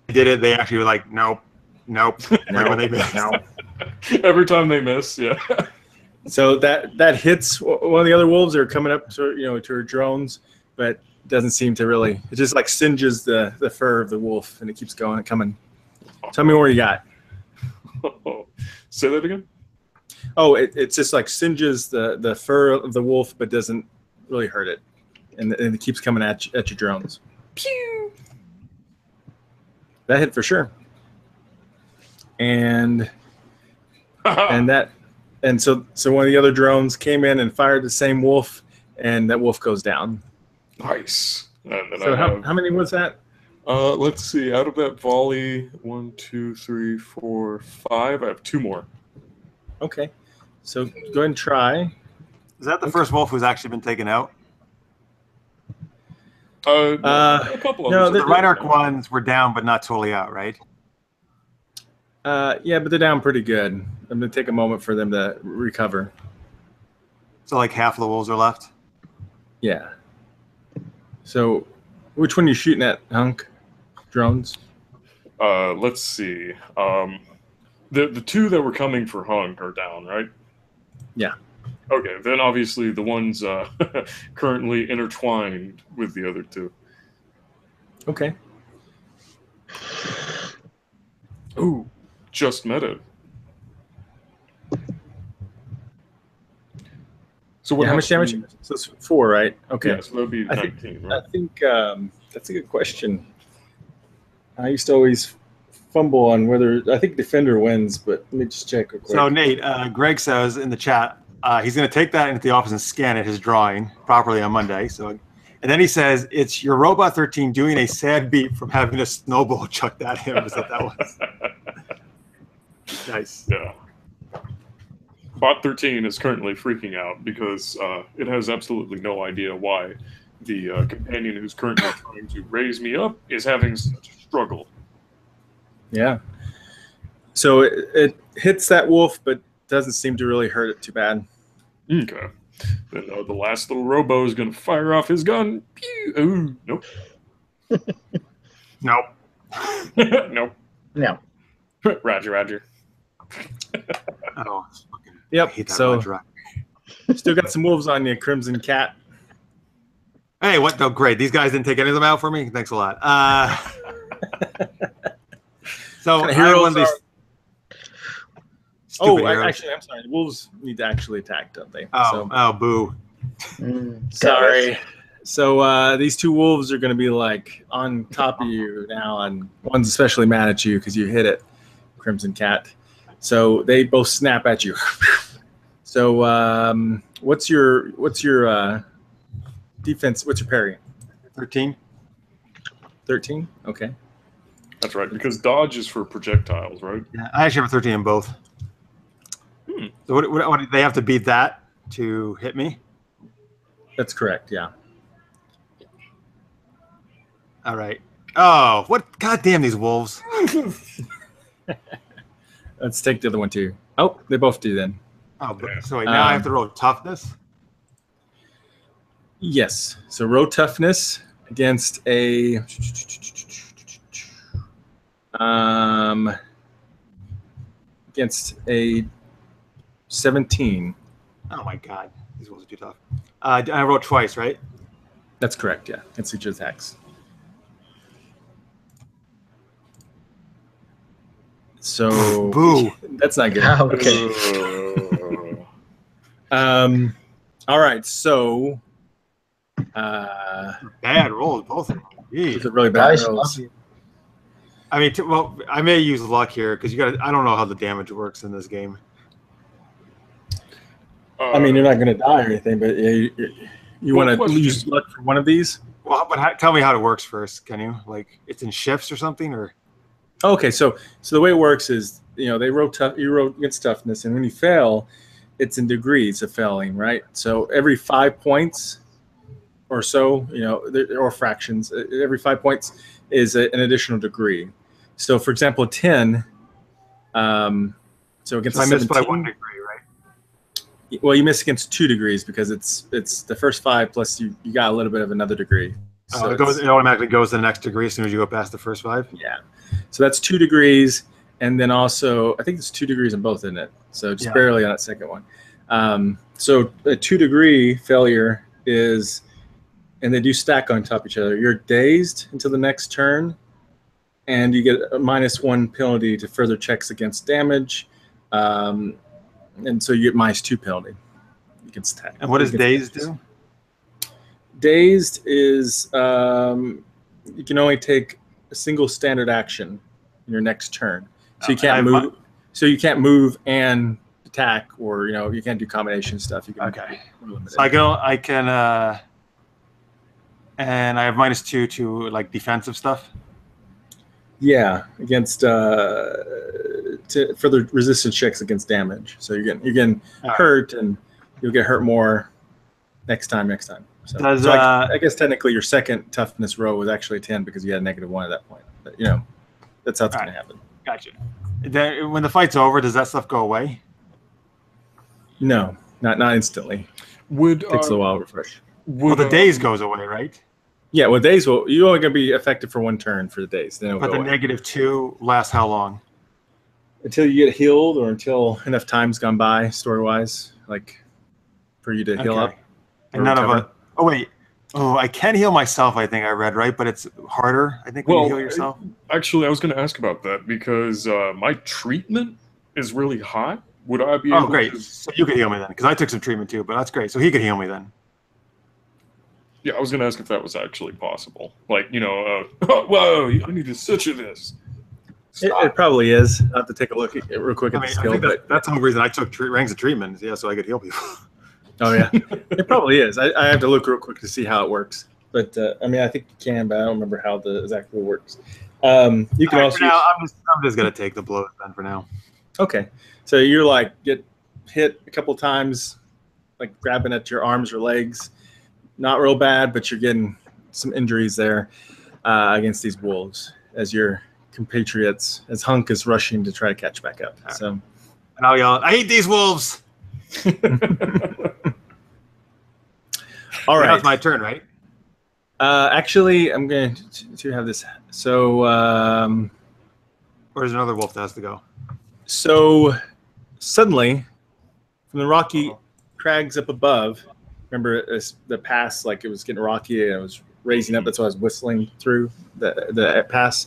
Speaker 1: did it. They actually were like, nope. Right when they missed.
Speaker 2: No.
Speaker 3: Every time they miss, yeah.
Speaker 2: So that hits one of the other wolves. Are coming up to her drones, but doesn't seem to really. It just like singes the fur of the wolf, and it keeps going and coming. Tell me what you got.
Speaker 3: Say that again.
Speaker 2: Oh, it just like singes the fur of the wolf, but doesn't really hurt it, and it keeps coming at your drones. Pew! That hit for sure. And so one of the other drones came in and fired the same wolf, and that wolf goes down.
Speaker 3: Nice. And then
Speaker 2: So how many was that?
Speaker 3: Let's see. Out of that volley, 1, 2, 3, 4, 5. I have 2 more.
Speaker 2: Okay. So go ahead and try.
Speaker 1: Is that the first wolf who's actually been taken out?
Speaker 3: A couple
Speaker 2: no,
Speaker 3: others.
Speaker 1: The Reinhardt ones were down, but not totally out, right?
Speaker 2: Yeah, but they're down pretty good. I'm going to take a moment for them to recover.
Speaker 1: So like half of the wolves are left?
Speaker 2: Yeah. So which one are you shooting at, Hunk? Drones?
Speaker 3: Let's see. The 2 that were coming for Hunk are down, right?
Speaker 2: Yeah.
Speaker 3: Okay, then obviously the ones currently intertwined with the other 2.
Speaker 2: Okay.
Speaker 3: Ooh, just meta. So what
Speaker 2: Yeah, how much damage? So it's 4, right? Okay.
Speaker 3: Yeah, so that would be 19, right?
Speaker 2: I think that's a good question. I used to always fumble on whether I think defender wins, but let me just check real quick.
Speaker 1: So Nate, Greg says in the chat, he's going to take that into the office and scan it, his drawing, properly on Monday. So, and then he says, it's your Robot 13 doing a sad beat from having a snowball chucked at him. Is that was? Nice.
Speaker 3: Yeah. Bot 13 is currently freaking out because it has absolutely no idea why the companion who's currently trying to raise me up is having such a struggle.
Speaker 2: Yeah. So it hits that wolf, but doesn't seem to really hurt it too bad.
Speaker 3: Okay. Then the last little robo is going to fire off his gun. Pew! Ooh, nope.
Speaker 1: Nope.
Speaker 3: Nope.
Speaker 4: No.
Speaker 3: Roger, Roger.
Speaker 1: Oh,
Speaker 2: Yep.
Speaker 1: hate that
Speaker 2: So
Speaker 1: Roger.
Speaker 2: still got some wolves on you, Crimson Cat.
Speaker 1: Hey, what? No, great. These guys didn't take any of them out for me. Thanks a lot. So I had one of these.
Speaker 2: Actually, I'm sorry. The wolves need to actually attack, don't they?
Speaker 1: Oh, boo.
Speaker 2: Sorry. So these 2 wolves are going to be like on top of you now, and one's especially mad at you because you hit it, Crimson Cat. So they both snap at you. So what's your defense? What's your parry?
Speaker 1: 13.
Speaker 2: 13. Okay.
Speaker 3: That's right, because dodge is for projectiles, right?
Speaker 1: Yeah, I actually have a 13 in both. So what they have to beat that to hit me?
Speaker 2: That's correct. Yeah.
Speaker 1: All right. Oh, what? God damn these wolves.
Speaker 2: Let's take the other one too. Oh, they both do then.
Speaker 1: Oh, but, so wait, now I have to roll toughness?
Speaker 2: Yes. So roll toughness against a against a 17.
Speaker 1: Oh my god, these wolves are too tough. I rolled twice, right?
Speaker 2: That's correct. Yeah, it's each attacks. So
Speaker 1: boo.
Speaker 2: That's not good.
Speaker 4: Okay.
Speaker 2: All right. So
Speaker 1: bad rolls, both of them.
Speaker 2: these are really bad
Speaker 4: Nice.
Speaker 2: rolls.
Speaker 1: I mean, well, I may use luck here because you got. I don't know how the damage works in this game.
Speaker 2: I mean, you're not going to die or anything, but you want to use
Speaker 3: question.
Speaker 2: luck for one of these.
Speaker 1: Well, but tell me how it works first, can you? Like, it's in shifts or something, or?
Speaker 2: Okay, so the way it works is, they roll tough. You roll against toughness, and when you fail, it's in degrees of failing, right? So every 5 points or so, or fractions, every 5 points is an additional degree. So, for example, 10. So against
Speaker 1: I missed by
Speaker 2: 17,
Speaker 1: 1 degree, right?
Speaker 2: Well, you miss against 2 degrees because it's the first 5 plus you got a little bit of another degree. So
Speaker 1: it automatically goes to the next degree as soon as you go past the first 5.
Speaker 2: Yeah. So that's 2 degrees, and then also I think there's 2 degrees in both, isn't it? So just barely on that second one. So a 2 degree failure is, and they do stack on top of each other. You're dazed until the next turn, and you get a -1 penalty to further checks against damage, and so you get -2 penalty against attack.
Speaker 1: And what does dazed do?
Speaker 2: Dazed is you can only take a single standard action in your next turn, so you can't move. So you can't move and attack, or you can't do combination stuff. You can
Speaker 1: So I can and I have -2 to like defensive stuff.
Speaker 2: Yeah, against for the resistance checks against damage. So you're getting hurt, and you'll get hurt more next time. So, I guess technically your second toughness row was actually 10 because you had a -1 at that point. But that's how it's going to happen.
Speaker 1: Gotcha. Then when the fight's over, does that stuff go away?
Speaker 2: No, not instantly. Takes a little while to refresh.
Speaker 1: Well, the daze goes away, right?
Speaker 2: Yeah, well, daze you're only going to be effective for 1 turn for the daze. Then
Speaker 1: but the -2 lasts how long?
Speaker 2: Until you get healed, or until enough time's gone by, story-wise, like for you to heal up.
Speaker 1: And none of it. Oh wait. Oh, I can heal myself. I think I read right, but it's harder. I think when you heal yourself.
Speaker 3: Actually, I was going to ask about that because my treatment is really high. Would I be?
Speaker 1: Oh, great! So you could heal me then, because I took some treatment too. But that's great. So he could heal me then.
Speaker 3: Yeah, I was going to ask if that was actually possible. Like, whoa, I need to switch this.
Speaker 2: It probably is. I have to take a look at it real quick at the skill.
Speaker 1: I think that's the whole reason I took ranks of treatment. Yeah, so I could heal people.
Speaker 2: Oh yeah, it probably is. I have to look real quick to see how it works. But I think you can, but I don't remember how exactly works. You can also.
Speaker 1: For now, I'm just gonna take the blows then for now.
Speaker 2: Okay, so you're like get hit a couple times, like grabbing at your arms or legs. Not real bad, but you're getting some injuries there against these wolves as your compatriots, as Hunk is rushing to try to catch back up. Right. So,
Speaker 1: and I'll yell, "I hate these wolves!"
Speaker 2: All right,
Speaker 1: now it's my turn, right?
Speaker 2: Actually, I'm going to have this. So,
Speaker 1: or there's another wolf that has to go.
Speaker 2: So, suddenly, from the rocky crags up above. Remember the pass, like it was getting rocky and it was raising up. That's why I was whistling through the pass.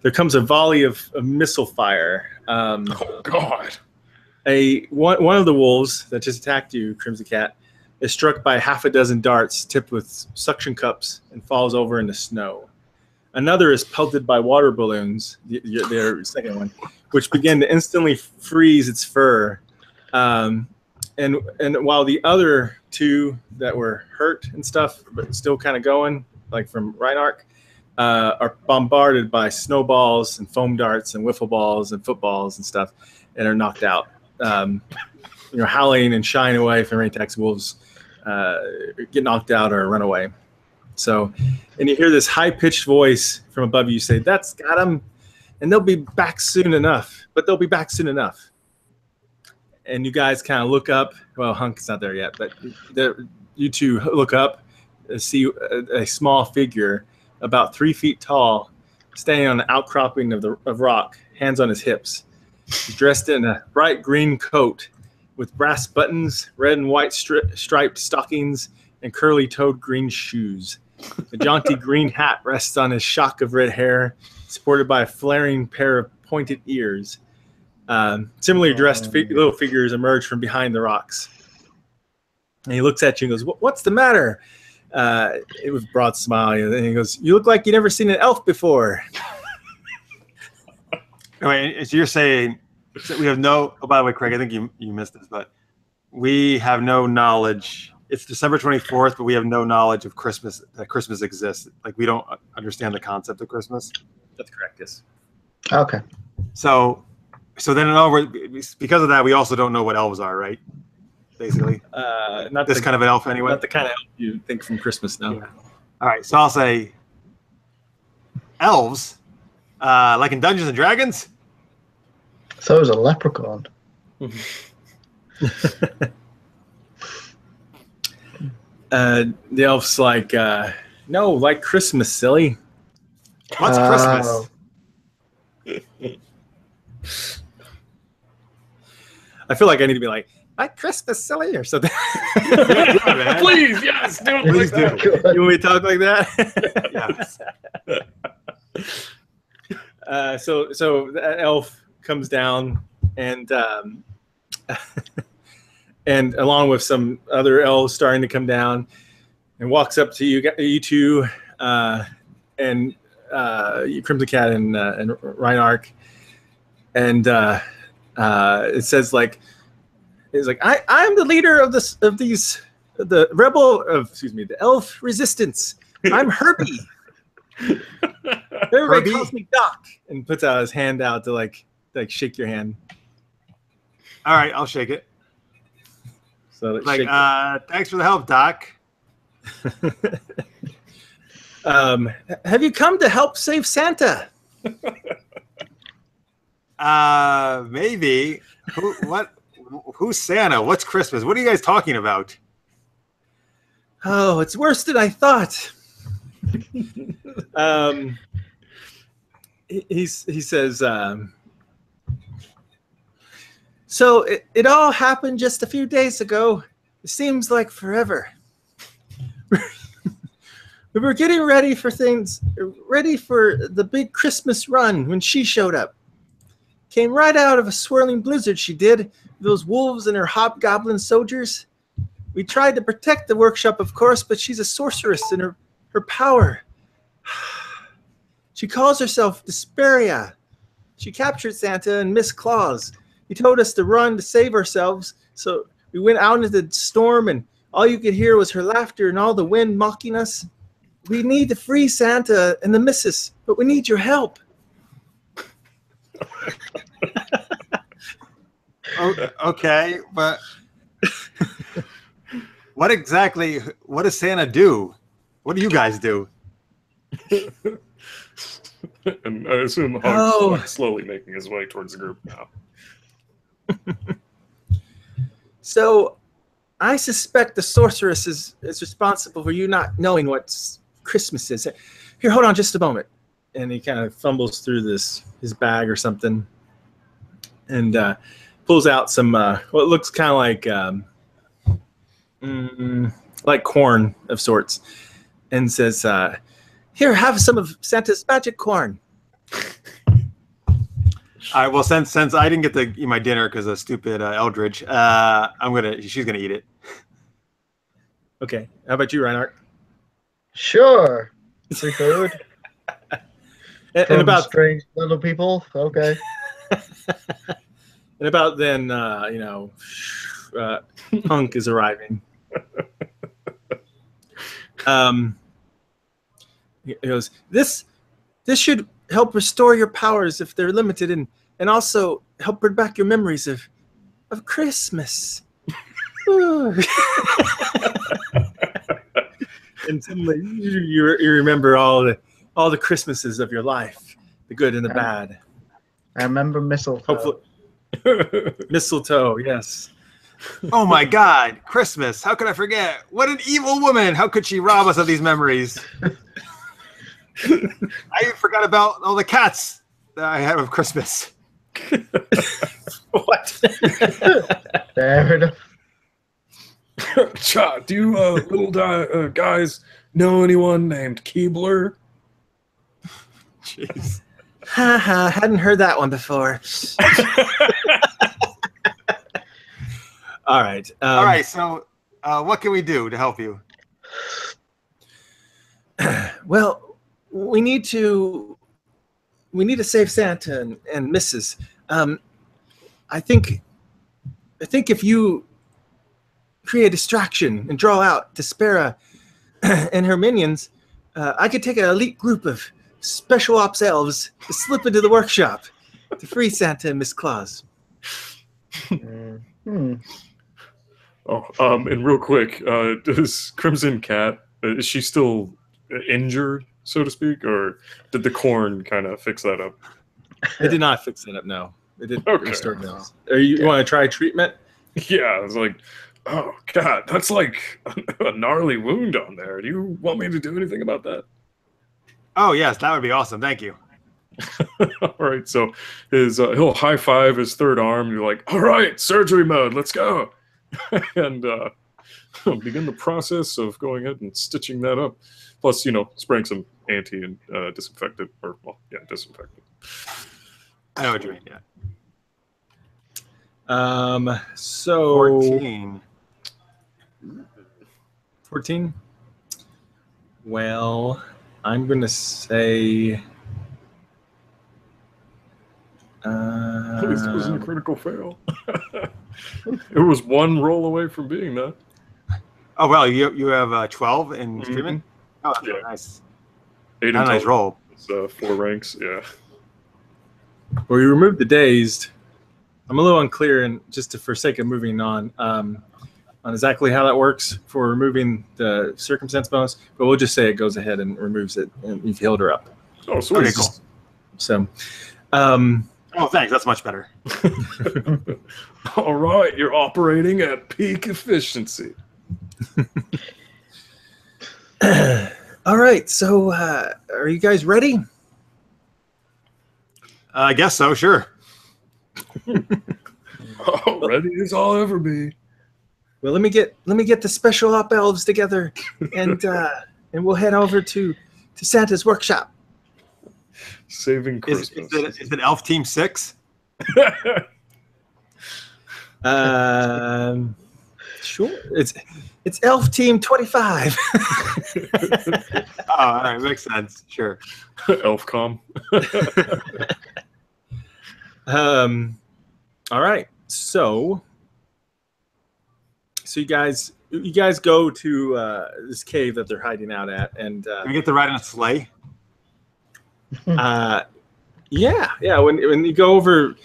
Speaker 2: There comes a volley of missile fire.
Speaker 3: Oh, God.
Speaker 2: One of the wolves that just attacked you, Crimson Cat, is struck by half a dozen darts tipped with suction cups and falls over in the snow. Another is pelted by water balloons, their second one, which begin to instantly freeze its fur. And while the other 2 that were hurt and stuff, but still kind of going, like from Reinark, are bombarded by snowballs and foam darts and wiffle balls and footballs and stuff, and are knocked out. Howling and shying away from any attacks. Wolves get knocked out or run away. So, and you hear this high-pitched voice from above you say, "That's got them, and they'll be back soon enough. But they'll be back soon enough." And you guys kind of look up. Well, Hunk's not there yet, but you two look up, see a small figure about 3 feet tall, standing on an outcropping of rock, hands on his hips. He's dressed in a bright green coat with brass buttons, red and white striped stockings, and curly-toed green shoes. A jaunty green hat rests on his shock of red hair, supported by a flaring pair of pointed ears. Similarly dressed little figures emerge from behind the rocks. And he looks at you and goes, "What's the matter?" It was broad smile. And he goes, "You look like you've never seen an elf before."
Speaker 1: Wait, so you're saying we have no... Oh, by the way, Craig, I think you missed this, but we have no knowledge. It's December 24th, but we have no knowledge of Christmas, that Christmas exists. Like, we don't understand the concept of Christmas.
Speaker 2: That's correct, yes.
Speaker 4: Okay.
Speaker 1: So then, because of that, we also don't know what elves are, right? Basically,
Speaker 2: not
Speaker 1: this kind of an elf, anyway.
Speaker 2: Not the kind of elf you think from Christmas, no.
Speaker 1: Yeah. All right, so I'll say elves, like in Dungeons and Dragons.
Speaker 4: So it was a leprechaun.
Speaker 2: The elf's like, no, like Christmas, silly.
Speaker 1: What's Christmas?
Speaker 2: I feel like I need to be like Christmas, silly, or something.
Speaker 3: Please, yes, do it.
Speaker 1: Please do.
Speaker 2: You want me to talk like that?
Speaker 1: Yes.
Speaker 2: So that elf comes down and and along with some other elves starting to come down, and walks up to you two, and Crimson Cat and Reinark, and it says like, it's like I'm the leader of the elf resistance. I'm Herbie. Everybody
Speaker 1: Herbie?
Speaker 2: calls me Doc, and puts out his hand out to like shake your hand.
Speaker 1: All right, I'll shake it.
Speaker 2: So let's
Speaker 1: Like,
Speaker 2: shake
Speaker 1: thanks for the help, Doc.
Speaker 2: have you come to help save Santa?
Speaker 1: Maybe. Who's Santa? What's Christmas? What are you guys talking about?
Speaker 2: Oh, it's worse than I thought. He says, so it all happened just a few days ago. It seems like forever. We were getting ready for the big Christmas run when she showed up. Came right out of a swirling blizzard, she did. Those wolves and her hobgoblin soldiers. We tried to protect the workshop, of course, but she's a sorceress in her power. She calls herself Desperia. She captured Santa and Miss Claus. He told us to run to save ourselves, so we went out into the storm, and all you could hear was her laughter and all the wind mocking us. We need to free Santa and the missus, but we need your help.
Speaker 1: Okay, but what does Santa do? What do you guys do?
Speaker 3: And I assume Hunk's like slowly making his way towards the group now.
Speaker 2: So I suspect the sorceress is responsible for you not knowing what Christmas is. Here, hold on just a moment. And he kind of fumbles through his bag or something, and pulls out some what looks kind of like corn of sorts, and says, "Here, have some of Santa's magic corn."
Speaker 1: All right. Well, since I didn't get to eat my dinner because of stupid Eldritch, she's gonna eat it.
Speaker 2: Okay. How about you, Reinhardt?
Speaker 4: Sure. Free food.
Speaker 2: And about
Speaker 4: strange little people. Okay.
Speaker 2: And about then, Hunk is arriving. He goes, This should help restore your powers if they're limited, and also help bring back your memories of Christmas." And suddenly you remember all the Christmases of your life, the good and the bad.
Speaker 4: I remember mistletoe.
Speaker 2: Hopefully, mistletoe, yes.
Speaker 1: Oh my God, Christmas! How could I forget? What an evil woman! How could she rob us of these memories? I even forgot about all the cats that I had of Christmas.
Speaker 2: What?
Speaker 4: Fair enough.
Speaker 3: Cha, do you little guys know anyone named Keebler?
Speaker 1: Jeez.
Speaker 2: Haha, hadn't heard that one before. All right.
Speaker 1: All right. So, what can we do to help you?
Speaker 2: Well, we need to save Santa and Mrs. I think if you create a distraction and draw out Despera and her minions, I could take an elite group of special ops elves to slip into the workshop to free Santa and Miss Claus.
Speaker 3: Oh, and real quick, does Crimson Cat, is she still injured, so to speak, or did the corn kind of fix that up?
Speaker 2: It did not fix it up, no. It didn't restore
Speaker 4: No.
Speaker 2: those. You want to try treatment?
Speaker 3: Yeah, I was like, oh, God, that's like a gnarly wound on there. Do you want me to do anything about that?
Speaker 1: Oh yes, that would be awesome. Thank you.
Speaker 3: All right, so he'll high five his third arm. And you're like, all right, surgery mode, let's go. And begin the process of going ahead and stitching that up. Plus, spraying some anti and disinfectant, disinfectant.
Speaker 1: I know what you mean. Yeah.
Speaker 2: So
Speaker 1: 14.
Speaker 2: 14? Well, I'm going to say...
Speaker 3: At least it wasn't a critical fail. It was one roll away from being that.
Speaker 1: Oh well, you have 12 in treatment. Oh,
Speaker 3: Yeah.
Speaker 1: nice.
Speaker 3: 8
Speaker 1: Not a nice roll.
Speaker 3: Those 4 ranks, yeah.
Speaker 2: Well, you removed the dazed. I'm a little unclear, and just for sake of moving on exactly how that works for removing the circumstance bonus, but we'll just say it goes ahead and removes it, and you've healed her up.
Speaker 3: Oh, sweet.
Speaker 1: Okay, cool.
Speaker 2: So,
Speaker 1: oh, thanks. That's much better.
Speaker 3: All right, you're operating at peak efficiency.
Speaker 2: all right. So, are you guys ready?
Speaker 1: I guess so. Sure.
Speaker 3: Oh, ready as I'll ever be.
Speaker 2: Well, let me get the special op elves together, and we'll head over to Santa's workshop.
Speaker 3: Saving Christmas.
Speaker 1: Is it Elf Team 6?
Speaker 2: Sure. It's Elf Team 25.
Speaker 1: Oh, all right, makes sense. Sure.
Speaker 3: Elfcom.
Speaker 2: All right. So you guys go to this cave that they're hiding out at, and
Speaker 1: Can we get to ride in a sleigh?
Speaker 2: yeah. When you go over,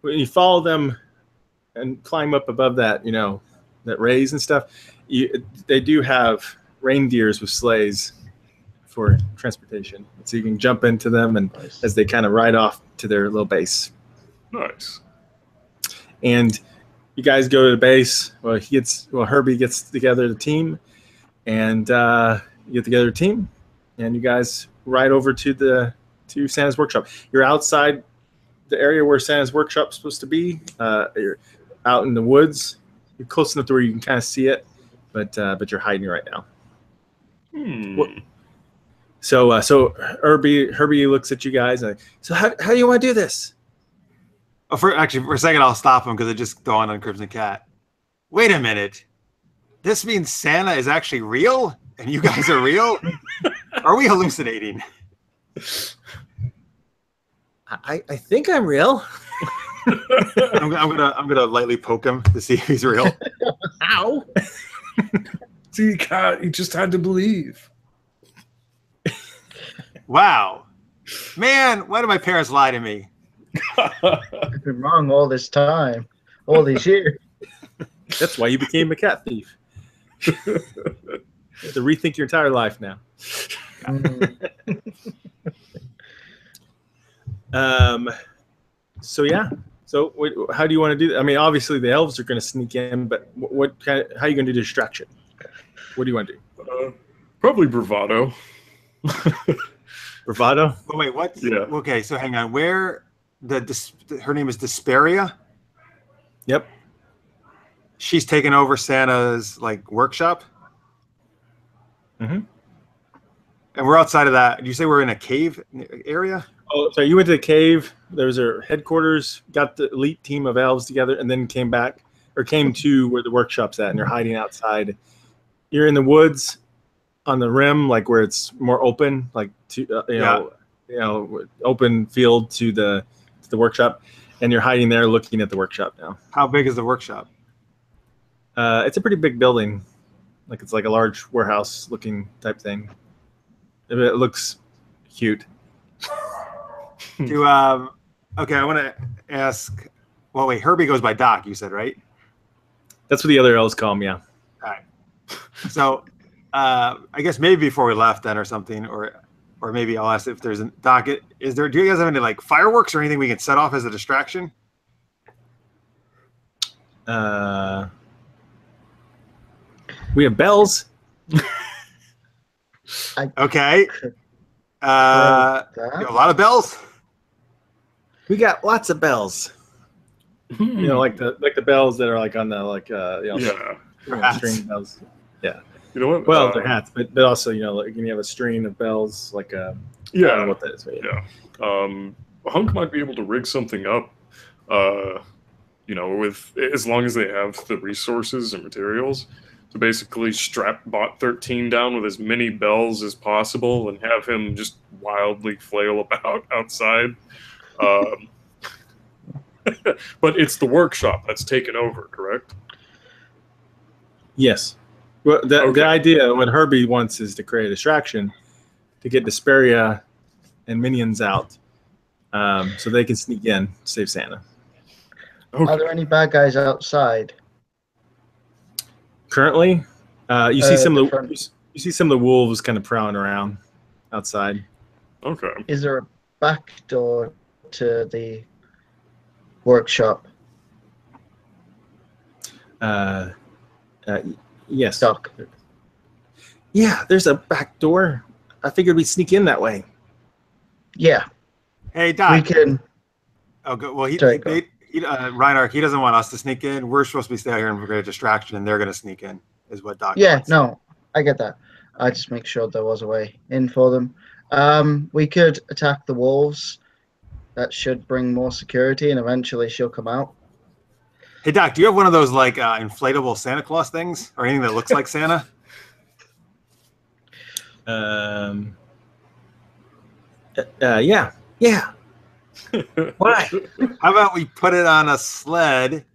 Speaker 2: when you follow them and climb up above that, that raise and stuff, they do have reindeers with sleighs for transportation, so you can jump into them, and as they kind of ride off to their little base.
Speaker 3: Nice.
Speaker 2: And you guys go to the base. Well, Herbie gets together the team, and you get together a team, and you guys ride over to Santa's workshop. You're outside the area where Santa's workshop is supposed to be. You're out in the woods. You're close enough to where you can kind of see it, but you're hiding right now. So Herbie looks at you guys. And so how do you want to do this?
Speaker 1: Oh, for a second, I'll stop him because it just dawned on Crimson Cat. Wait a minute. This means Santa is actually real, and you guys are real? Are we hallucinating?
Speaker 2: I think I'm real.
Speaker 1: I'm gonna lightly poke him to see if he's real.
Speaker 2: Ow!
Speaker 3: See, Cat, you just had to believe.
Speaker 1: Wow, man, why did my parents lie to me?
Speaker 4: I've been wrong all this time, all these years.
Speaker 2: That's why you became a cat thief. You have to rethink your entire life now. So yeah. So how do you want to do that? I mean, obviously the elves are going to sneak in, but how are you going to do distraction? What do you want to do?
Speaker 3: Probably bravado.
Speaker 2: Bravado?
Speaker 1: Oh, wait, what?
Speaker 3: Yeah.
Speaker 1: Okay, so hang on. Where her name is Desperia?
Speaker 2: Yep.
Speaker 1: She's taken over Santa's workshop.
Speaker 2: Mm-hmm.
Speaker 1: And we're outside of that. Did you say we're in a cave area?
Speaker 2: Oh, so you went to the cave. There was her headquarters, got the elite team of elves together, and then came to where the workshop's at, and you're hiding outside. You're in the woods on the rim, where it's more open, open field to the workshop, and you're hiding there looking at the workshop now.
Speaker 1: How big is the workshop?
Speaker 2: It's a pretty big building. It's like a large warehouse looking type thing. It looks cute.
Speaker 1: Okay, I want to ask. Well, wait, Herbie goes by Doc. You said, right?
Speaker 2: That's what the other elves call him. Yeah.
Speaker 1: All right. So, I guess maybe before we left then, or something, or maybe I'll ask if there's a Doc. Do you guys have any fireworks or anything we can set off as a distraction?
Speaker 2: We have bells.
Speaker 1: Okay. A lot of bells.
Speaker 2: We got lots of bells. Like the bells that are on the string bells. Yeah.
Speaker 3: You know what?
Speaker 2: Well, they're hats, but also you have a string of bells I don't know what that is. But
Speaker 3: Hunk might be able to rig something up. With as long as they have the resources and materials. To basically strap Bot 13 down with as many bells as possible and have him just wildly flail about outside. But it's the workshop that's taken over, correct?
Speaker 2: Yes. Well, the idea, what Herbie wants is to create a distraction to get Desperia and minions out, so they can sneak in, save Santa.
Speaker 3: Okay.
Speaker 4: Are there any bad guys outside?
Speaker 2: Currently, you see some of
Speaker 4: different-
Speaker 2: the you see some of the wolves kind of prowling around outside.
Speaker 3: Okay.
Speaker 4: Is there a back door to the workshop?
Speaker 2: Yes.
Speaker 4: Doc.
Speaker 2: Yeah, there's a back door. I figured we'd sneak in that way.
Speaker 4: Yeah,
Speaker 1: Hey, Doc.
Speaker 4: we can.
Speaker 1: Oh, good. Well,
Speaker 4: Sorry, go.
Speaker 1: Reinhardt, he doesn't want us to sneak in. We're supposed to be staying out here and we're going to distraction, and they're going to sneak in, is what Doc
Speaker 4: Yeah,
Speaker 1: wants.
Speaker 4: no, I get that. I just make sure there was a way in for them. We could attack the wolves. That should bring more security, and eventually she'll come out.
Speaker 1: Hey, Doc, do you have one of those like inflatable Santa Claus things or anything that looks like Santa?
Speaker 2: Yeah. Why?
Speaker 1: How about we put it on a sled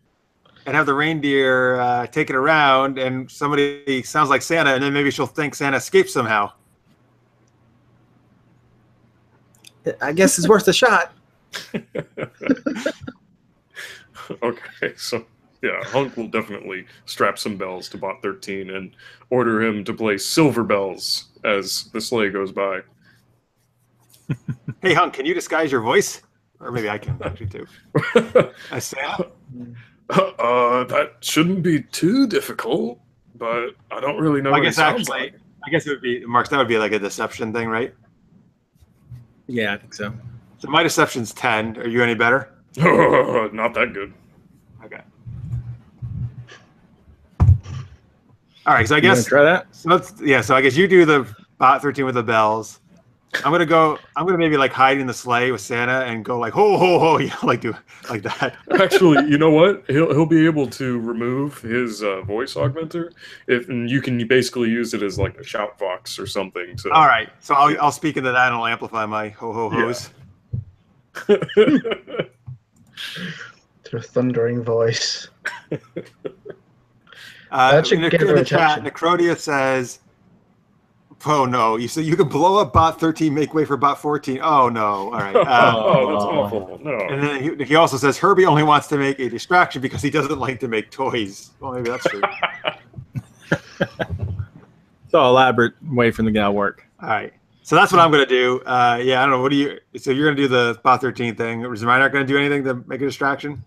Speaker 1: and have the reindeer take it around, and somebody sounds like Santa, and then maybe she'll think Santa escaped somehow.
Speaker 2: I guess it's worth a shot.
Speaker 3: Okay, so yeah, Hunk will definitely strap some bells to Bot 13 and order him to play silver bells as the sleigh goes by.
Speaker 1: Hey, Hunk, can you disguise your voice? Or maybe I can actually too. As Santa?
Speaker 3: That shouldn't be too difficult, but I don't really know
Speaker 1: I
Speaker 3: what
Speaker 1: guess
Speaker 3: it sounds
Speaker 1: actually,
Speaker 3: like.
Speaker 1: I guess it would be, Marks, that would be like a deception thing, right?
Speaker 2: Yeah, I think so.
Speaker 1: So my deception's 10. Are you any better?
Speaker 3: Not that good.
Speaker 1: Okay. All right, so I
Speaker 2: You wanna
Speaker 1: guess
Speaker 2: try that?
Speaker 1: so I guess you do the Bot 13 with the bells. I'm gonna maybe like hide in the sleigh with Santa and go like ho ho ho, like that.
Speaker 3: Actually, you know what? He'll be able to remove his voice augmenter, and you can basically use it as like a shout box or something. To
Speaker 1: All right, so I'll speak into that and I'll amplify my ho ho ho's.
Speaker 4: To a thundering voice.
Speaker 1: In
Speaker 4: That should get her
Speaker 1: the chat,
Speaker 4: attention.
Speaker 1: Necrodia says, "Oh no, you said you could blow up Bot 13, make way for Bot 14." Oh no! All right.
Speaker 3: Oh, that's awful. No.
Speaker 1: And then he also says Herbie only wants to make a distraction because he doesn't like to make toys. Well, maybe that's true.
Speaker 2: It's all elaborate way from the gal work.
Speaker 1: All right. So that's what I'm going to do. Yeah, I don't know. What do you? So you're going to do the Bot 13 thing. Is Reinhardt going to do anything to make a distraction?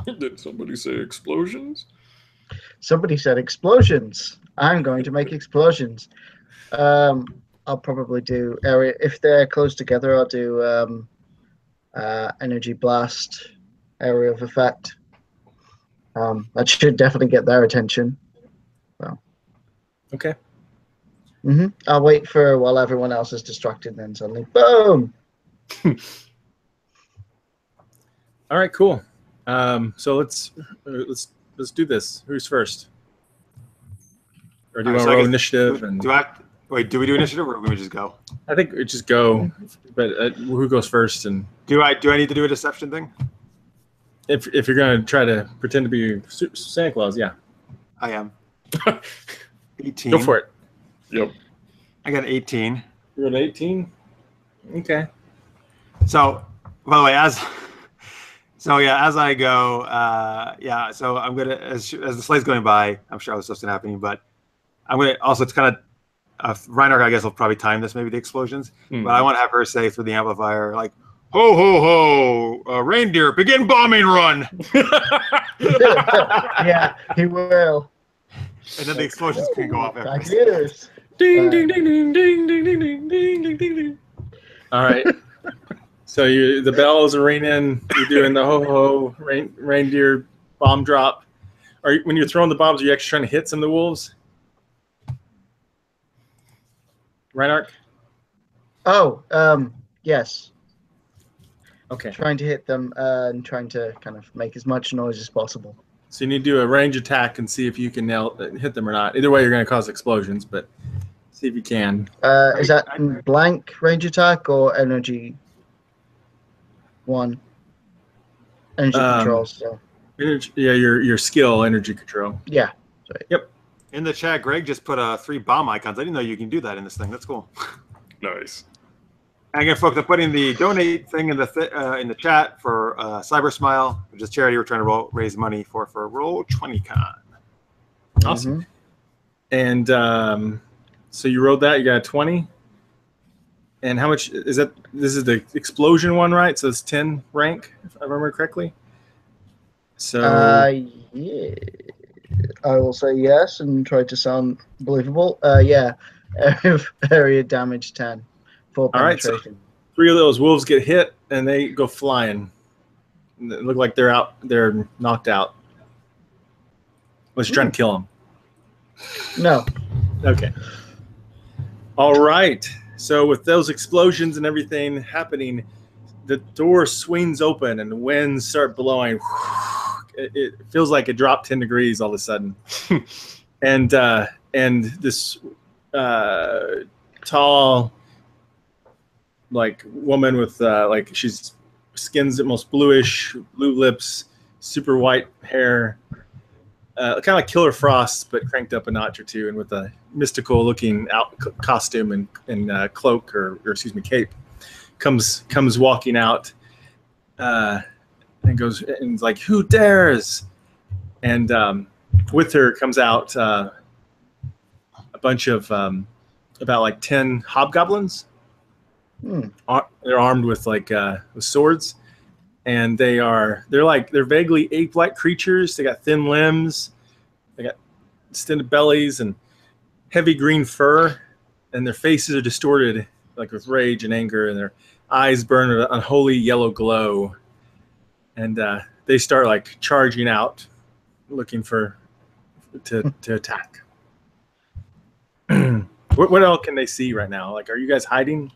Speaker 3: Did somebody say explosions?
Speaker 4: Somebody said explosions. I'm going to make explosions. I'll probably do area if they're close together. I'll do energy blast, area of effect. That should definitely get their attention.
Speaker 2: Okay.
Speaker 4: I'll wait for while everyone else is distracted. Then suddenly, boom!
Speaker 2: All right, cool. So let's do this. Who's first? Or do you
Speaker 1: All right,
Speaker 2: want
Speaker 1: so
Speaker 2: to
Speaker 1: I
Speaker 2: roll
Speaker 1: guess-
Speaker 2: initiative?
Speaker 1: Do we do initiative or can we just go?
Speaker 2: I think we just go. But who goes first? And
Speaker 1: Do I need to do a deception thing?
Speaker 2: if you're gonna try to pretend to be Santa Claus, yeah,
Speaker 1: I am. 18.
Speaker 2: go for it.
Speaker 3: Yep.
Speaker 1: I got an 18.
Speaker 2: You're at 18. Okay.
Speaker 1: So, by the way, as I go, so I'm gonna as the sleigh's going by, I'm sure all this stuff's gonna happen, but I'm gonna also it's kind of Reinhardt, I guess, will probably time this, maybe the explosions, but I want to have her say through the amplifier, like, "Ho ho ho, reindeer, begin bombing run,"
Speaker 4: Yeah, he will.
Speaker 1: and then the explosions can go off
Speaker 4: Back
Speaker 1: after.
Speaker 4: ears.
Speaker 2: Ding ding ding ding ding ding ding ding ding ding ding ding. All right. So the bells are ringing. You're doing the ho ho reindeer bomb drop. When you're throwing the bombs, are you actually trying to hit some of the wolves? Reinhardt?
Speaker 4: Oh, yes.
Speaker 2: Okay.
Speaker 4: Trying to hit them and trying to kind of make as much noise as possible.
Speaker 2: So you need to do a range attack and see if you can hit them or not. Either way, you're going to cause explosions, but see if you can.
Speaker 4: Is that blank range attack or energy one? Energy control. So
Speaker 2: Energy, yeah, your skill, energy control.
Speaker 4: yeah.
Speaker 1: In the chat, Greg just put 3 bomb icons. I didn't know you can do that in this thing. That's cool.
Speaker 3: Nice.
Speaker 1: And again, folks, I'm putting the donate thing in the chat for Cybersmile, which is a charity we're trying to raise money for Roll20CON.
Speaker 2: Awesome. And so you rolled that. You got a 20. And how much is that? This is the explosion one, right? So it's 10 rank, if I remember correctly. So
Speaker 4: Yeah, I will say yes and try to sound believable. Yeah, area damage 10. Full penetration.
Speaker 2: All right, so 3 of those wolves get hit and they go flying. They look like they're out. They're knocked out. Was you trying to kill them?
Speaker 4: No.
Speaker 2: Okay. All right. So with those explosions and everything happening, the door swings open and the winds start blowing. It feels like it dropped 10 degrees all of a sudden. and this tall, like, woman with like, she's skin's almost bluish, blue lips, super white hair, kind of like Killer Frost, but cranked up a notch or two, and with a mystical looking costume and cloak or excuse me, cape, comes walking out and goes and like, who dares? And with her comes out a bunch of about like 10 hobgoblins. They're armed with like with swords, and they're vaguely ape-like creatures. They got thin limbs, they got extended bellies and heavy green fur, and their faces are distorted like with rage and anger, and their eyes burn an unholy yellow glow. And they start like charging out, looking to attack. What else can they see right now? Like, are you guys hiding?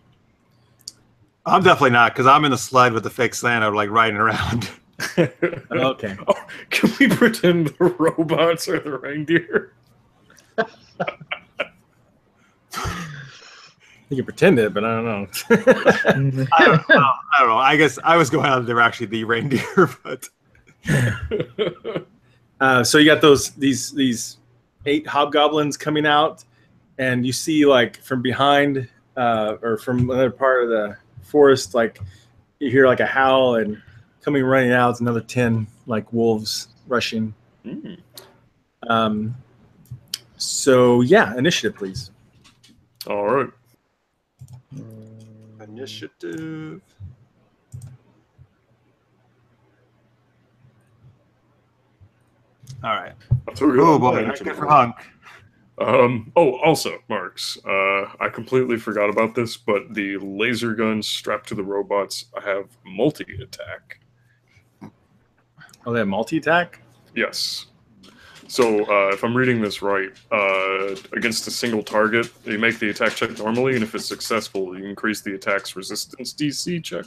Speaker 1: I'm definitely not, because I'm in the sled with the fake Santa, like riding around.
Speaker 2: Okay.
Speaker 3: Oh, can we pretend the robots are the reindeer?
Speaker 2: You can pretend it, but I don't know.
Speaker 1: I don't know. I guess I was going out. They're actually the reindeer, but.
Speaker 2: So you got these 8 hobgoblins coming out, and you see like from behind or from another part of the forest, like you hear like a howl, and coming running out is another 10 like wolves rushing. So yeah, initiative, please.
Speaker 3: All right.
Speaker 1: Initiative. All right. Oh boy, that's good for Hunk.
Speaker 3: Also, Marks, I completely forgot about this, but the laser guns strapped to the robots have multi-attack.
Speaker 2: Oh, they have multi-attack?
Speaker 3: Yes. So, if I'm reading this right, against a single target, you make the attack check normally, and if it's successful, you increase the attack's resistance DC check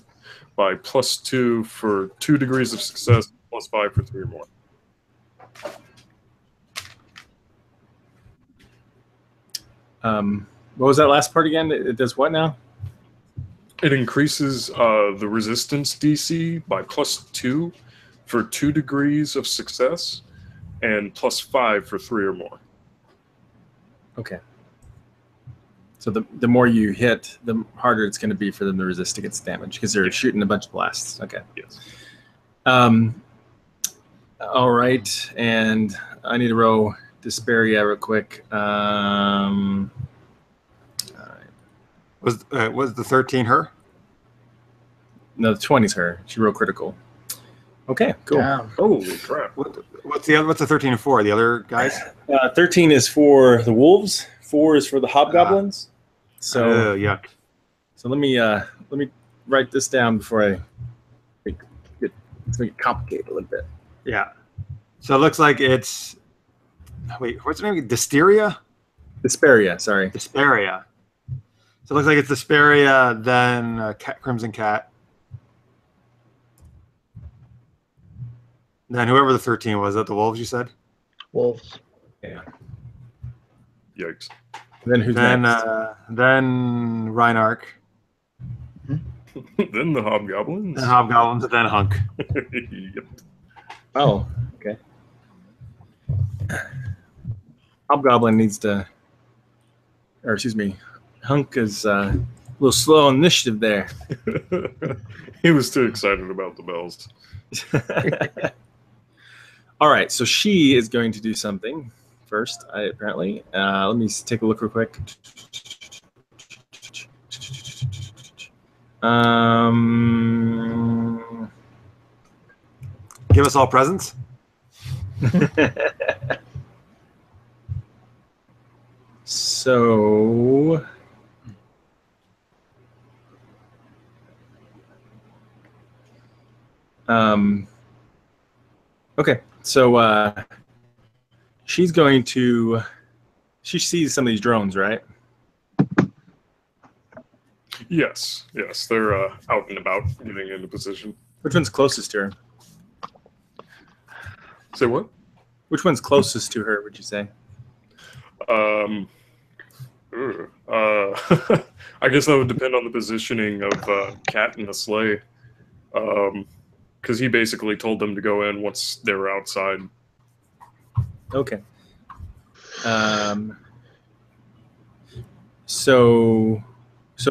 Speaker 3: by +2 for 2 degrees of success, +5 for 3 or more.
Speaker 2: What was that last part again? It does what now?
Speaker 3: It increases the resistance DC by +2 for 2 degrees of success, and +5 for 3 or more.
Speaker 2: Okay. So the more you hit, the harder it's going to be for them to resist against damage, because they're shooting a bunch of blasts. Okay.
Speaker 3: Yes.
Speaker 2: All right, and I need to roll Desparia real quick. All right.
Speaker 1: Was the 13 her?
Speaker 2: No, the 20's her. She rolled critical. Okay, cool.
Speaker 4: Damn.
Speaker 3: Holy crap.
Speaker 1: What's the 13 for? The other guys?
Speaker 2: 13 is for the wolves. 4 is for the hobgoblins. So
Speaker 1: yuck.
Speaker 2: So let me write this down before I make it complicated a little bit.
Speaker 1: Yeah. So it looks like it's. Wait, what's the name? Desparia?
Speaker 2: Desparia, sorry.
Speaker 1: Desparia. So it looks like it's Desparia, then Crimson Cat. Then whoever the 13 was, that the wolves you said?
Speaker 4: Wolves.
Speaker 2: Yeah.
Speaker 3: Yikes.
Speaker 2: Then who's next?
Speaker 1: Then Reinarch.
Speaker 3: Then the hobgoblins.
Speaker 1: Then hobgoblins, then Hunk.
Speaker 3: Yep.
Speaker 2: Oh, okay. Hobgoblin needs to, or excuse me, Hunk is little slow on initiative there.
Speaker 3: He was too excited about the bells.
Speaker 2: All right, so she is going to do something first, apparently. Let me take a look real quick.
Speaker 1: Give us all presents.
Speaker 2: So okay, so she's going to, she sees some of these drones, right?
Speaker 3: Yes, they're out and about, getting into position.
Speaker 2: Which one's closest to her?
Speaker 3: Say what?
Speaker 2: Which one's closest to her, would you say?
Speaker 3: I guess that would depend on the positioning of Cat in the sleigh. Because he basically told them to go in once they were outside.
Speaker 2: Okay. So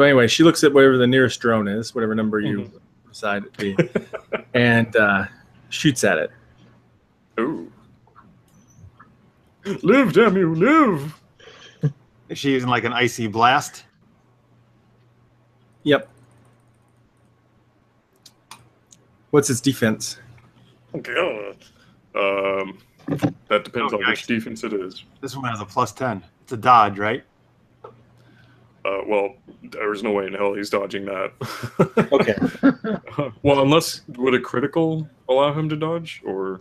Speaker 2: anyway, she looks at whatever the nearest drone is, whatever number you decide it to be, and shoots at it.
Speaker 3: Ooh. Live, damn you, live!
Speaker 1: Is she using like an icy blast?
Speaker 2: Yep. What's its defense?
Speaker 3: God. That depends on which defense it is.
Speaker 1: This one has a +10. It's a dodge, right?
Speaker 3: Well, there's no way in hell he's dodging that.
Speaker 2: Okay.
Speaker 3: Well, unless, would a critical allow him to dodge, or?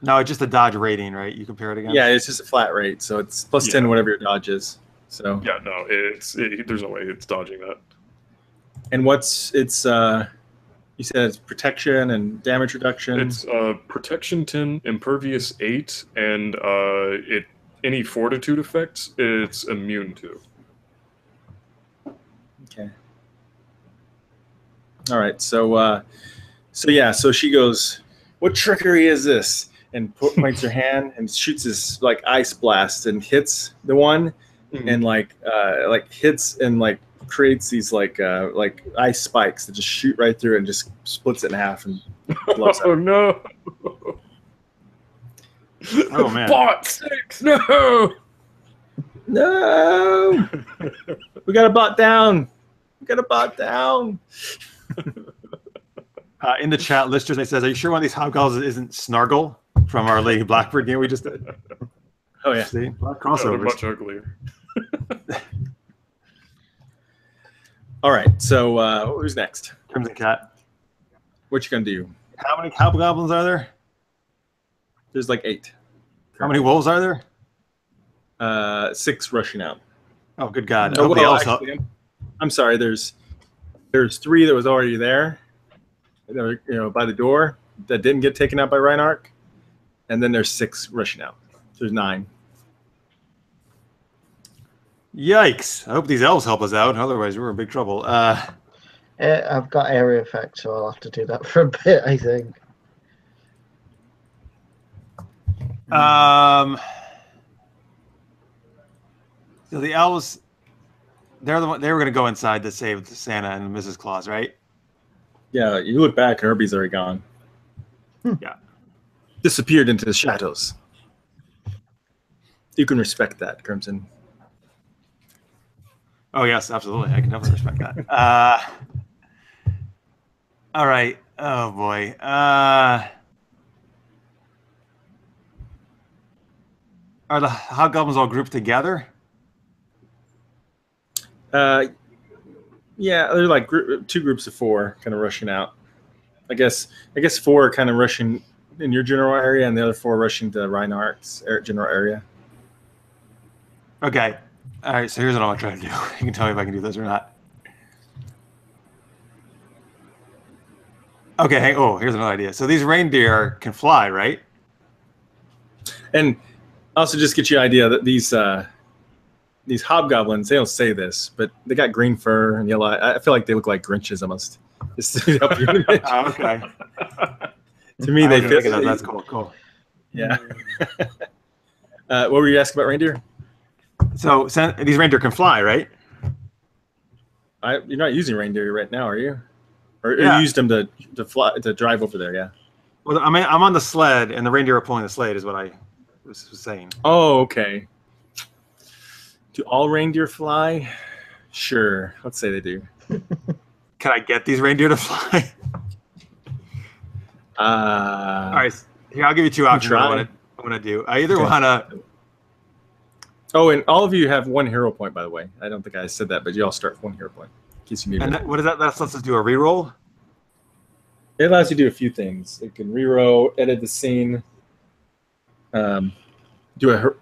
Speaker 1: No, it's just a dodge rating, right? You compare it against?
Speaker 2: Yeah, it's just a flat rate, so it's +10 whatever your dodge is. So.
Speaker 3: Yeah, no, there's no way it's dodging that.
Speaker 2: And what's its? You said it's protection and damage reduction.
Speaker 3: It's protection 10, impervious 8, and any fortitude effects it's immune to.
Speaker 2: Okay. All right. So so she goes, "What trickery is this?" And points her hand and shoots this like ice blast and hits the one, and like hits and like creates these like ice spikes that just shoot right through and just splits it in half and blows
Speaker 3: Oh
Speaker 2: up.
Speaker 3: no!
Speaker 1: Oh man!
Speaker 3: Bot 6, no!
Speaker 2: No, we got a bot down. We got a bot down.
Speaker 1: In the chat, Lister says, "Are you sure one of these hobgoblins isn't Snargle from our Lady Blackbird game we just did?"
Speaker 2: Oh yeah,
Speaker 1: See,
Speaker 3: They're
Speaker 1: crossovers.
Speaker 3: much uglier.
Speaker 2: All right. So who's next?
Speaker 1: Crimson Cat.
Speaker 2: What you gonna do?
Speaker 1: How many hobgoblins are there?
Speaker 2: There's like 8.
Speaker 1: How many wolves are there?
Speaker 2: 6 rushing out.
Speaker 1: Oh, good God!
Speaker 2: Oh,
Speaker 1: Nobody
Speaker 2: well,
Speaker 1: else.
Speaker 2: actually, I'm sorry. There's 3 that was already there. They were, by the door that didn't get taken out by Reinhardt, and then there's 6 rushing out. There's 9.
Speaker 1: Yikes! I hope these elves help us out. Otherwise, we're in big trouble.
Speaker 4: I've got area effect, so I'll have to do that for a bit, I think.
Speaker 1: So the elves, they're the one. They were going to go inside to save Santa and Mrs. Claus, right?
Speaker 2: Yeah, you look back, Herbie's already gone.
Speaker 1: Yeah.
Speaker 2: Disappeared into the shadows. You can respect that, Crimson.
Speaker 1: Oh yes, absolutely. I can definitely respect that. All right. Oh boy. Are the hobgoblins all grouped together?
Speaker 2: Yeah, they're like 2 groups of 4 kind of rushing out. I guess 4 are kind of rushing in your general area, and the other 4 rushing to Reinhardt's general area.
Speaker 1: Okay. All right. So here's what I'm trying to do. You can tell me if I can do this or not. Okay. Hey, oh, here's another idea. So these reindeer can fly, right?
Speaker 2: And also just get you an idea that these hobgoblins, they don't say this, but they got green fur and yellow. I feel like they look like Grinches almost. Just to help you image.
Speaker 1: Oh, okay.
Speaker 2: To me, they fit.
Speaker 1: That's cool. Cool.
Speaker 2: Yeah. What were you asking about reindeer?
Speaker 1: So these reindeer can fly, right?
Speaker 2: You're not using reindeer right now, are you? Or
Speaker 1: Yeah.
Speaker 2: you used them to fly to drive over there? Yeah.
Speaker 1: Well, I mean, I'm on the sled, and the reindeer are pulling the sled, is what I was saying.
Speaker 2: Oh, okay. Do all reindeer fly? Sure. Let's say they do.
Speaker 1: Can I get these reindeer to fly? All right, here, I'll give you two options. What I want to do. I either want to.
Speaker 2: Oh, and all of you have 1 hero point, by the way. I don't think I said that, but you all start with 1 hero point. In case you need
Speaker 1: And what is that? That lets us do a reroll?
Speaker 2: It allows you to do a few things. It can reroll, edit the scene, do a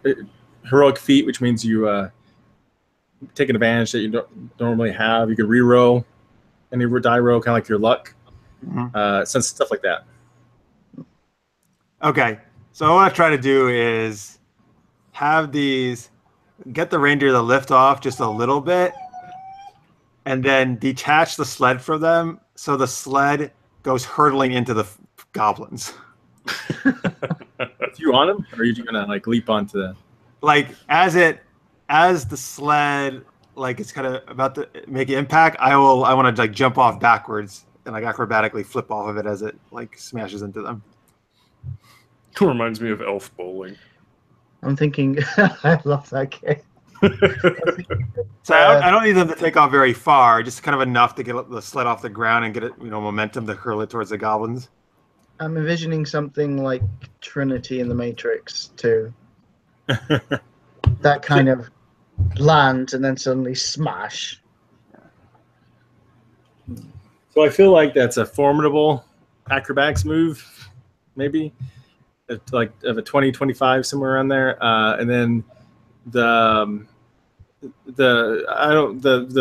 Speaker 2: heroic feat, which means you take an advantage that you don't normally have. You can reroll any die roll, kind of like your luck. Stuff like that.
Speaker 1: Okay, so what I try to do is have get the reindeer to lift off just a little bit, and then detach the sled from them, so the sled goes hurtling into the goblins.
Speaker 2: You on them, or are you gonna like leap onto the?
Speaker 1: Like as the sled it's kind of about to make an impact, I want to like jump off backwards and like acrobatically flip off of it as it like smashes into them.
Speaker 3: It reminds me of elf bowling.
Speaker 4: I'm thinking, I love that game.
Speaker 1: So I don't need them to take off very far, just kind of enough to get the sled off the ground and get it, momentum to hurl it towards the goblins.
Speaker 4: I'm envisioning something like Trinity in the Matrix too. That kind of land and then suddenly smash.
Speaker 2: So I feel like that's a formidable acrobatics move, maybe. Like of a 20, 25, somewhere around there. And then the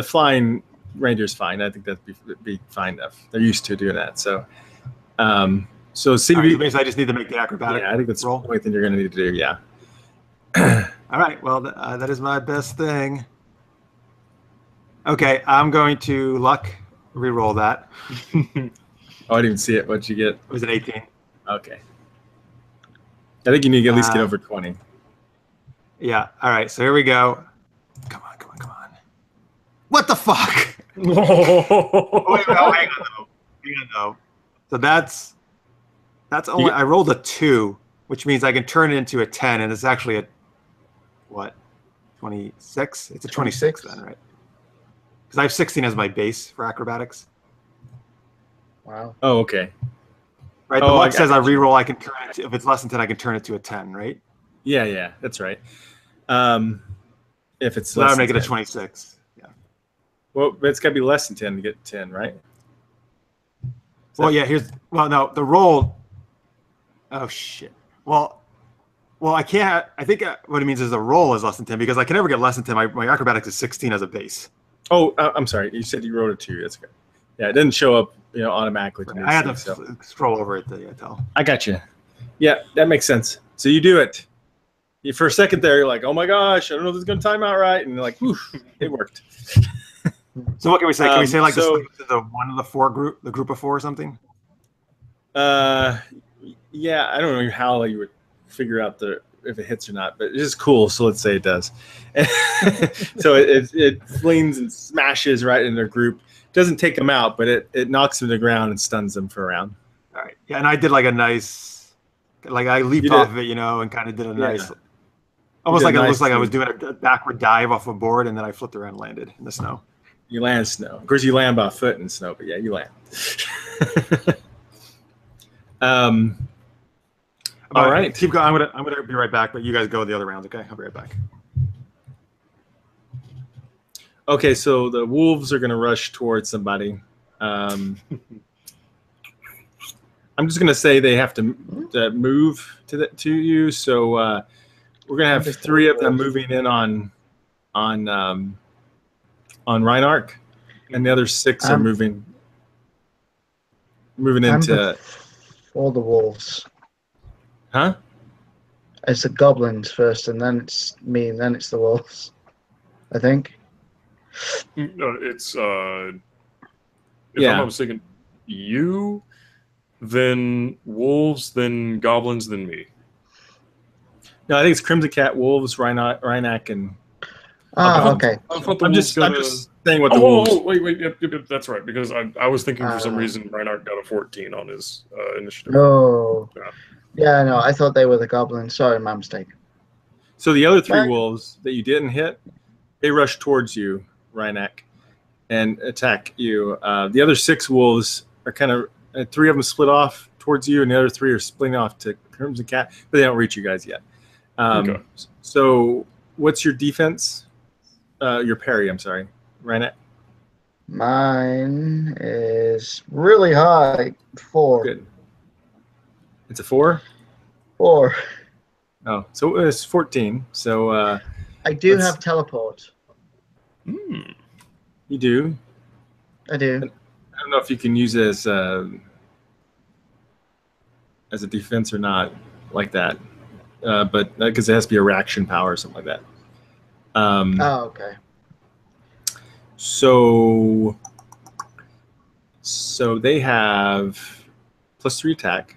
Speaker 2: flying reindeer's fine. I think that'd be fine enough. They're used to doing that. So CV,
Speaker 1: so basically I just need to make the acrobatic.
Speaker 2: Yeah, I think that's the only thing you're going to need to do. Yeah.
Speaker 1: All right. Well, that is my best thing. Okay, I'm going to luck re-roll that.
Speaker 2: Oh, I didn't even see it. What'd you get?
Speaker 1: It was an 18.
Speaker 2: Okay. I think you need to at least get over 20.
Speaker 1: Yeah. All right. So here we go. Come on. What the fuck? Wait, hang on though. So that's only I rolled a 2, which means I can turn it into a 10, and it's actually a 26? It's a 26 then, right? Because I have 16 as my base for acrobatics.
Speaker 4: Wow.
Speaker 2: Oh, okay.
Speaker 1: Right, the luck says I re-roll. I can turn it if it's less than 10, I can turn it to a 10, right?
Speaker 2: Yeah, that's right. If it's
Speaker 1: so
Speaker 2: less,
Speaker 1: that would make
Speaker 2: than
Speaker 1: it
Speaker 2: 10.
Speaker 1: a 26. Yeah.
Speaker 2: Well, it's got to be less than 10 to get 10, right?
Speaker 1: Well, yeah. No, the roll. Oh shit. Well, I can't. I think what it means is the roll is less than 10 because I can never get less than 10. My acrobatics is 16 as a base.
Speaker 2: Oh, I'm sorry. You said you wrote a 2. That's good. Yeah, it didn't show up, automatically. To me,
Speaker 1: I had to scroll over it to tell.
Speaker 2: I got you. Yeah, that makes sense. So you do it. For a second there, you're like, "Oh my gosh, I don't know if this is going to time out right," and you're like, "Oof, it worked."
Speaker 1: So what can we say? Can we say like the one of the four group, the group of 4 or something?
Speaker 2: Yeah, I don't know how you would figure out if it hits or not, but it's just cool. So let's say it does. So it flings and smashes right in their group. Doesn't take them out, but it knocks them to the ground and stuns them for a round.
Speaker 1: All right. Yeah, and I did like a nice, I leaped off of it, and kind of did a nice, almost like it looks like I was doing a backward dive off a board, and then I flipped around and landed in the snow.
Speaker 2: You land snow. Of course, you land by a foot in snow, but yeah, you land. All right.
Speaker 1: Keep going. I'm gonna be right back, but you guys go the other rounds, okay? I'll be right back.
Speaker 2: Okay, so the wolves are going to rush towards somebody. I'm just going to say they have to move to you. So we're going to have 3 of them moving in on Reinark, and the other 6 are moving into.
Speaker 4: All the wolves.
Speaker 2: Huh?
Speaker 4: It's the goblins first, and then it's me, and then it's the wolves. I think.
Speaker 3: It's if I'm not mistaken, you, then wolves, then goblins, then me.
Speaker 2: No, I think it's Crimson Cat, wolves, Rhinak, and.
Speaker 4: Okay.
Speaker 3: I thought I'm just
Speaker 2: saying what the wolves.
Speaker 3: Oh, wait, yep, that's right. Because I was thinking for some reason Reinhardt got a 14 on his initiative.
Speaker 4: Oh.
Speaker 3: Yeah.
Speaker 4: Yeah, no, I thought they were the goblins. Sorry, my mistake.
Speaker 2: So the other 3
Speaker 4: Right.
Speaker 2: wolves that you didn't hit, they rush towards you, Rhinak, and attack you. The other 6 wolves are kind of 3 of them split off towards you, and the other 3 are splitting off to Crimson Cat, but they don't reach you guys yet.
Speaker 3: Okay.
Speaker 2: So what's your defense? Your parry, I'm sorry, Rhinak.
Speaker 4: Mine is really high. 4.
Speaker 2: Good. It's a 4?
Speaker 4: 4.
Speaker 2: Oh, so it's 14. So
Speaker 4: I do have teleport.
Speaker 3: Hmm.
Speaker 2: you do.
Speaker 4: I do.
Speaker 2: I don't know if you can use it as a defense or not, like that. But because it has to be a reaction power or something like that.
Speaker 4: Oh, okay.
Speaker 2: So they have +3 attack.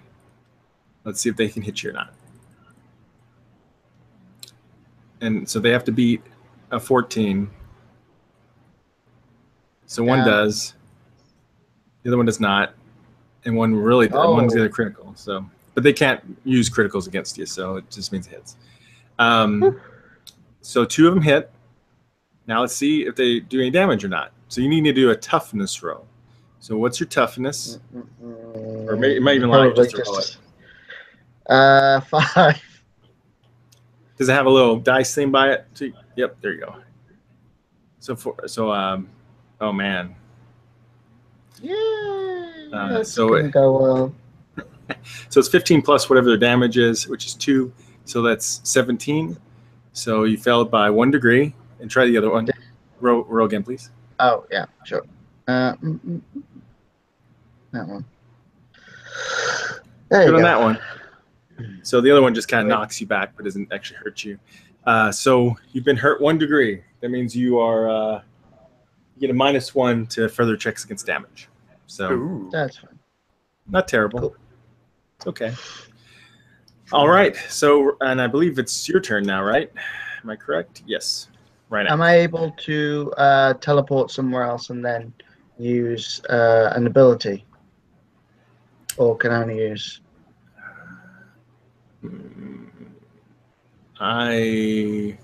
Speaker 2: Let's see if they can hit you or not. And so they have to beat a 14. So one does, the other one does not, and one really one's got a critical. So, but they can't use criticals against you, so it just means it hits. So 2 of them hit. Now let's see if they do any damage or not. So you need to do a toughness roll. So what's your toughness? Or it might even lie just to roll it.
Speaker 4: 5.
Speaker 2: Does it have a little dice thing by it? Yep, there you go. Oh man.
Speaker 4: Yeah.
Speaker 2: So
Speaker 4: gonna go well.
Speaker 2: So it's 15 plus whatever their damage is, which is 2. So that's 17. So you failed by 1 degree. And try the other one. Roll again, please.
Speaker 4: Oh yeah, sure. That one. There you
Speaker 2: Good
Speaker 4: go.
Speaker 2: on that one. So the other one just kind of knocks you back, but doesn't actually hurt you. So you've been hurt 1 degree. That means you are you get a -1 to further checks against damage. So
Speaker 4: That's fine.
Speaker 2: not terrible.
Speaker 4: Cool.
Speaker 2: It's okay. All right. So, and I believe it's your turn now, right? Am I correct? Yes. Right now.
Speaker 4: Am I able to teleport somewhere else and then use an ability? Or can I only use...
Speaker 3: I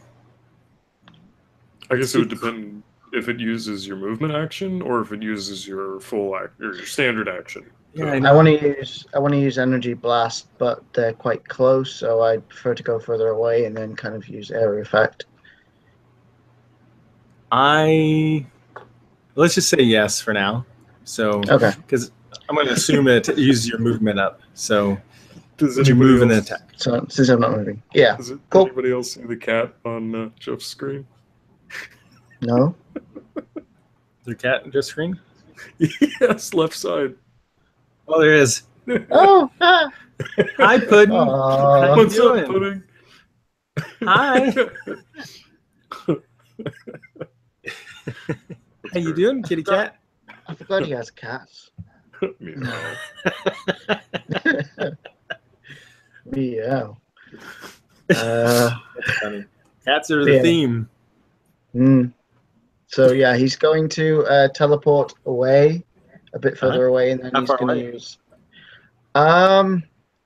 Speaker 3: guess it would depend if it uses your movement action or if it uses your full or your standard action.
Speaker 2: Yeah,
Speaker 4: I want to use energy blast, but they're quite close, so I prefer to go further away and then kind of use area effect.
Speaker 2: Let's just say yes for now. So
Speaker 4: Okay.
Speaker 2: because I'm going to assume it uses your movement up. So
Speaker 3: Does
Speaker 2: you move and then attack.
Speaker 4: So since I'm not moving, yeah.
Speaker 3: Does
Speaker 4: Cool.
Speaker 3: anybody else see the cat on Jeff's screen?
Speaker 4: No.
Speaker 2: The cat in just screen?
Speaker 3: Yes, left side.
Speaker 2: Oh, there is.
Speaker 4: Oh.
Speaker 2: Hi, Puddin'. How you
Speaker 3: What's
Speaker 2: doing?
Speaker 3: up, Pudding?
Speaker 2: Hi. How you doing, kitty cat?
Speaker 4: I forgot he has cats.
Speaker 3: Meow.
Speaker 4: Meow.
Speaker 2: That's funny. Cats are the theme.
Speaker 4: So yeah, he's going to teleport away, a bit further away, and then
Speaker 2: How
Speaker 4: he's
Speaker 2: far
Speaker 4: going to
Speaker 2: away?
Speaker 4: use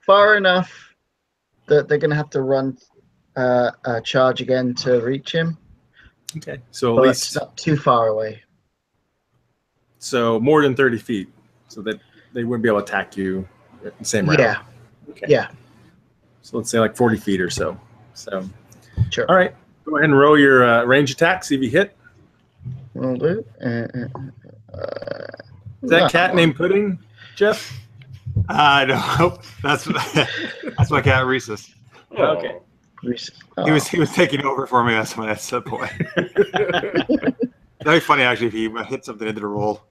Speaker 4: far enough that they're going to have to run a charge again to reach him.
Speaker 2: Okay, so at
Speaker 4: But
Speaker 2: least
Speaker 4: not too far away.
Speaker 2: so more than 30 feet, so that they wouldn't be able to attack you at the same round.
Speaker 4: Yeah.
Speaker 2: Okay.
Speaker 4: Yeah.
Speaker 2: So let's say like 40 feet or so. So
Speaker 4: Sure.
Speaker 2: all right, go ahead and roll your range attack. See if you hit.
Speaker 4: Will do.
Speaker 2: Is that cat named Pudding, Jeff?
Speaker 1: No, that's my cat Rhesus.
Speaker 3: Oh.
Speaker 2: Okay.
Speaker 4: Oh.
Speaker 1: He was taking over for me at some point. That'd be funny actually if he hit something into the roll.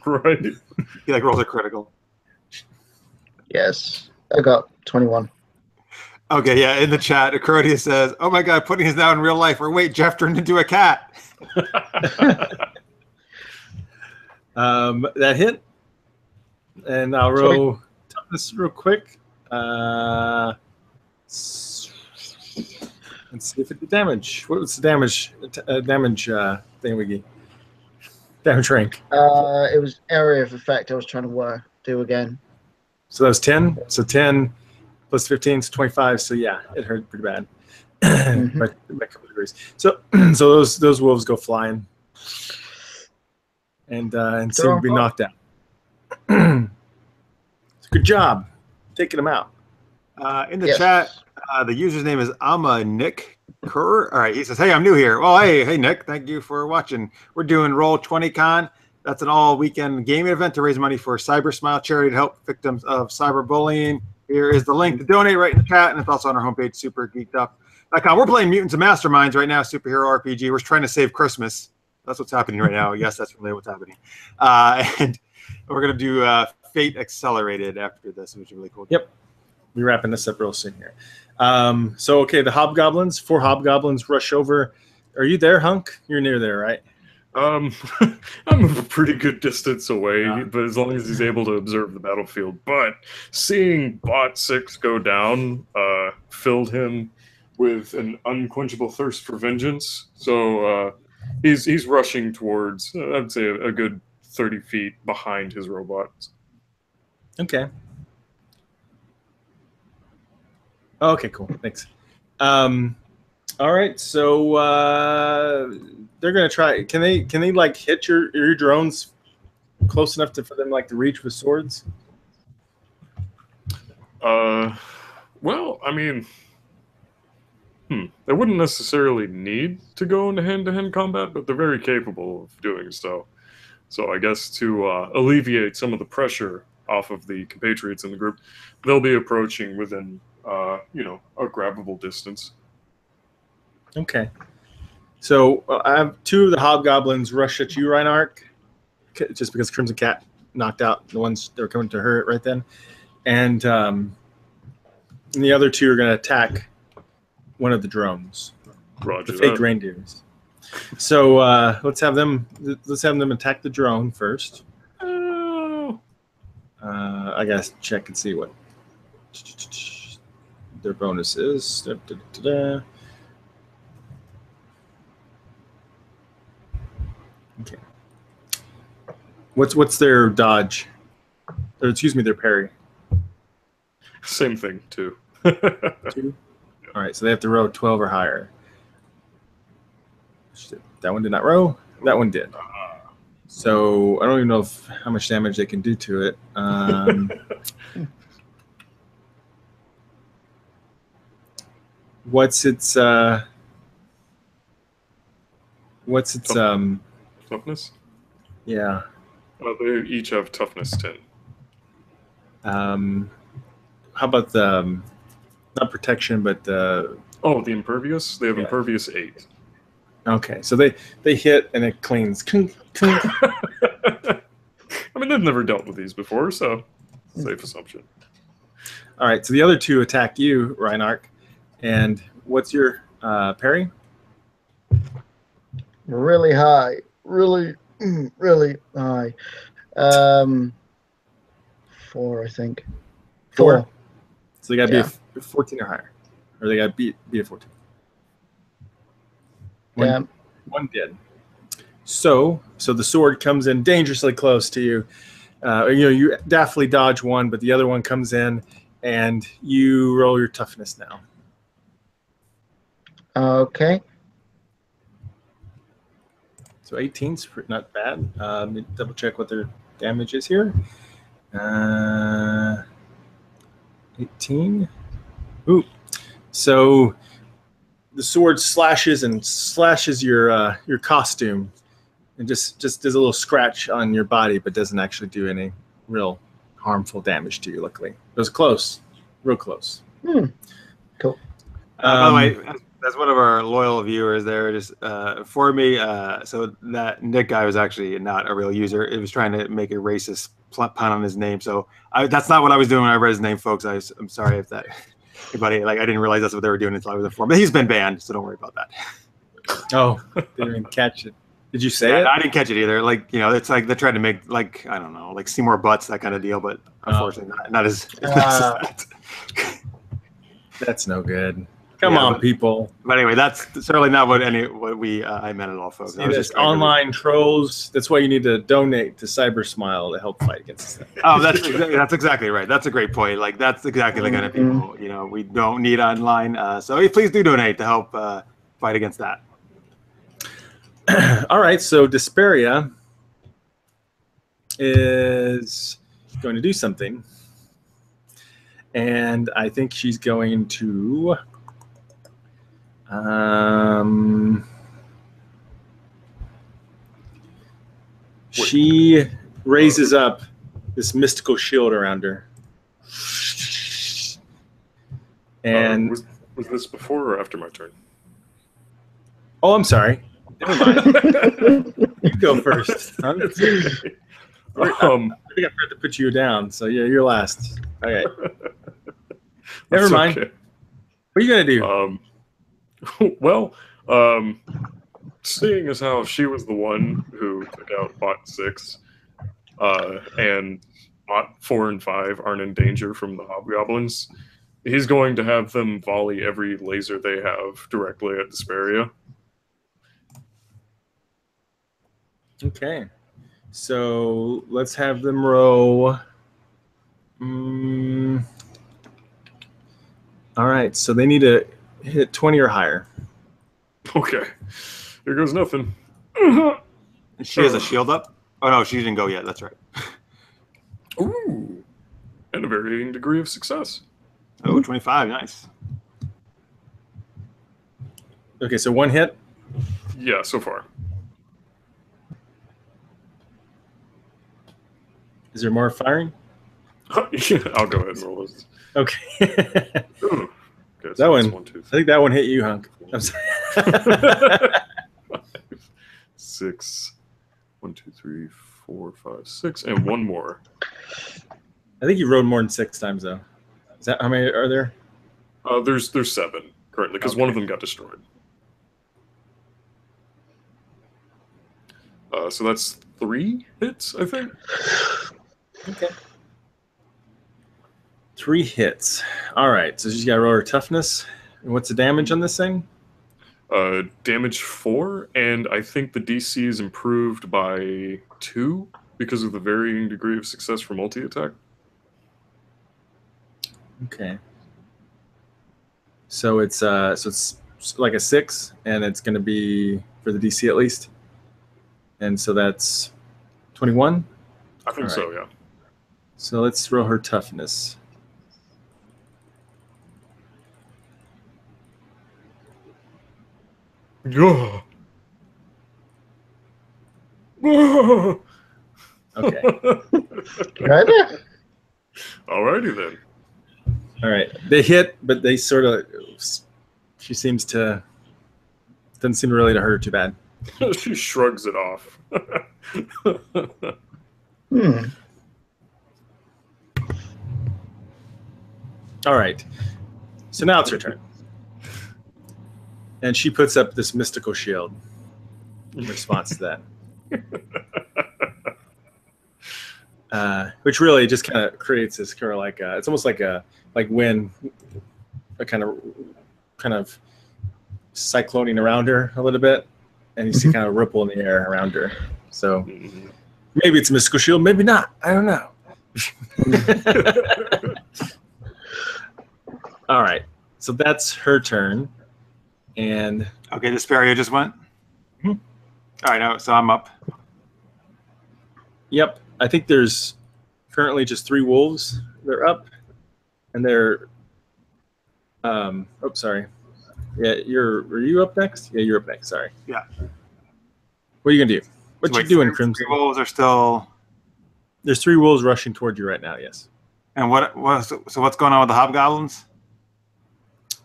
Speaker 3: Right.
Speaker 1: He like rolls a critical.
Speaker 4: Yes. I got 21.
Speaker 1: Okay, yeah. In the chat, Acrodia says, "Oh my God, Pudding is now in real life." Or wait, Jeff turned into a cat.
Speaker 2: That hit, and I'll roll toughness real quick. Let's see if it did damage. What was the damage? Damage thing we get? Damage rank.
Speaker 4: It was area of effect I was trying to do again.
Speaker 2: So that was 10. So 10 plus 15 is 25. So yeah, it hurt pretty bad.
Speaker 4: Mhm.
Speaker 2: by a couple of degrees. So those wolves go flying and seem to be knocked out. Good job taking them out.
Speaker 1: In the chat, the user's name is Nick Kerr. All right, he says, "Hey, I'm new here." Well, hey, Nick, thank you for watching. We're doing Roll20CON. That's an all-weekend gaming event to raise money for Cybersmile charity to help victims of cyberbullying. Here is the link to donate right in the chat, and it's also on our homepage, supergeekedup.com. We're playing Mutants Masterminds right now, superhero RPG. We're trying to save Christmas. That's what's happening right now. Yes, that's really what's happening. And we're going to do Fate Accelerated after this, which is really cool.
Speaker 2: Yep. We're wrapping this up real soon here. So, okay, the hobgoblins, 4 hobgoblins rush over. Are you there, Hunk? You're near there, right?
Speaker 3: I'm a pretty good distance away, but as long as he's able to observe the battlefield. But seeing Bot 6 go down filled him with an unquenchable thirst for vengeance. So he's rushing towards, I'd say, a good 30 feet behind his robots.
Speaker 2: Okay. Okay, cool. Thanks. All right, so they're gonna try. Can they like hit your drones close enough for them like to reach with swords?
Speaker 3: Well, I mean, they wouldn't necessarily need to go into hand-to-hand combat, but they're very capable of doing so. So I guess to alleviate some of the pressure off of the compatriots in the group, they'll be approaching within, a grabbable distance.
Speaker 2: Okay. So I have 2 of the hobgoblins rush at you, Reinhardt, just because Crimson Cat knocked out the ones that were coming to her right then. And the other 2 are going to attack one of the drones.
Speaker 3: Roger
Speaker 2: the fake
Speaker 3: that.
Speaker 2: reindeers. So let's have them attack the drone first.
Speaker 3: Oh.
Speaker 2: I gotta check and see what their bonus is. Okay. What's their dodge? Or excuse me, their parry.
Speaker 3: Same thing, too.
Speaker 2: 2? All right, so they have to row 12 or higher. That one did not row. That one did. So I don't even know how much damage they can do to it. What's its
Speaker 3: Toughness?
Speaker 2: Yeah.
Speaker 3: They each have toughness 10.
Speaker 2: How about the not protection, but the
Speaker 3: the impervious? They have impervious 8.
Speaker 2: Okay, so they hit and it cleans. Clink, clink.
Speaker 3: I mean, they've never dealt with these before, so safe assumption.
Speaker 2: All right, so the other 2 attack you, Reinhardt. And what's your parry?
Speaker 4: Really high. Really high. 4, I think. 4.
Speaker 2: So they got to be 14 or higher. Or they got to be a 14. One did. So the sword comes in dangerously close to you. You definitely dodge one, but the other one comes in, and you roll your toughness now.
Speaker 4: Okay.
Speaker 2: So 18's not bad. Let me double check what their damage is here. 18. Ooh. So the sword slashes your costume, and just does a little scratch on your body, but doesn't actually do any real harmful damage to you. Luckily, it was close, real close.
Speaker 4: Cool.
Speaker 1: By the way, as one of our loyal viewers there, just for me, so that Nick guy was actually not a real user. It was trying to make a racist pun on his name. So that's not what I was doing when I read his name, folks. I'm sorry if that. Anybody, I didn't realize that's what they were doing until I was informed. But he's been banned, so don't worry about that.
Speaker 2: Oh, didn't even catch it. Did you say it?
Speaker 1: I didn't catch it either. It's like they're trying to make I don't know, Seymour Butts, that kind of deal. But unfortunately, not as nice as that.
Speaker 2: That's no good. Come on, people.
Speaker 1: But anyway, that's certainly not what I meant at all, folks.
Speaker 2: See,
Speaker 1: I was
Speaker 2: this
Speaker 1: just trying
Speaker 2: online trolls. That's why you need to donate to Cybersmile to help fight against that.
Speaker 1: Oh, that's exactly right. That's a great point. Like that's exactly the kind of people, we don't need online. So please do donate to help fight against that.
Speaker 2: All right, so Desperia is going to do something, and I think she's going to she raises up this mystical shield around her, and
Speaker 3: was this before or after my turn?
Speaker 2: oh, I'm sorry. Never mind. You go first. Huh?
Speaker 3: It's okay.
Speaker 2: I think I forgot to put you down, so yeah, you're last. Okay. Never mind.
Speaker 3: Okay.
Speaker 2: What are you gonna do?
Speaker 3: Well, seeing as how she was the one who took out bot 6, and bot 4 and 5 aren't in danger from the hobgoblins, he's going to have them volley every laser they have directly at Desperia.
Speaker 2: Okay. So let's have them roll. All right. So they need to hit 20 or higher.
Speaker 3: Okay. Here goes nothing.
Speaker 1: She has a shield up? Oh, no, she didn't go yet. That's right.
Speaker 3: Ooh. And a varying degree of success.
Speaker 1: Oh, 25. Nice.
Speaker 2: Okay. So one hit.
Speaker 3: Yeah, so far.
Speaker 2: Is there more firing?
Speaker 3: Yeah, I'll go ahead and roll this.
Speaker 2: Okay.
Speaker 3: Ooh. Okay, so
Speaker 2: That one.
Speaker 3: that's 1, 2,
Speaker 2: I think that one hit you, Hunk. I'm sorry.
Speaker 3: 5, 6. 1, 2, 3, 4, 5, 6, and one more.
Speaker 2: I think you rode more than 6 times, though. Is that how many are there?
Speaker 3: There's 7 currently because one of them got destroyed. So that's 3 hits, I think.
Speaker 2: Okay. 3 hits. All right. So she's got to roll her toughness. And what's the damage on this thing?
Speaker 3: Damage 4, and I think the DC is improved by 2 because of the varying degree of success for multi-attack.
Speaker 2: Okay. So it's like a 6, and it's going to be for the DC at least. And so that's 21.
Speaker 3: I think so, yeah.
Speaker 2: So let's roll her toughness.
Speaker 3: Yeah.
Speaker 2: Okay.
Speaker 4: Good.
Speaker 3: Alrighty then.
Speaker 2: All right. They hit, but they sort of. She doesn't seem really to hurt her too bad.
Speaker 3: She shrugs it off.
Speaker 2: All right. So now it's her turn. And she puts up this mystical shield in response to that. Which really just kind of creates this kind of like it's almost like wind, a kind of cycloning around her a little bit, and you see kind of ripple in the air around her. So maybe it's a mystical shield, maybe not. I don't know. All right, so that's her turn, and
Speaker 1: Okay, Desperia just went.
Speaker 2: Mm-hmm.
Speaker 1: All right, now so I'm up.
Speaker 2: Yep, I think there's currently just 3 wolves. They're up, and they're. Oh, sorry. Yeah, are you up next? Yeah, you're up next. Sorry.
Speaker 1: Yeah.
Speaker 2: What are you gonna do? What
Speaker 1: So
Speaker 2: you doing,
Speaker 1: 3
Speaker 2: Crimson?
Speaker 1: wolves are still.
Speaker 2: There's 3 wolves rushing toward you right now. Yes.
Speaker 1: And so what's going on with the hobgoblins?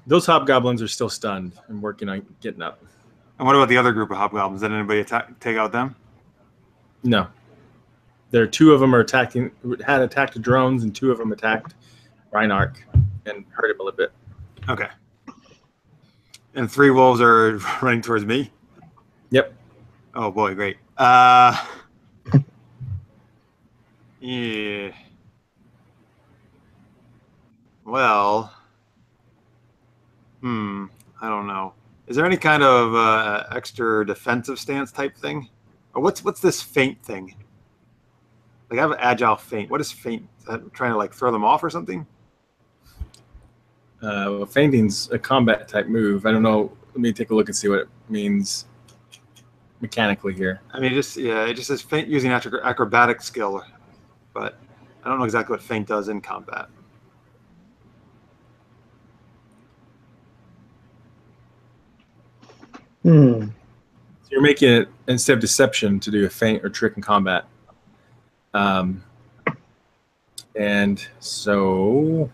Speaker 2: Those hobgoblins are still stunned and working on getting up.
Speaker 1: And what about the other group of hobgoblins? Did anybody take out them?
Speaker 2: No. There are 2 of them had attacked the drones, and 2 of them attacked Reinarch and hurt him a little bit.
Speaker 1: Okay. And 3 wolves are running towards me?
Speaker 2: Yep.
Speaker 1: Oh boy, great. Yeah. Well, I don't know. Is there any kind of extra defensive stance type thing? Or what's this feint thing? Like I have an agile feint. What is feint? Is that trying to like throw them off or something?
Speaker 2: Well, feinting's a combat type move. I don't know. Let me take a look and see what it means mechanically here.
Speaker 1: I mean, it just says feint using acrobatic skill, but I don't know exactly what feint does in combat.
Speaker 2: So you're making it, instead of deception, to do a feint or trick in combat. And so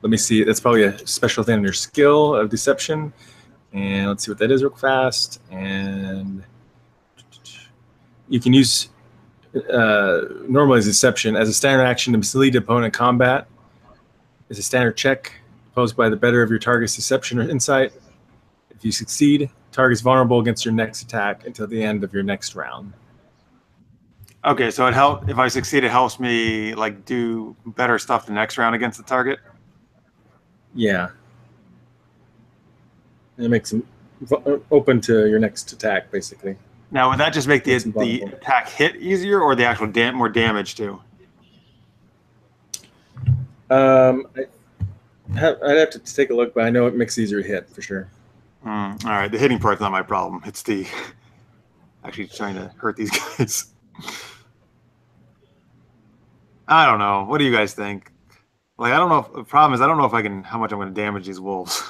Speaker 2: let me see. That's probably a special thing in your skill of deception. And let's see what that is real fast. And you can use normally as deception as a standard action to mislead the opponent in combat. It's a standard check posed by the better of your target's deception or insight. If you succeed, target's vulnerable against your next attack until the end of your next round.
Speaker 1: Okay, so if I succeed, it helps me like do better stuff the next round against the target.
Speaker 2: Yeah. And it makes them open to your next attack, basically.
Speaker 1: Now, would that just make the attack hit easier, or the actual more damage too?
Speaker 2: I'd have to take a look, but I know it makes it easier to hit for sure.
Speaker 1: All right, the hitting part's not my problem. It's the actually trying to hurt these guys. I don't know. What do you guys think? Like, I don't know. The problem is I don't know if I can how much I'm going to damage these wolves.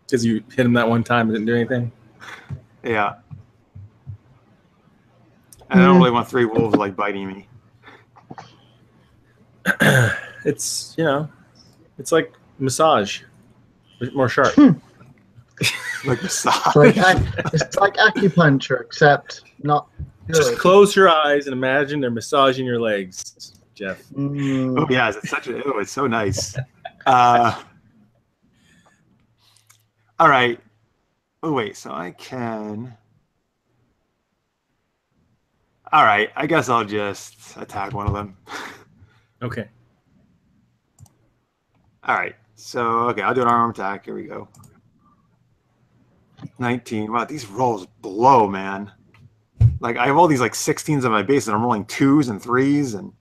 Speaker 2: Because you hit them that one time and didn't do anything?
Speaker 1: Yeah. And I don't really want 3 wolves like biting me.
Speaker 2: It's, you know, it's like massage, but more sharp.
Speaker 1: Like massage.
Speaker 4: It's like acupuncture, except not good.
Speaker 2: Just close your eyes and imagine they're massaging your legs, Jeff.
Speaker 1: Oh yeah, it's so nice. All right. Oh wait, so I can. All right, I guess I'll just attack one of them.
Speaker 2: Okay.
Speaker 1: All right, so okay, I'll do an arm attack. Here we go. 19. Wow, these rolls blow, man. Like I have all these like 16s on my base, and I'm rolling 2s and 3s, and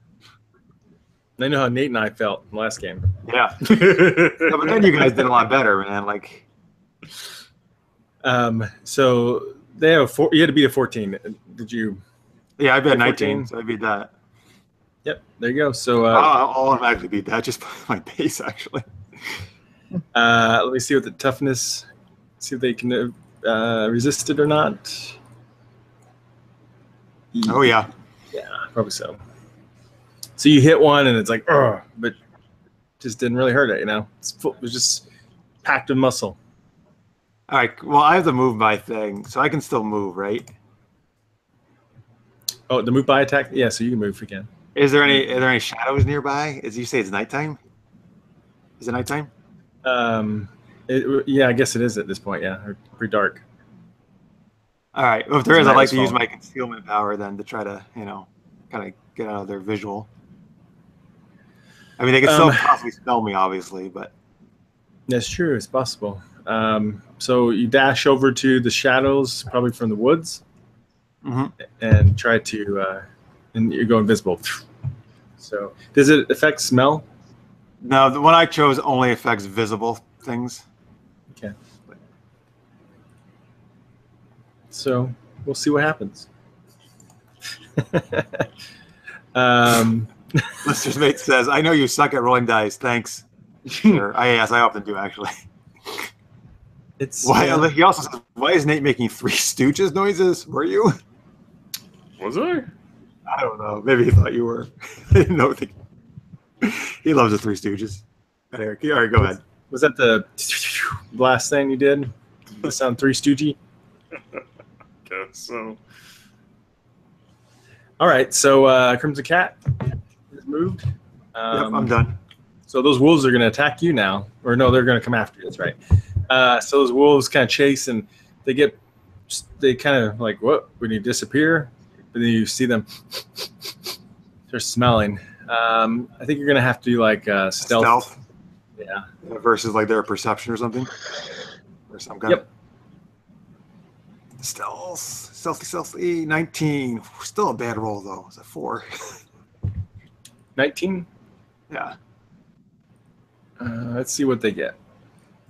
Speaker 2: I know how Nate and I felt in the last game.
Speaker 1: yeah. No, but then you guys did a lot better, man. Like,
Speaker 2: so they have you had to beat a 14. Did you?
Speaker 1: Yeah, I beat 19, so I beat that.
Speaker 2: Yep, there you go. So
Speaker 1: I'll automatically beat that just by my base, actually.
Speaker 2: Let me see what the toughness. See if they can resist it or not.
Speaker 1: Oh yeah.
Speaker 2: Yeah, probably so. So you hit one and it's like, ugh, but just didn't really hurt it, you know? It was just packed with muscle.
Speaker 1: All right. Well, I have the move by thing, so I can still move, right?
Speaker 2: Oh, the move by attack? Yeah, so you can move again.
Speaker 1: Are there any shadows nearby? As you say, it's nighttime. Is it nighttime?
Speaker 2: Yeah, I guess it is at this point. Yeah, or pretty dark.
Speaker 1: All right. Well, if there is, I'd like to use my concealment power then to try to, kind of get out of their visual. I mean, they can still possibly smell me, obviously, but
Speaker 2: that's true. It's possible. So you dash over to the shadows, probably from the woods, and try to, and you go invisible. So, does it affect smell?
Speaker 1: No, the one I chose only affects visible things.
Speaker 2: Okay. So we'll see what happens.
Speaker 1: Listener's mate says, "I know you suck at rolling dice. Thanks." Sure. Yes, I often do actually.
Speaker 2: It's
Speaker 1: why. He also says, "Why is Nate making Three Stooges noises? Were you?"
Speaker 3: Was I?
Speaker 1: I don't know. Maybe he thought you were. I didn't know. He loves the Three Stooges. Anyway, all right, go ahead.
Speaker 2: Was that the last thing you did? The sound Three Stoogie?
Speaker 3: Guess so.
Speaker 2: All right, so Crimson Cat is moved.
Speaker 1: Yep, I'm done.
Speaker 2: So those wolves are going to attack you now. Or no, they're going to come after you. That's right. So those wolves kind of chase, and they kind of like, what? When you disappear, and then you see them, they're smelling. I think you're going to have to do like stealth. Yeah.
Speaker 1: Versus like their perception or something. Or some kind
Speaker 2: Yep.
Speaker 1: of stealthy 19. Still a bad roll though. It's a 4.
Speaker 2: 19.
Speaker 1: Yeah.
Speaker 2: Let's see what they get.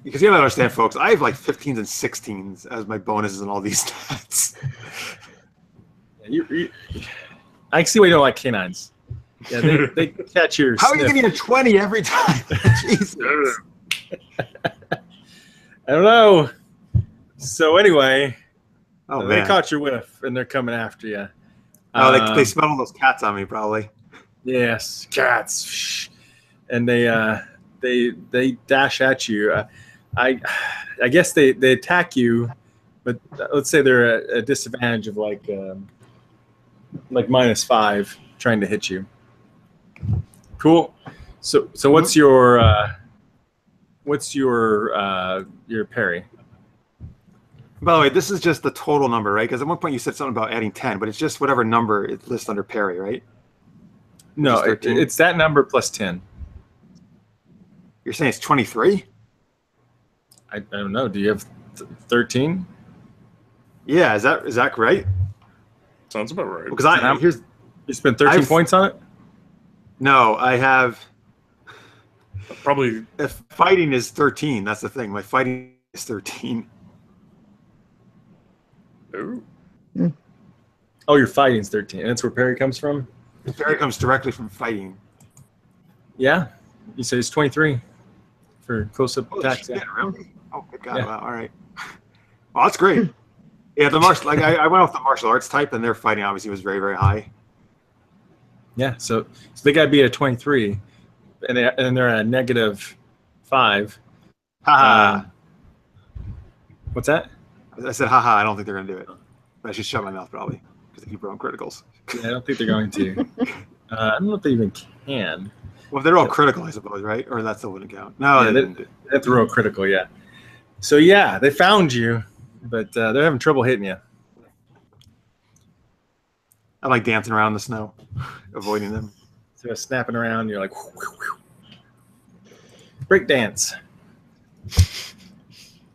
Speaker 1: Because you gotta understand, folks, I have like 15s and 16s as my bonuses and all these stats.
Speaker 2: I can see why you don't like canines. Yeah, they catch your
Speaker 1: How
Speaker 2: sniff.
Speaker 1: are you getting a 20 every time? Jesus.
Speaker 2: I don't know. So anyway,
Speaker 1: Oh,
Speaker 2: they
Speaker 1: man.
Speaker 2: caught your whiff, and they're coming after you.
Speaker 1: Oh, they smell all those cats on me, probably.
Speaker 2: Yes, cats. And they dash at you. I guess they attack you, but let's say they're at a disadvantage of like -5 trying to hit you. Cool. So what's your parry?
Speaker 1: By the way, this is just the total number, right? Because at one point you said something about adding 10, but it's just whatever number it lists under parry, right?
Speaker 2: No, it's that number plus 10.
Speaker 1: You're saying it's 23?
Speaker 2: I don't know. Do you have 13?
Speaker 1: Yeah, is that right?
Speaker 3: Sounds about right.
Speaker 1: Because
Speaker 2: You spent 13 points on it?
Speaker 1: No, I have.
Speaker 3: Probably.
Speaker 1: If fighting is 13, that's the thing. My fighting is 13.
Speaker 3: Ooh.
Speaker 2: Oh, your fighting's 13. And that's where parry comes from?
Speaker 1: Parry comes directly from fighting.
Speaker 2: Yeah. You said it's 23 for close-up attacks.
Speaker 1: Shit, really? Oh, good God.
Speaker 2: Yeah.
Speaker 1: Wow, all right. Well, that's great. Yeah, the martial, I went off the martial arts type, and their fighting obviously was very, very high.
Speaker 2: Yeah, so they got to be at 23, and they're at a -5.
Speaker 1: Haha.
Speaker 2: What's that?
Speaker 1: I said, haha, I don't think they're going to do it. But I should shut my mouth, probably, because they keep rolling criticals.
Speaker 2: Yeah, I don't think they're going to. I don't know if they even can.
Speaker 1: Well, if they're all critical, I suppose, right? Or that still wouldn't count. No,
Speaker 2: Yeah,
Speaker 1: they didn't.
Speaker 2: they have to roll critical, yeah. So, yeah, they found you, but they're having trouble hitting you.
Speaker 1: I like dancing around in the snow, avoiding them.
Speaker 2: So they're snapping around, you're like, whoo, whoo, whoo. Break dance.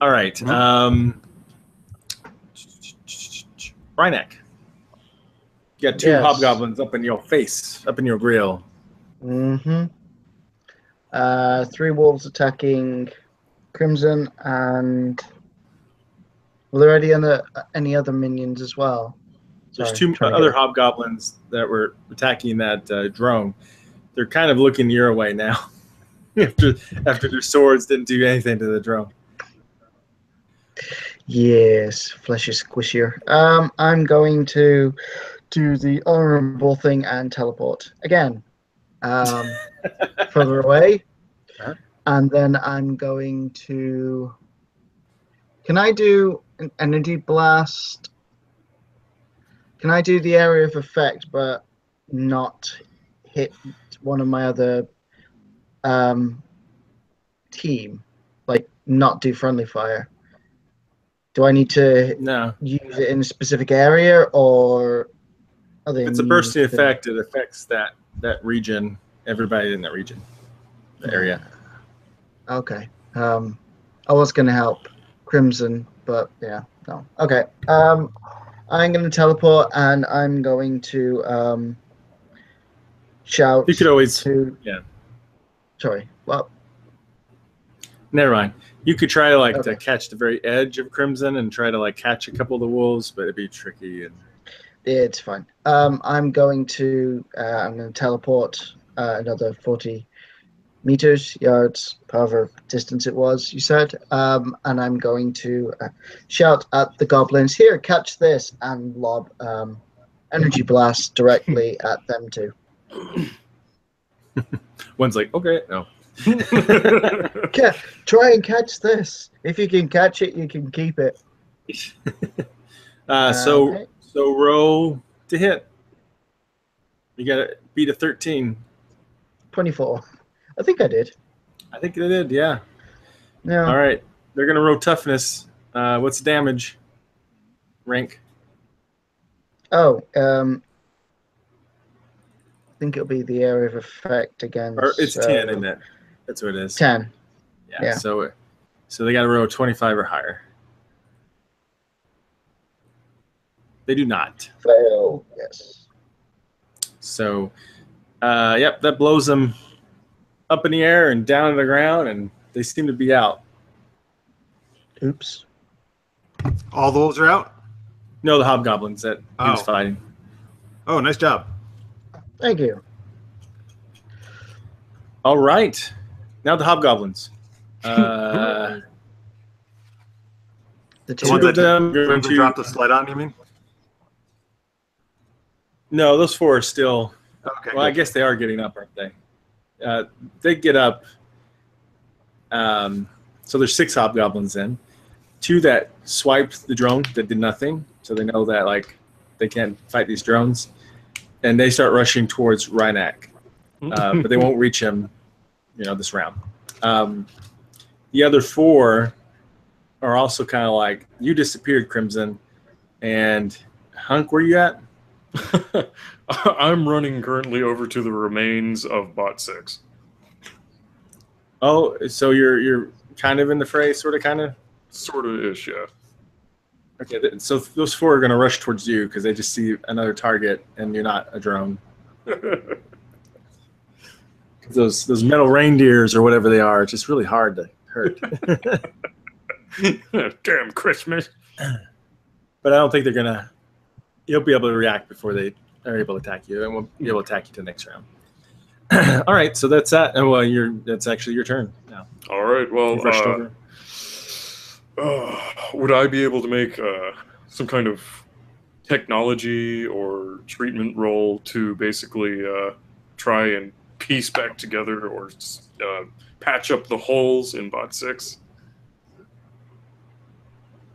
Speaker 2: All right. Rhynek. You got 2 hobgoblins up in your face, up in your grill.
Speaker 4: Mm-hmm. 3 wolves attacking Crimson, and were there any other minions as well?
Speaker 2: There's 2 other hobgoblins that were attacking that drone. They're kind of looking your way now after their swords didn't do anything to the drone.
Speaker 4: Yes, flesh is squishier. I'm going to do the honorable thing and teleport again, further away, and then I'm going to. Can I do an energy blast? Can I do the area of effect, but not hit one of my other team? Like, not do friendly fire? Do I need to use it in a specific area, or are they?
Speaker 2: If it's a bursting effect, it affects that region, everybody in that region, the area.
Speaker 4: Okay. I was going to help Crimson, but yeah, no. Okay. I'm going to teleport, and I'm going to shout.
Speaker 2: You could always.
Speaker 4: Yeah. Sorry. What?
Speaker 2: Never mind. You could try to to catch the very edge of Crimson and try to catch a couple of the wolves, but it'd be tricky. And
Speaker 4: yeah, it's fine. I'm going to teleport another 40 meters, yards, however distance it was. You said, and I'm going to shout at the goblins, "Here, catch this!" and lob energy blast directly at them too.
Speaker 2: One's like, "Okay, no."
Speaker 4: Try and catch this. If you can catch it, you can keep it.
Speaker 2: So roll to hit. You got to beat a 13.
Speaker 4: 24. I think I did.
Speaker 2: I think they did, yeah.
Speaker 4: Yeah.
Speaker 2: All right. They're going to roll toughness. What's the damage rank?
Speaker 4: Oh, I think it'll be the area of effect against.
Speaker 2: Or it's 10, isn't it? That's what it is.
Speaker 4: 10.
Speaker 2: Yeah. So they got to roll 25 or higher. They do not.
Speaker 4: Fail. Yes.
Speaker 2: So, yep, that blows them up in the air and down to the ground, and they seem to be out.
Speaker 4: Oops.
Speaker 1: All the wolves are out?
Speaker 2: No, the hobgoblins that he was fighting.
Speaker 1: Oh, nice job.
Speaker 4: Thank you.
Speaker 2: All right. Now the hobgoblins.
Speaker 4: The
Speaker 1: The ones
Speaker 2: Two of
Speaker 1: that
Speaker 2: them going
Speaker 1: Crimson
Speaker 2: to
Speaker 1: dropped the sled on, you mean?
Speaker 2: No, those four are still.
Speaker 1: Okay.
Speaker 2: Well, I guess they are getting up, aren't they? They get up. So there's 6 hobgoblins in. 2 that swiped the drone that did nothing, so they know that like they can't fight these drones, and they start rushing towards Rhynak, but they won't reach him, this round. The other 4 are also kind of like, you disappeared, Crimson, and Hunk, where you at?
Speaker 3: I'm running currently over to the remains of Bot 6.
Speaker 2: Oh, so you're kind of in the fray, sort of.
Speaker 3: Sort of ish, yeah.
Speaker 2: Okay, so those 4 are going to rush towards you because they just see another target, and you're not a drone. Those metal reindeers or whatever they are, it's just really hard to hurt.
Speaker 3: Damn Christmas.
Speaker 2: But I don't think they're going to... You'll be able to react before they are able to attack you, and we'll be able to attack you to the next round. All right, so that's that. Well, that's actually your turn now.
Speaker 3: All right, well...
Speaker 2: You've rushed over.
Speaker 3: Would I be able to make some kind of technology or treatment roll to basically try and piece back together or patch up the holes in Bot 6?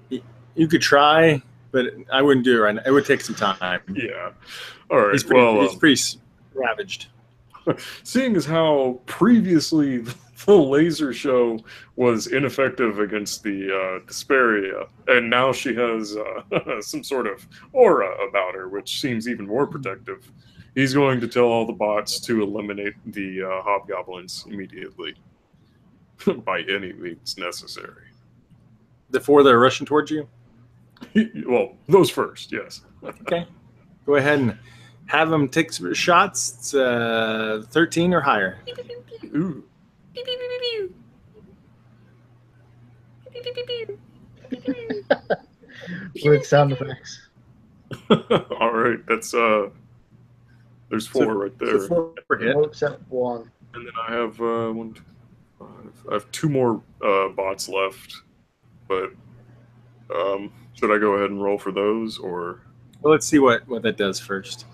Speaker 2: You could try, but I wouldn't do it right now. It would take some time.
Speaker 3: Yeah. All right.
Speaker 2: He's pretty ravaged.
Speaker 3: Seeing as how previously the laser show was ineffective against the Desperia, and now she has some sort of aura about her, which seems even more protective, he's going to tell all the bots to eliminate the hobgoblins immediately, by any means necessary.
Speaker 2: The 4 that are rushing towards you?
Speaker 3: Well, those first, yes.
Speaker 2: Okay. Go ahead and have them take some shots. It's 13 or higher.
Speaker 3: Ooh.
Speaker 4: With sound effects.
Speaker 3: All right, that's there's 4 right there.
Speaker 2: So 4 hit.
Speaker 4: No, except 1.
Speaker 3: And then I have 1, 2, 5. I have 2 more bots left, but should I go ahead and roll for those, or?
Speaker 2: Well, let's see what that does first.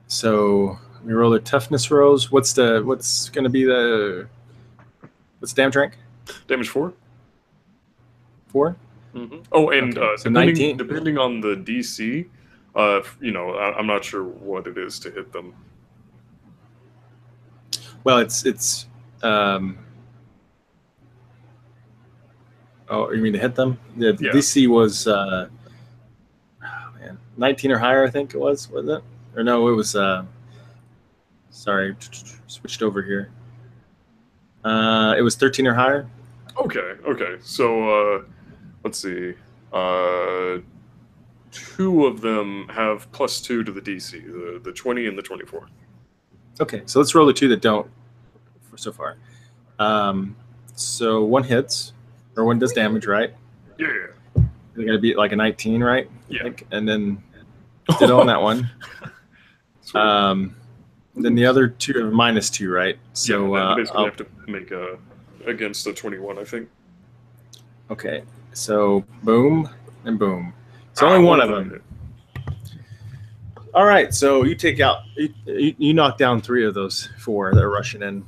Speaker 2: So we roll their toughness rolls. What's going to be what's damage rank?
Speaker 3: Damage 4.
Speaker 2: 4.
Speaker 3: Mm-hmm. Oh, and
Speaker 2: okay. So 19.
Speaker 3: Depending on the DC, I'm not sure what it is to hit them.
Speaker 2: Well, it's oh, you mean to hit them? The
Speaker 3: Yeah.
Speaker 2: DC was 19 or higher, I think it was it? Or no, it was sorry, switched over here. It was 13 or higher.
Speaker 3: Okay. So let's see. 2 of them have +2 to the DC, the 20 and the 24.
Speaker 2: Okay, so let's roll the 2 that don't so far. So 1 hits, or 1 does damage, right?
Speaker 3: Yeah.
Speaker 2: They got to be like a 19, right?
Speaker 3: Yeah.
Speaker 2: And then ditto on that one. Then the other 2 are -2, right? So
Speaker 3: yeah, basically have to make against the 21, I think.
Speaker 2: Okay, so boom and boom. It's only one of them. All right, so you take out, you knock down 3 of those 4 that are rushing in.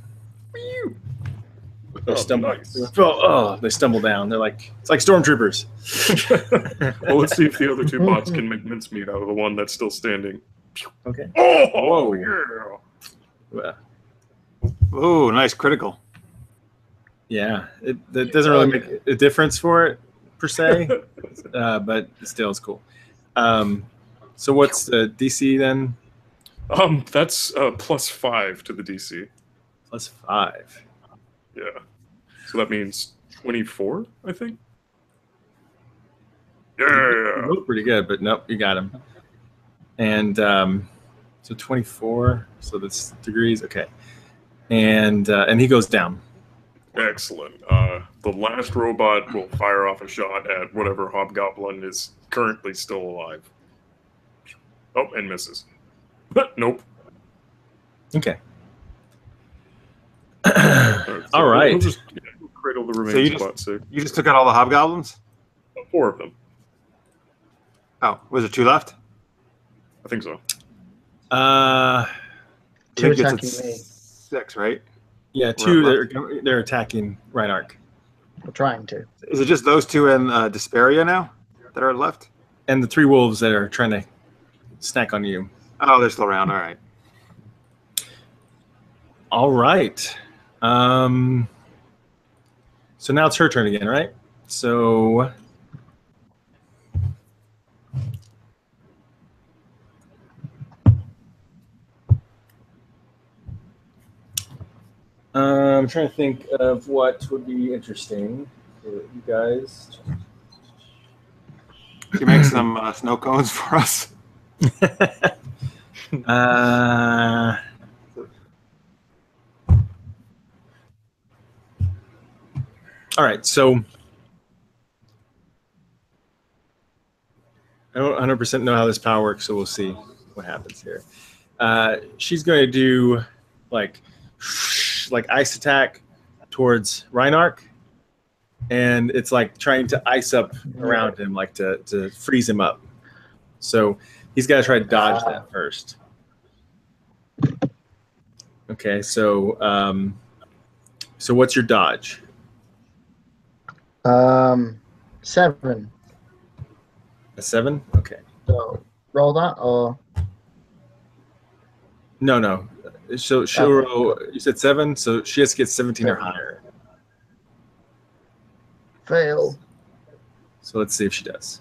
Speaker 2: They stumble.
Speaker 3: Nice.
Speaker 2: They stumble down. They're like, it's like stormtroopers.
Speaker 3: Well, let's see if the other 2 bots can make mincemeat out of the one that's still standing.
Speaker 2: Okay.
Speaker 3: Oh, yeah.
Speaker 2: Well,
Speaker 1: Oh, nice critical.
Speaker 2: yeah, it doesn't really make a difference for it per se, but still, it's cool. So what's the DC then?
Speaker 3: That's +5 to the DC.
Speaker 2: +5.
Speaker 3: Yeah. So that means 24, I think.
Speaker 2: You
Speaker 3: Yeah.
Speaker 2: rolled pretty good, but nope, you got him. And so 24. So that's degrees. Okay. And he goes down.
Speaker 3: Excellent. The last robot will fire off a shot at whatever hobgoblin is currently still alive. Oh, and misses. Nope.
Speaker 2: Okay.
Speaker 3: All
Speaker 2: right.
Speaker 3: We'll just cradle the
Speaker 1: So
Speaker 3: remains of bot 6.
Speaker 1: you just took out all the hobgoblins?
Speaker 3: 4 of them.
Speaker 1: Oh, was there 2 left?
Speaker 3: I think so.
Speaker 1: I
Speaker 4: Two
Speaker 1: think it's at
Speaker 4: attacking me.
Speaker 1: 6, right?
Speaker 2: Yeah, 2 they're attacking Reinark.
Speaker 4: We're trying to.
Speaker 1: Is it just those 2 and Desperia now that are left?
Speaker 2: And the 3 wolves that are trying to snack on you.
Speaker 1: Oh, they're still around. All right.
Speaker 2: All right. So now it's her turn again, right? So I'm trying to think of what would be interesting for you guys.
Speaker 1: Can you make some snow cones for us?
Speaker 2: All right, so I don't 100% know how this power works, so we'll see what happens here. She's going to do like ice attack towards Reinark, and it's like trying to ice up around him, like to freeze him up. So he's got to try to dodge that first. Okay, so so what's your dodge?
Speaker 4: 7.
Speaker 2: A 7? Okay.
Speaker 4: So roll that or
Speaker 2: No. So she'll roll, you said 7, so she has to get 17 or higher.
Speaker 4: fail.
Speaker 2: So let's see if she does.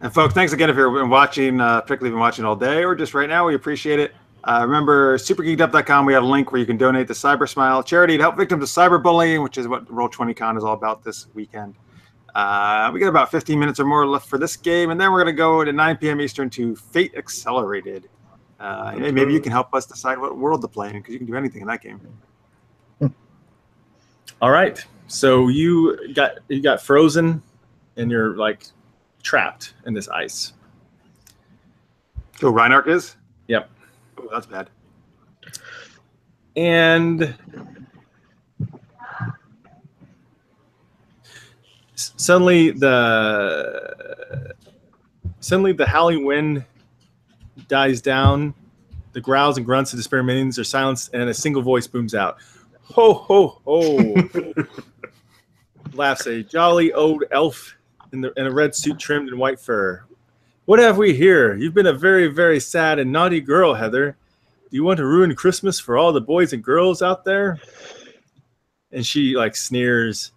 Speaker 1: And folks, thanks again if you've been watching, particularly been watching all day or just right now. We appreciate it. Remember, supergeekedup.com, we have a link where you can donate to Cybersmile charity to help victims of cyberbullying, which is what Roll20CON is all about this weekend. We got about 15 minutes or more left for this game, and then we're going to go to 9 p.m. Eastern to Fate Accelerated. And maybe you can help us decide what world to play in, because you can do anything in that game.
Speaker 2: All right. So you got frozen, and you're like trapped in this ice.
Speaker 1: So Reinark is?
Speaker 2: Yep.
Speaker 1: Oh, that's bad.
Speaker 2: And suddenly the howling wind dies down. The growls and grunts of despair minions are silenced, and a single voice booms out. Ho, ho, ho. Laughs a jolly old elf in a red suit trimmed in white fur. What have we here? You've been a very, very sad and naughty girl, Heather. Do you want to ruin Christmas for all the boys and girls out there? And she like sneers,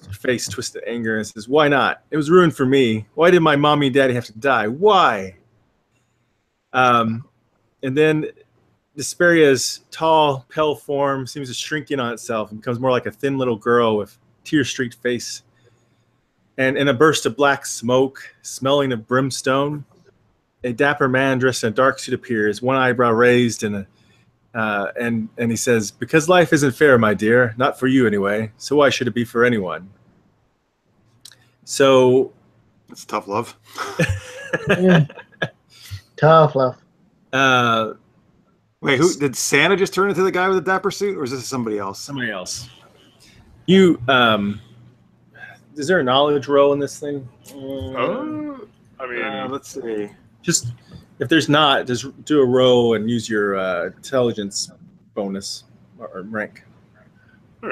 Speaker 2: her face twisted anger, and says, why not? It was ruined for me. Why did my mommy and daddy have to die? Why? And then Desperia's tall, pale form seems to shrink in on itself and becomes more like a thin little girl with tear-streaked face. And in a burst of black smoke, smelling of brimstone, a dapper man dressed in a dark suit appears, one eyebrow raised, and he says, because life isn't fair, my dear, not for you anyway, so why should it be for anyone? So...
Speaker 1: That's tough love.
Speaker 4: Tough love.
Speaker 1: Wait, who did Santa just turn into the guy with the dapper suit, or is this somebody else?
Speaker 2: Somebody else. You, is there a knowledge roll in this thing?
Speaker 3: I mean,
Speaker 1: let's see.
Speaker 2: Just if there's not, just do a roll and use your intelligence bonus or rank.
Speaker 3: all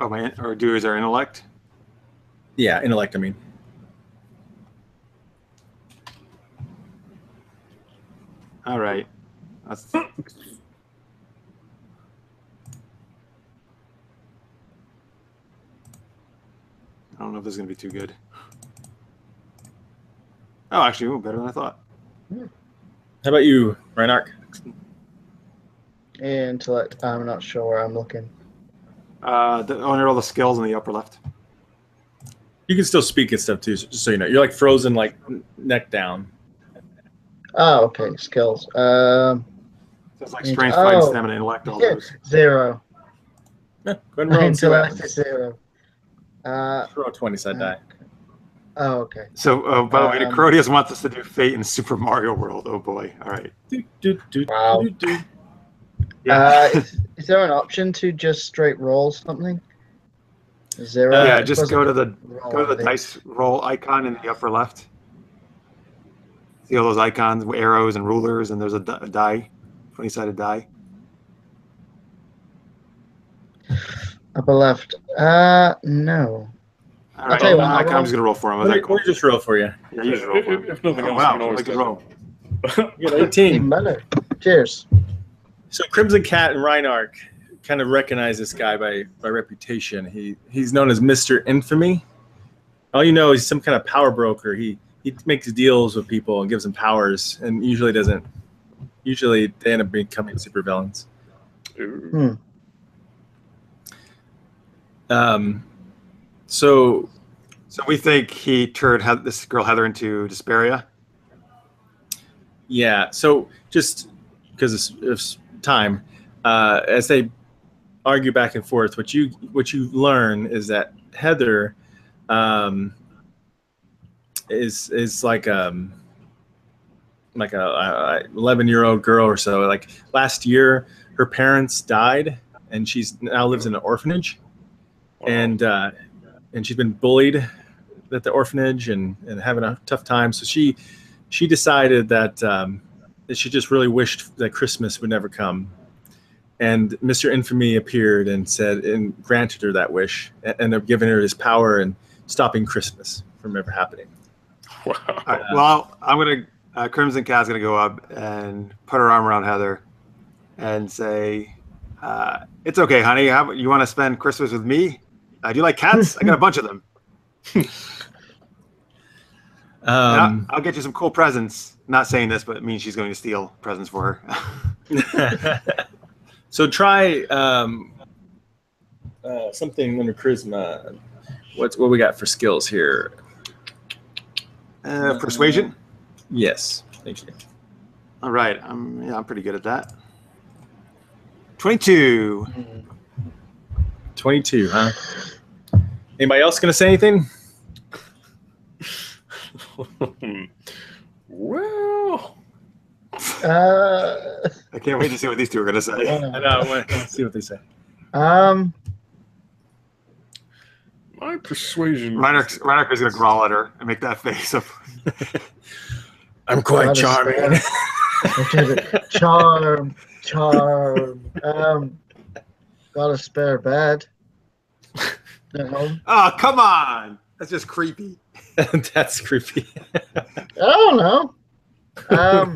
Speaker 3: right,
Speaker 1: Oh, is our intellect?
Speaker 2: Yeah, intellect. I mean,
Speaker 1: all right. That's... I don't know if this is going to be too good. Oh, actually, better than I thought.
Speaker 2: how about you, Reinark?
Speaker 4: Intellect. I'm not sure where I'm looking.
Speaker 1: Owner all the skills in the upper left.
Speaker 2: You can still speak and stuff too, just so you know. You're like frozen, like neck down.
Speaker 4: Oh, okay. Skills.
Speaker 1: So it's like strength, fight, stamina, intellect, all those.
Speaker 4: 0.
Speaker 2: Yeah, go ahead and roll and see what
Speaker 4: Intellect is
Speaker 2: happens.
Speaker 4: 0.
Speaker 2: Throw a 20-side die.
Speaker 4: Oh, okay.
Speaker 1: So, by the way, Crodius wants us to do Fate in Super Mario World. Oh boy! All right.
Speaker 4: Wow.
Speaker 1: Yeah.
Speaker 4: Is there an option to just straight roll something? 0.
Speaker 1: Yeah, just go to the dice roll icon in the upper left. See all those icons, arrows and rulers, and there's a die, 20-sided die.
Speaker 4: Upper left. No.
Speaker 1: All right,
Speaker 4: tell you what, I'll
Speaker 1: I'm just gonna roll for him.
Speaker 2: Let me just roll for you.
Speaker 1: Yeah, you just roll for him.
Speaker 3: If nothing else,
Speaker 1: Wow,
Speaker 3: you can always
Speaker 1: good roll.
Speaker 2: You got 18.
Speaker 4: Cheers.
Speaker 2: So Crimson Cat and Reinark kind of recognize this guy by reputation. He's known as Mr. Infamy. All you know is some kind of power broker. He makes deals with people and gives them powers, and usually doesn't. Usually they end up becoming supervillains. So
Speaker 1: we think he turned this girl Heather into Desperia.
Speaker 2: Yeah. So just because it's time, as they argue back and forth, what you learn is that Heather is like a 11-year-old girl or so. Like last year, her parents died, and she's now lives in an orphanage, and she's been bullied at the orphanage and having a tough time. So she decided that she just really wished that Christmas would never come. And Mr. Infamy appeared and said and granted her that wish, and they're giving her his power and stopping Christmas from ever happening.
Speaker 3: Wow.
Speaker 1: All right, well, I'm gonna Crimson Cat's gonna go up and put her arm around Heather and say, "It's okay, honey. You want to spend Christmas with me? Do you like cats? I got a bunch of them. I'll get you some cool presents." Not saying this, but it means she's going to steal presents for her.
Speaker 2: So try something under charisma. What we got for skills here?
Speaker 1: Persuasion.
Speaker 2: Yes, thank you.
Speaker 1: All right, I'm pretty good at that. 22.
Speaker 2: 22, huh? Anybody else gonna say anything?
Speaker 3: Well,
Speaker 1: I can't wait to see what these two are gonna say.
Speaker 2: I know. I want to see what they say.
Speaker 3: my persuasion.
Speaker 1: Reinhardt is gonna growl at her and make that face of.
Speaker 2: I'm quite charming.
Speaker 4: Charm. Got a spare bed. No.
Speaker 1: Oh, come on! That's just creepy.
Speaker 2: That's creepy.
Speaker 4: I don't know.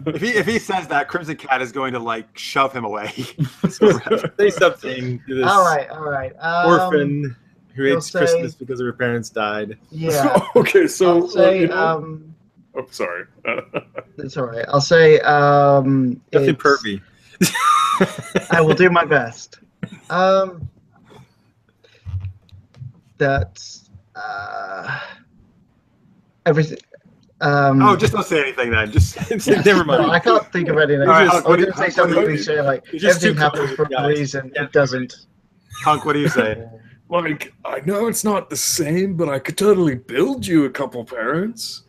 Speaker 1: If he says that, Crimson Cat is going to like shove him away.
Speaker 2: Say something to this
Speaker 4: All right.
Speaker 2: orphan who hates
Speaker 4: say-
Speaker 2: Christmas because her parents died.
Speaker 4: Yeah.
Speaker 3: Okay, so
Speaker 4: I'll say,
Speaker 3: you know- oh, sorry.
Speaker 4: it's all right. I'll say
Speaker 2: Nothing
Speaker 4: it's-
Speaker 2: pervy.
Speaker 4: I will do my best. That's everything.
Speaker 1: Oh, just don't say anything then. Just
Speaker 2: Never mind.
Speaker 4: No, I can't think of anything.
Speaker 1: All right,
Speaker 4: I
Speaker 1: Hunk,
Speaker 4: was going to say something cliche like
Speaker 2: You're just
Speaker 4: everything
Speaker 2: too
Speaker 4: happens for a
Speaker 2: complicated,
Speaker 4: reason.
Speaker 2: guys.
Speaker 4: It doesn't.
Speaker 1: Hunk, what do you say?
Speaker 3: Like, I know it's not the same, but I could totally build you a couple parents.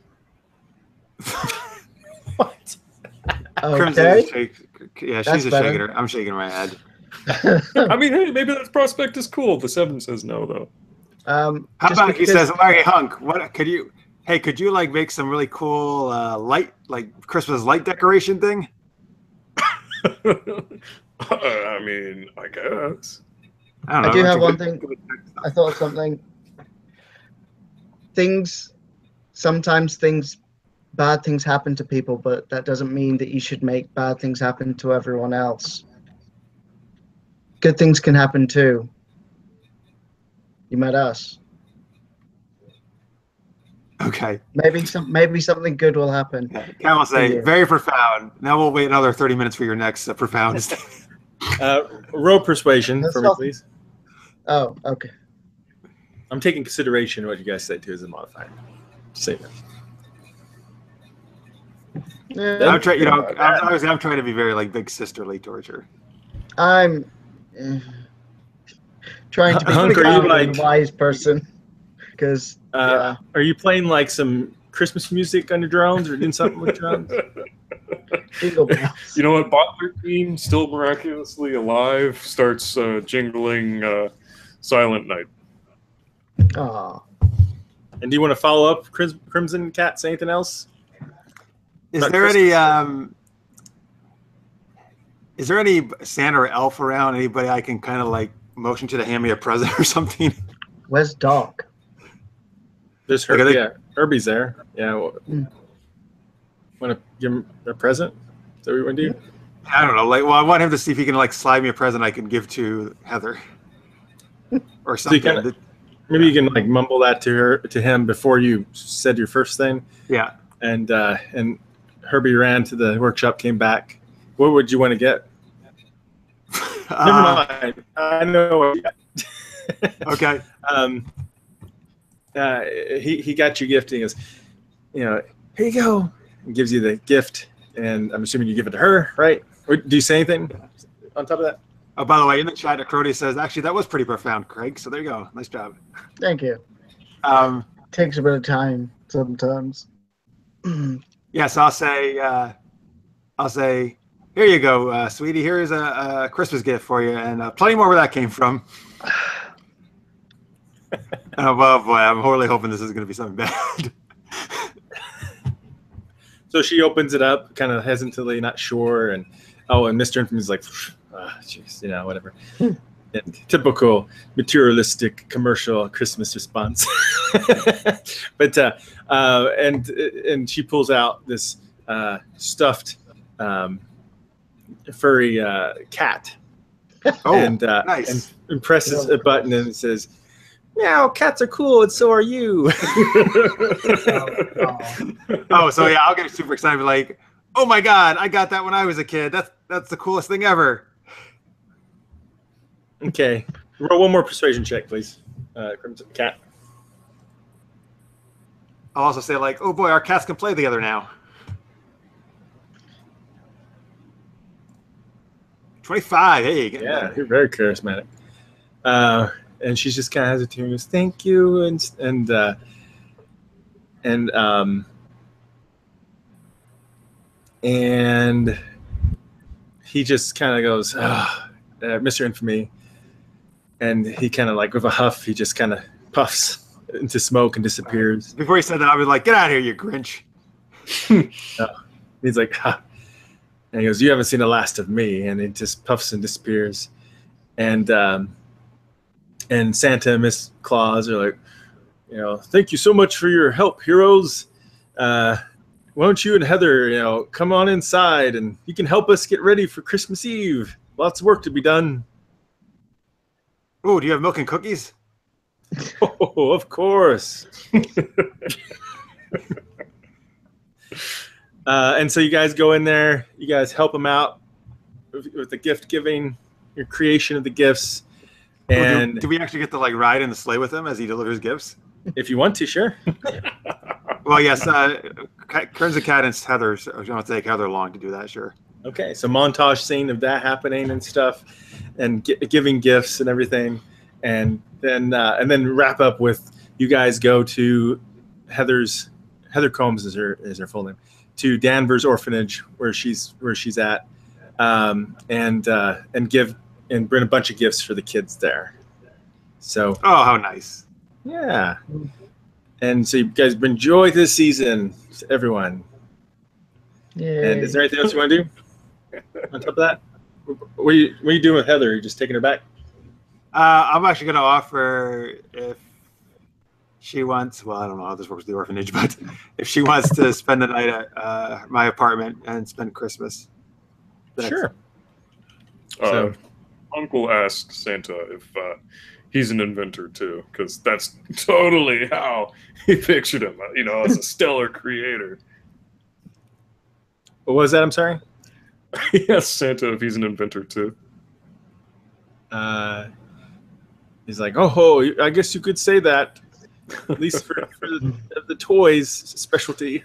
Speaker 2: What?
Speaker 1: Crimson
Speaker 4: Okay.
Speaker 1: is yeah,
Speaker 4: That's
Speaker 1: she's
Speaker 4: better.
Speaker 1: shaking her. I'm shaking my head.
Speaker 3: I mean, hey, maybe that prospect is cool. The 7 says no, though.
Speaker 1: How
Speaker 4: Just
Speaker 1: about he
Speaker 4: because-
Speaker 1: says, "Larry Hunk, what could you? Hey, could you like make some really cool light, like Christmas light decoration thing?"
Speaker 3: I mean, I guess.
Speaker 1: I don't know.
Speaker 4: I do
Speaker 1: that's
Speaker 4: have
Speaker 1: a
Speaker 4: one
Speaker 1: good-
Speaker 4: thing. I thought of something. Sometimes bad things happen to people, but that doesn't mean that you should make bad things happen to everyone else. Good things can happen too. You met us.
Speaker 1: Okay.
Speaker 4: Maybe something good will happen.
Speaker 1: Cal will say,
Speaker 4: Yeah.
Speaker 1: "Very profound." Now we'll wait another 30 minutes for your next profound.
Speaker 2: Roll persuasion
Speaker 4: That's
Speaker 2: for me,
Speaker 4: all.
Speaker 2: please.
Speaker 4: Oh, okay.
Speaker 2: I'm taking consideration what you guys say too as a modifier. Say that.
Speaker 4: Yeah,
Speaker 1: I'm trying, obviously I'm trying to be very like big sisterly towards her.
Speaker 4: I'm trying to be
Speaker 2: Hunk,
Speaker 4: a
Speaker 2: are you like
Speaker 4: wise person. Because
Speaker 2: are you playing like some Christmas music on your drones or doing something with drones?
Speaker 4: jingle bells.
Speaker 3: You know what? Bot 13, still miraculously alive, starts jingling Silent Night.
Speaker 4: Aw.
Speaker 2: And do you want to follow up, Crimson Cat? Say anything else?
Speaker 1: Is there any Santa or elf around? Anybody I can kind of like motion to hand me a present or something?
Speaker 4: Where's Doc?
Speaker 2: There's Herbie. Yeah, Herbie's there. Yeah. Want to give him a present? Is that what you want to do?
Speaker 1: I don't know. Like, well, I want him to see if he can like slide me a present I can give to Heather or something.
Speaker 2: So maybe you can like mumble that to him before you said your first thing.
Speaker 1: Yeah.
Speaker 2: And Herbie ran to the workshop, came back. What would you want to get? Never mind. I know what you got.
Speaker 1: Okay.
Speaker 2: He got you a gift and he goes, here you go. And gives you the gift, and I'm assuming you give it to her, right? Or do you say anything on top of that?
Speaker 1: Oh, by the way, in the chat, Crody says, actually, that was pretty profound, Craig. So there you go. Nice job.
Speaker 4: Thank you. Takes a bit of time sometimes.
Speaker 1: Yes, I'll say, here you go, sweetie. Here's a Christmas gift for you, and plenty more where that came from. Oh, well, boy, I'm really hoping this is going to be something bad.
Speaker 2: So she opens it up, kind of hesitantly, not sure, and Mr. Infamous is like, jeez, whatever. And typical materialistic commercial Christmas response. But and she pulls out this stuffed furry cat. And
Speaker 1: nice.
Speaker 2: and presses a button and it says, "Meow, cats are cool, and so are you."
Speaker 1: Oh, so yeah, I'll get super excited, like, oh my god, I got that when I was a kid. That's the coolest thing ever.
Speaker 2: Okay, roll one more persuasion check, please, Crimson Cat.
Speaker 1: I'll also say, like, oh boy, our cats can play together now. 25. Hey,
Speaker 2: yeah, you're very charismatic. And she's just kind of hesitating. Goes, "Thank you," and he just kind of goes, "Mr. Infamy," and he kind of like with a huff, he just kind of puffs into smoke and disappears.
Speaker 1: Before he said that, I was like, "Get out of here, you Grinch!"
Speaker 2: He's like, "Ha!" And he goes, "You haven't seen the last of me," and he just puffs and disappears, and Santa and Miss Claus are like, "Thank you so much for your help, heroes. Why don't you and Heather, come on inside and you can help us get ready for Christmas Eve. Lots of work to be done."
Speaker 1: Oh, do you have milk and cookies?
Speaker 2: Oh, of course. And so you guys go in there. You guys help him out with the gift giving, your creation of the gifts. And
Speaker 1: do we actually get to like ride in the sleigh with him as he delivers gifts?
Speaker 2: If you want to, sure.
Speaker 1: Well, yes. Crimson Cat and Heather. I want to take Heather along to do that. Sure.
Speaker 2: Okay, so montage scene of that happening and stuff, and giving gifts and everything, and then wrap up with you guys go to Heather Combs is her full name, to Danvers Orphanage where she's at, and bring a bunch of gifts for the kids there. So
Speaker 1: oh, how nice.
Speaker 2: Yeah. And so you guys enjoy this season, everyone. Yeah. And is there anything else you want to do on top of that? What are you doing with Heather? Are you just taking her back?
Speaker 1: I'm actually going to offer, if she wants, well, I don't know how this works with the orphanage, but if she wants to spend the night at my apartment and spend Christmas.
Speaker 2: Sure.
Speaker 3: So Uncle asked Santa if he's an inventor too, because that's totally how he pictured him, as a stellar creator.
Speaker 2: What was that? I'm sorry?
Speaker 3: He asked Santa if he's an inventor too.
Speaker 2: He's like, oh, I guess you could say that, at least for the toys specialty.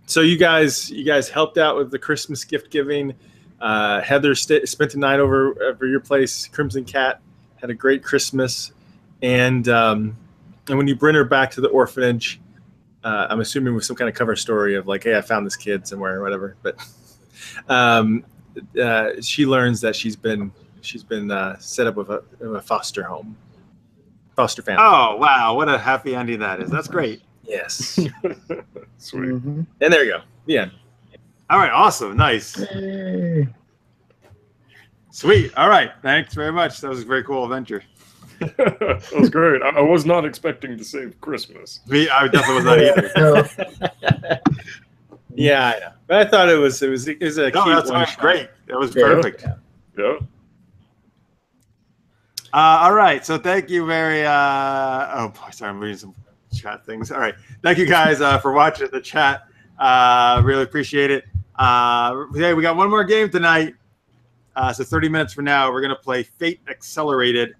Speaker 2: So you guys helped out with the Christmas gift giving. Heather spent the night over your place. Crimson Cat had a great Christmas, and when you bring her back to the orphanage, I'm assuming with some kind of cover story of like, hey, I found this kid somewhere or whatever. But she learns that she's been set up with a foster family.
Speaker 1: Oh wow, what a happy ending that is. That's great.
Speaker 2: Yes.
Speaker 3: Sweet.
Speaker 4: Mm-hmm.
Speaker 2: And there you go. The end.
Speaker 1: All right, awesome, nice, sweet. All right, thanks very much. That was a very cool adventure.
Speaker 3: That was great. I was not expecting to save Christmas.
Speaker 1: I definitely was not either.
Speaker 4: No.
Speaker 2: Yeah, I know. But I thought it was a
Speaker 1: No,
Speaker 2: cute
Speaker 1: that's
Speaker 2: one.
Speaker 1: great. That was
Speaker 4: Yeah.
Speaker 1: perfect.
Speaker 3: Yeah.
Speaker 1: All right, so thank you very. Oh boy, sorry, I'm reading some chat things. All right, thank you guys for watching the chat. Really appreciate it. Hey, we got one more game tonight. So 30 minutes from now, we're gonna play Fate Accelerated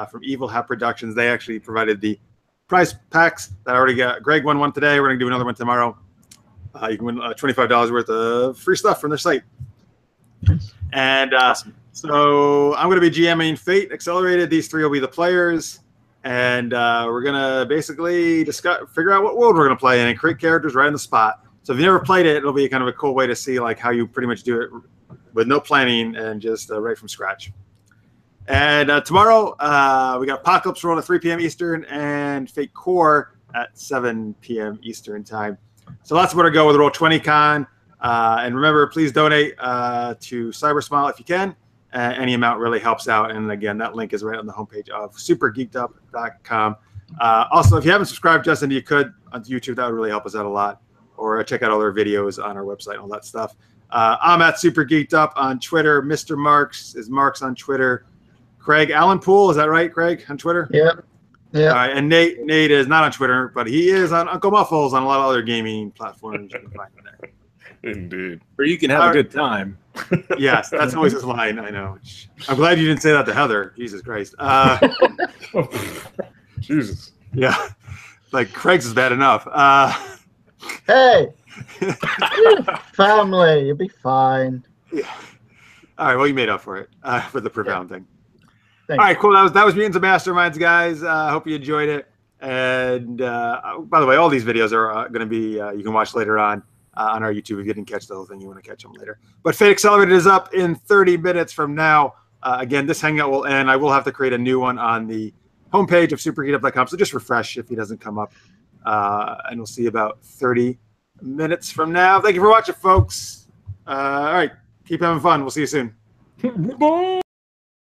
Speaker 1: from Evil Hat Productions. They actually provided the prize packs that I already got. Greg won one today. We're gonna do another one tomorrow. You can win $25 worth of free stuff from their site. And
Speaker 2: Awesome.
Speaker 1: so I'm going to be GMing Fate Accelerated. These three will be the players. And we're going to basically figure out what world we're going to play in and create characters right on the spot. So if you never played it, it'll be kind of a cool way to see like how you pretty much do it with no planning and just right from scratch. And tomorrow, we got Apocalypse World at 3 p.m. Eastern and Fate Core at 7 p.m. Eastern time. So lots more to go with Roll20CON. And remember, please donate to Cybersmile if you can. Any amount really helps out. And again, that link is right on the homepage of supergeekedup.com. Also, if you haven't subscribed, Justin, you could on YouTube. That would really help us out a lot. Or check out all their videos on our website and all that stuff. I'm at supergeekedup on Twitter. Mr. Marks is Marks on Twitter. Craig Allenpool, is that right, Craig, on Twitter?
Speaker 4: Yep. Yeah.
Speaker 1: All right, and Nate is not on Twitter, but he is on Uncle Muffles on a lot of other gaming platforms. You can find him there.
Speaker 3: Indeed.
Speaker 2: Or you can have a good time.
Speaker 1: Yes, that's always his line. I know. I'm glad you didn't say that to Heather. Jesus Christ.
Speaker 3: Jesus.
Speaker 1: Yeah, like Craig's is bad enough.
Speaker 4: Hey, family, you'll be fine.
Speaker 1: Yeah. All right. Well, you made up for it for the profound thing.
Speaker 4: Thanks.
Speaker 1: All right, cool. That was Mutants Masterminds, guys. Hope you enjoyed it. And by the way, all these videos are going to be you can watch later on our YouTube. If you didn't catch the whole thing, you want to catch them later. But Fate Accelerated is up in 30 minutes from now. Again, this hangout will end. I will have to create a new one on the homepage of supergeekedup.com. So just refresh if he doesn't come up. And we'll see you about 30 minutes from now. Thank you for watching, folks. All right. Keep having fun. We'll see you soon.
Speaker 3: Bye.